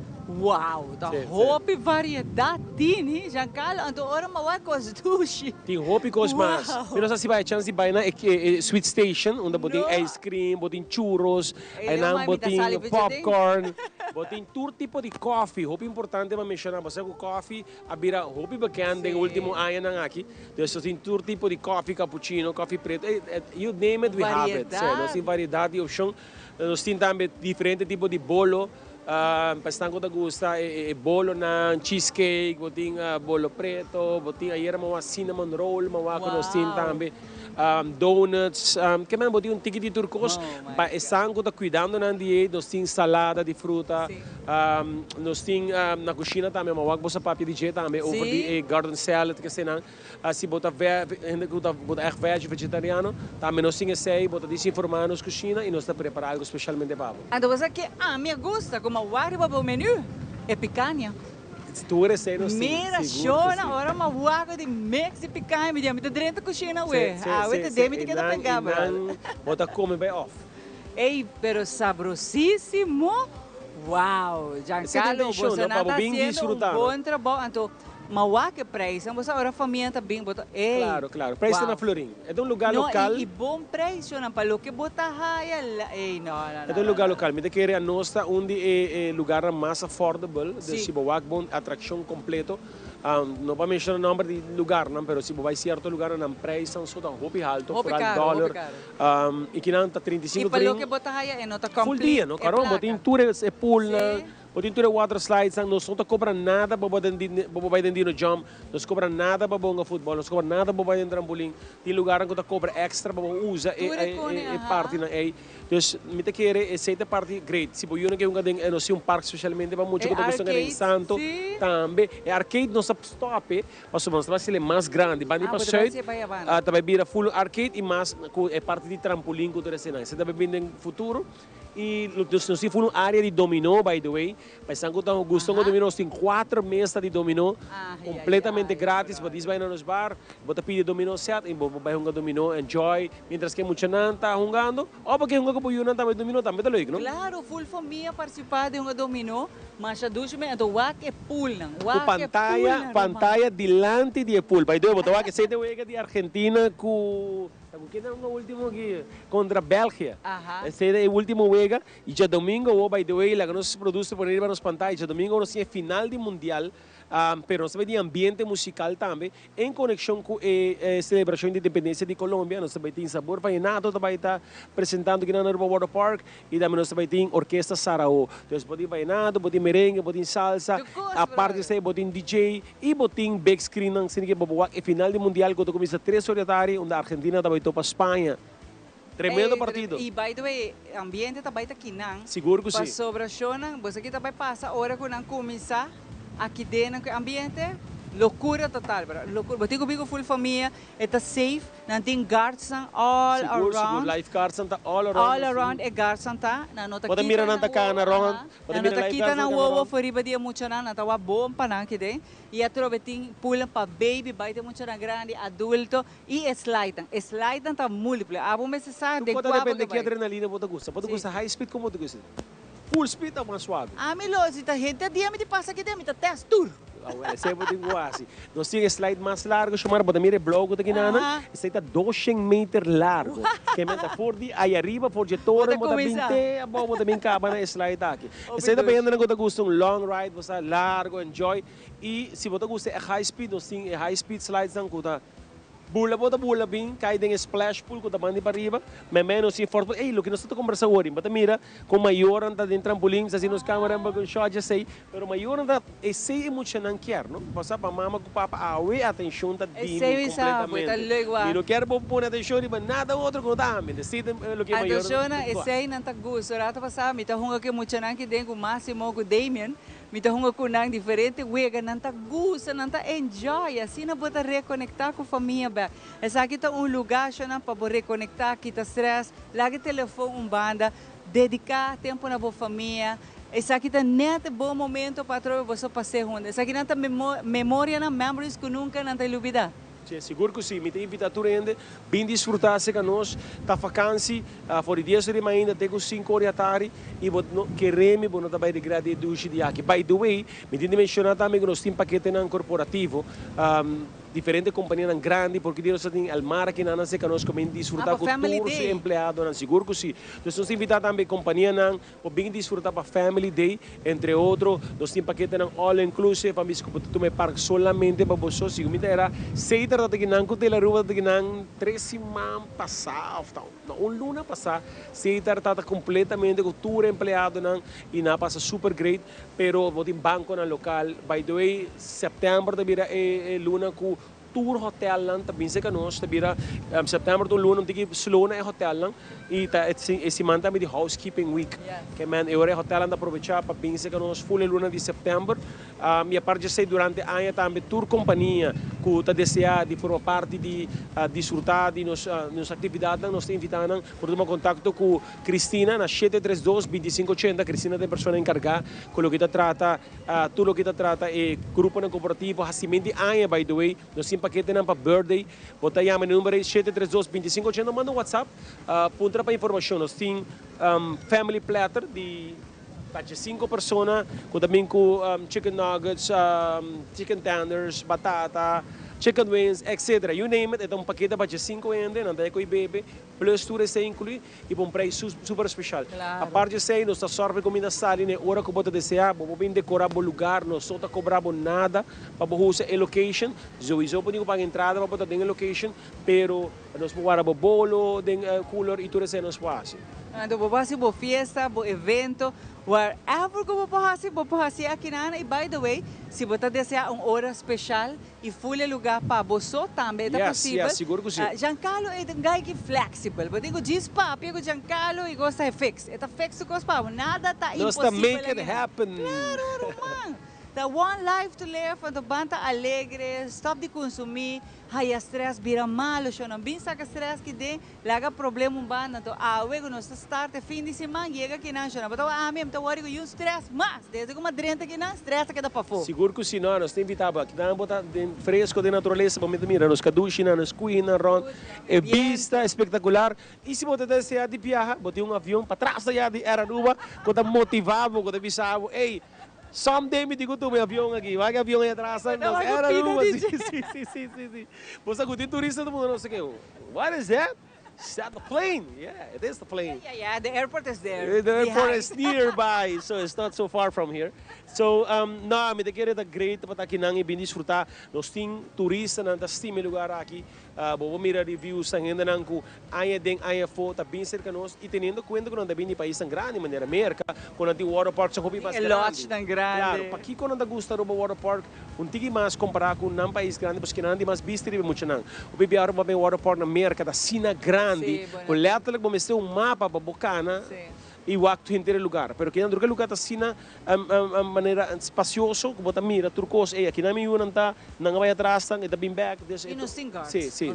S13: Uau, da roupa variedade tem, Giancarlo, então ora uma coisa sushi.
S7: Tem roupa e coisas mais. Mas assim vai chance vai na Sweet Station, onde botem ice cream, botem churros, aí não botem popcorn, botem todo tipo de coffee. Roupa importante para mencionar, você com coffee, a bira roupa bacana, den último ano não aqui. Então tem todo tipo de coffee, cappuccino, coffee preto, you name it, we have it. Nós tem variedade de opção. Nós temos também diferentes tipos de bolo. Bastante da gusta bolo na cheesecake, boting bolo preto, boting ayer mga cinnamon roll, mga konosin também. Donuts, que mais boting tiki de turcos, pa estão tá cuidando na dieta, nós temos salada de fruta, nós temos na cozinha também, mga wag bosa papi de dieta também, over the garden salad que se não, se bota echt vegetariano, também nós temos esse, bota desinformar nos cozinha e nós está preparar algo especialmente para.
S13: Então você que me gusta como o para o menu é picanha. Mira, chora, agora uma vaga de mix de picanha, me dá dentro da cozinha, ué. Ué, te que da pegava.
S7: Bota come bem off.
S13: Ei, pero sabrosíssimo. Uau, Giancarlo, você não está fazendo bom trabalho. Então, mas que preço, você agora a família está bem, bota.
S7: Claro, preço na Florim. É um lugar local.
S13: E bom preço, não para o que bota raia, não.
S7: É um lugar local, me querer a nossa onde é lugar mais affordable, de se boa bom atração completo. Não vou mencionar o nome de lugar, não, mas se vai certo lugar não preço só tão roupa alto, por dólar. E que não está 35
S13: e para o que bota raia é não tá completo.
S7: Full dia, não, caramba, botem tour é pool na Pode ter water slides, nós não cobra nada para vai dentro no jump, nós cobra nada para bonga futebol, nós cobra nada para vai trampolim. Tem lugar que cobra extra para usar e parte na aí. Então, me te quer essa parte great. Se você não quer um parque especialmente para muito que você em Santo, também é arcade não se stop, mas vamos mostrar se ele é mais grande, vai para side, também vira full arcade e mais é parte de trampolim que você não. Você também vem no futuro. E nós temos uma área de dominó, by the way. Mas se você gosta de dominó, nós temos 4 mesas de dominó, completamente grátis. Você vai nos bar, você pede dominó set, e você vai jogar dominó, enjoy. Mientras que muita gente está jogando, ou porque joga com o também dominó, também está legal, não?
S13: Claro, full família participar de um dominó, mas a ducha é wak é pool,
S7: com pantalla delante de pool. By the way, você vai que 7 horas de Argentina com quem é o último aqui? Contra a Bélgica. Esse é o último wega. E já domingo, by the way, lá que nós produzimos por aí nos pantallas, já domingo nós temos final de mundial, pero nós temos ambiente musical também, em conexão com a celebração de independência de Colômbia. Nós também temos sabor vallenato, também está apresentando aqui na Aruba Water Park, e também nós também temos orquestra Sarao. Então, pode vallenato, pode merengue, pode salsa, a parte disso, pode DJ, e pode big screen, e final de mundial, quando começa 3 horas da tarde, onde a Argentina também para Espanha. Tremendo partido.
S13: E by the way, ambiente também está aqui, não?
S7: Seguro que sim.
S13: Para sobração, você aqui também passa a hora que não começa aqui dentro do ambiente, loucura total, bro. Loucura. Você comigo full família, está safe, não tem guards all around.
S7: Seguro, lifeguards está all around.
S13: All around e guards está.
S7: Pode mirar na cana around.
S13: Pode mirar kita na uwa foriba dia muito na, na tawa bom pa na kide. E a trobe ting pulang pa baby, baita muito na grande, adulto e slide. Slide está múltiplo. Abo me se sabe de
S7: qual depende que adrenalina você gosta. Pode gostar high speed como você gosta. Full speed ou mais suave?
S13: Me lo, se a gente dia me te passa aqui dentro, me test tour.
S7: Sempre tem assim. Nós temos slide mais largo, chamar para mira blog daqui na. Esse está 200 metros largo. Que meta for de aí arriba, por de torre, bota 20, bota bem caba na slide aqui. Esse está bem andando com gosto um long ride, você largo, enjoy. E se você gosta é high speed, nós temos high speed slides não custa bula bem, cai em splash pool, com a banda para arriba, mas menos se forte. Ei, o que nós estamos conversando hoje, mas mira, com maior anda dentro trampolim, assim nos câmeras, com shot, já sei, mas maior anda, esse é emocionante, quer, não? Passar para mama, com papa, awe, atenção, tá diminuindo completamente. E não quero pôr atenção, mas nada outro que dá, me decide o que é maior.
S13: Atenção, esse aí não tá gosto, rata passar, me tá runga que emocionante que tem com o Máximo, com o Damien, me tá runga com nang diferente, wega, não tá gosto, não tá enjoy, assim não pode reconectar com a família. Essa aqui é lugar para reconectar, quitar stress, larga telefone, banda, dedicar tempo na boa família. Essa aqui é net bom momento para você passear junto. Essa aqui é memória, memories que nunca não tem olvidar.
S7: Seguro que sim, me tem invitado ainda, bem desfrutar-se com nós, tá vacância, fora 10 horas ainda, até 5 horas da tarde, e queremos, não está bem de grade de aqui. By the way, me tem de mencionar também que nós temos paquete corporativo, diferentes companhias grandes, porque nós temos Almara que não se conosco, como desfrutar com todos os empregados, seguro que sim. Nós temos invitado também companhia para bem desfrutar para Family Day, entre outros, nós temos paquete all inclusive, para mim, que tu me parque solamente para você, se me era 6 da tarde, que te la rua de 3 semanas passadas, luna passada, 6 da tarde completamente com todo empregado e não passa super great, pero vou em banco na local, by the way, setembro da vira é luna com tour hotel lang também se conosco tabira setembro do lunes tiki slow na hotel lang e esse man também de housekeeping week que man eu hotel lang aproveitar para bem se conosco full luna de setembro minha parte sei durante ano também tour companhia que tá desejar de formar parte de desfrutar de nos atividades nós invitando por tomar contato com Cristina na 732-2580 Cristina é a pessoa encarregada com o que trata tudo o que trata é grupo corporativo recebimento ano by the way nós paquete para birthday, bota aí o número 732-2580, manda um WhatsApp, punta para informação, nós temos family platter de 5 pessoas, também com chicken nuggets, chicken tenders, batata, chicken wings, etc. You name it, é paquete para 5 ende, não tem que bebe, plus tudo isso inclui e um preço super especial.
S13: Claro.
S7: A parte de sei, nós sorve comida saline, hora que você desejar, vamos bem decorar o lugar, nós só cobramos nada para usar a location. So isso podemos pagar entrada para ter a location, pero nós podemos o bolo, den cooler e tudo isso nós faz.
S13: Então, vamos fazer uma festa, um evento, wherever que vamos fazer aqui na e by the way, se você desejar uma hora especial e full lugar para você também é possível.
S7: Yes, seguro que sim.
S13: Giancarlo é um guy que flexível. Eu digo, diz papi, eu Giancarlo e gosta de fix. É fix que gosta, nada está impossível.
S7: Nós também make it happen.
S13: Claro, Roman. The one life to live, então banta alegre, stop de consumir, aí stress vira malo, não bem saca stress que tem, laga problema banda, então luego nós start fim de semana, chega aqui não, então mesmo, então worry com stress, mas desde que uma drenta aqui não, stress que dá para fora.
S7: Seguro que sim, nós te invitava, que não botar fresco de natureza, para mira, nos caduchina, nos cuina, ron, é vista espetacular, e se você desejar de viajar, botar avião para trás de Araruba, quando motivava, quando avisava, ei, someday me digo tu meu avião aqui, vai que avião aí atrás, não era uma, sim. Você curte turista do mundo, não sei o que. What is that? Is that the plane? Yeah, it is the plane.
S13: Yeah, the airport is there.
S7: The airport is nearby, so it's not so far from here. So, no, me te quero da great para aqui não e bem desfrutar. Nós temos turistas na estime lugar aqui. Vamos mirar reviews ainda não com aí foto bem cerca nós e tendo conta que não também país tão grande, maneira América, quando tem water park são bem mais grande.
S13: Lote tão grande.
S7: Claro, para aqui quando gusta do water park, tigi mais comparar com um país grande, porque não tem mais visto muito não. O bebê agora vai water park na América da Sina grande, com letra que vamos ter mapa para bocana. E o acto inteiro lugar, pero que não lugar assim na maneira espacioso, como tá mira turcos, aqui na minha não vai atrás, está bem back,
S13: e nos tem guards.
S7: Sim,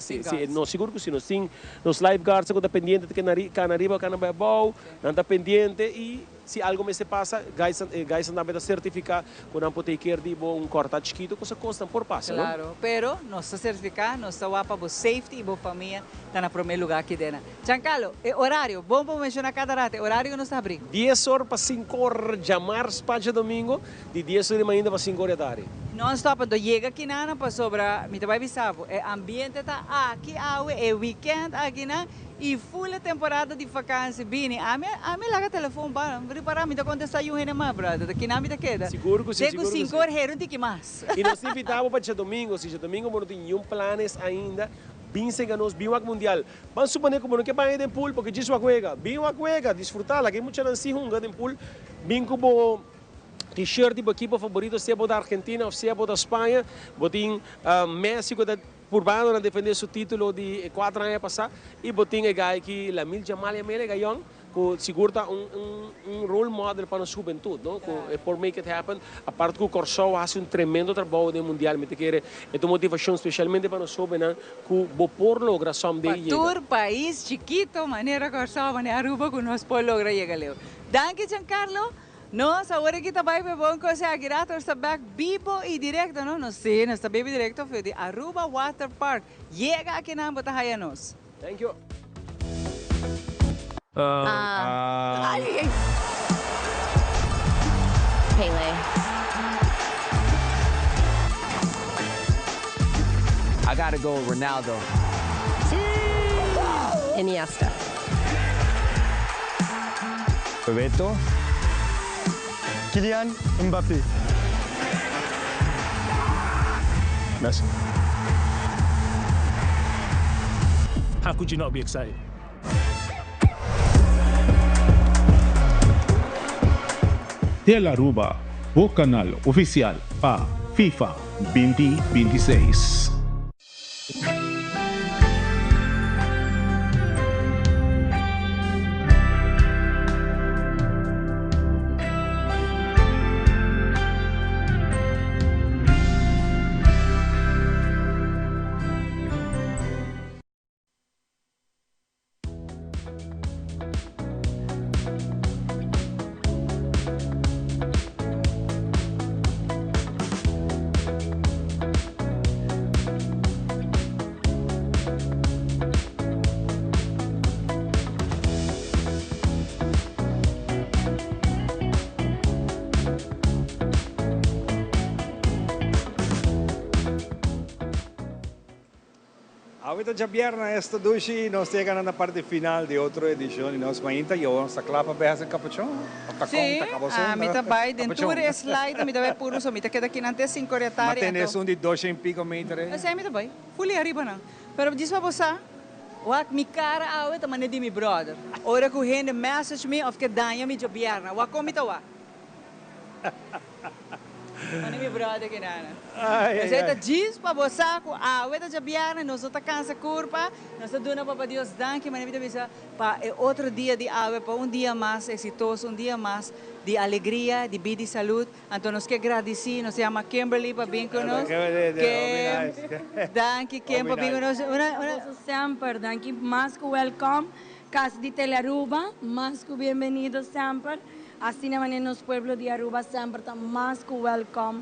S7: não seguro que sim, nós tem nos lifeguards que está pendente de que na arriba que não vai bom, não está pendente e se algo me se passa, guys não vai certificar que não pode ter de corta chiquito, coisa consta por passo.
S13: Claro, pero nós certificar, nós está para o safety e boa família, está na primeiro lugar aqui dentro. Giancarlo, horário, bom para mencionar cada rata, horário que nós está abrindo?
S7: 10 horas para 5 horas de março para domingo, de 10 horas ainda para 5 horas da tarde.
S13: Não stop, então chega aqui na para sobra, me vai avisar, o ambiente está aqui, é weekend aqui na e full temporada de vacância bini. A mim larga telefone para preparar me da contestar eu ainda mais, brother. Daqui na vida queda.
S7: Seguro que sim.
S13: Seguro 5 horas não tem que mais.
S7: E nós invitamos para domingo, se domingo não tem nenhum planos ainda. bem sem ganos, bem o mundial. Vamos suponer como não quer banho de pool, porque diz o juega, bem o juega, desfrutar, lá que muita não se hunga de pool, bem como t-shirt do equipe favorito, se é da Argentina ou se é da Espanha, botin México da Urbano na defender seu título de 4 anos passado e botin gai que la mil Jamal Amele gaion que segura role model para a juventude, não? Que por make it happen, a parte que o Corsol faz tremendo trabalho no mundial, me quer é motivação especialmente para os jovens que vou por lograr someday.
S13: Tour país chiquito, maneira Corsol, maneira Aruba que nós por lograr chegar lá. Danke Giancarlo. Nós agora kita vai para bom coisa aqui rato está back vivo e direto, não? Nós sim, nós está vivo direto de Aruba Water Park. Chega aqui na Botahaya nos.
S7: Thank you.
S20: Pele.
S25: I gotta go Ronaldo.
S20: Iniesta.
S25: Bebeto.
S9: Kylian Mbappé.
S11: Messi. How could you not be excited?
S8: Tele Aruba, o canal oficial para FIFA 2026.
S10: Ahorita ya viernes, esta dushi nos llegan a la parte final de otra edición y nos mainta yo hasta clapa veas el capuchón.
S13: Sí, a mí também, dentro do slide, a mí também puro, so, a mí te queda aqui nante 5 horas tarde.
S10: Matenes de 12 e pico metros.
S13: Assim, a mí também, fully arriba não. Pero diz para você, wak mi cara awe, tamane di mi brother. Ora que o gente message me, of que danha mi jo viernes, wak como ita wak. Ano mi brother que nana. Você está diz para você que a outra já vier, nós outra cansa curva, nós damos para Deus danke, mas vida bisa para outro dia de ave, para dia mais exitoso, dia mais de alegria, de vida e saúde. Então nós que agradecer, nós chama Kimberly para vir conosco. Danke Kim para vir conosco.
S24: Sempre, danke, mais que welcome, casa de Tele Aruba, mais que bem-vindo sempre. Assim na maneira nos pueblos de Aruba sempre está mais que welcome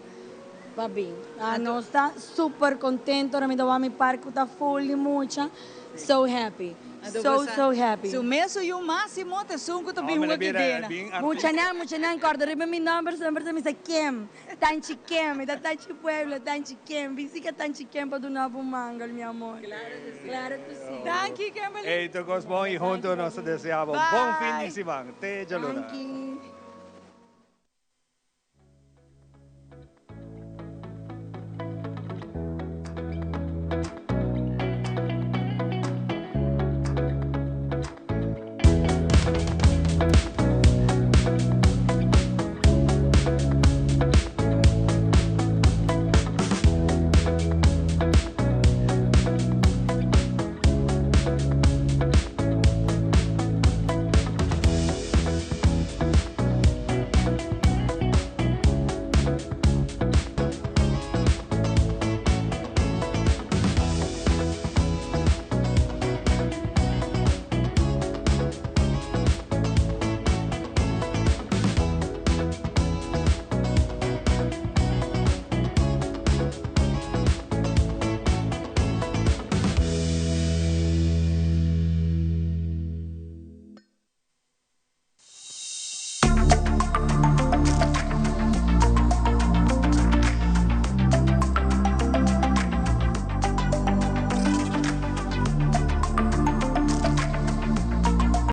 S24: para vir. Nós está super contento, ahora mismo mi parque está full e mucha, so happy. So happy.
S13: So mesmo e o máximo te sunco to bem aqui dentro.
S24: Mucha nan, corda riba mi number sempre me dice Kim, tanchi Kim, da tanchi pueblo, tanchi Kim, visita tanchi Kim para do novo mangal, meu amor. Claro que sim.
S13: Thank you, Kimberly.
S10: Hey, todos bom e juntos nós desejamos bom fim de semana. Até já.
S24: Thank you.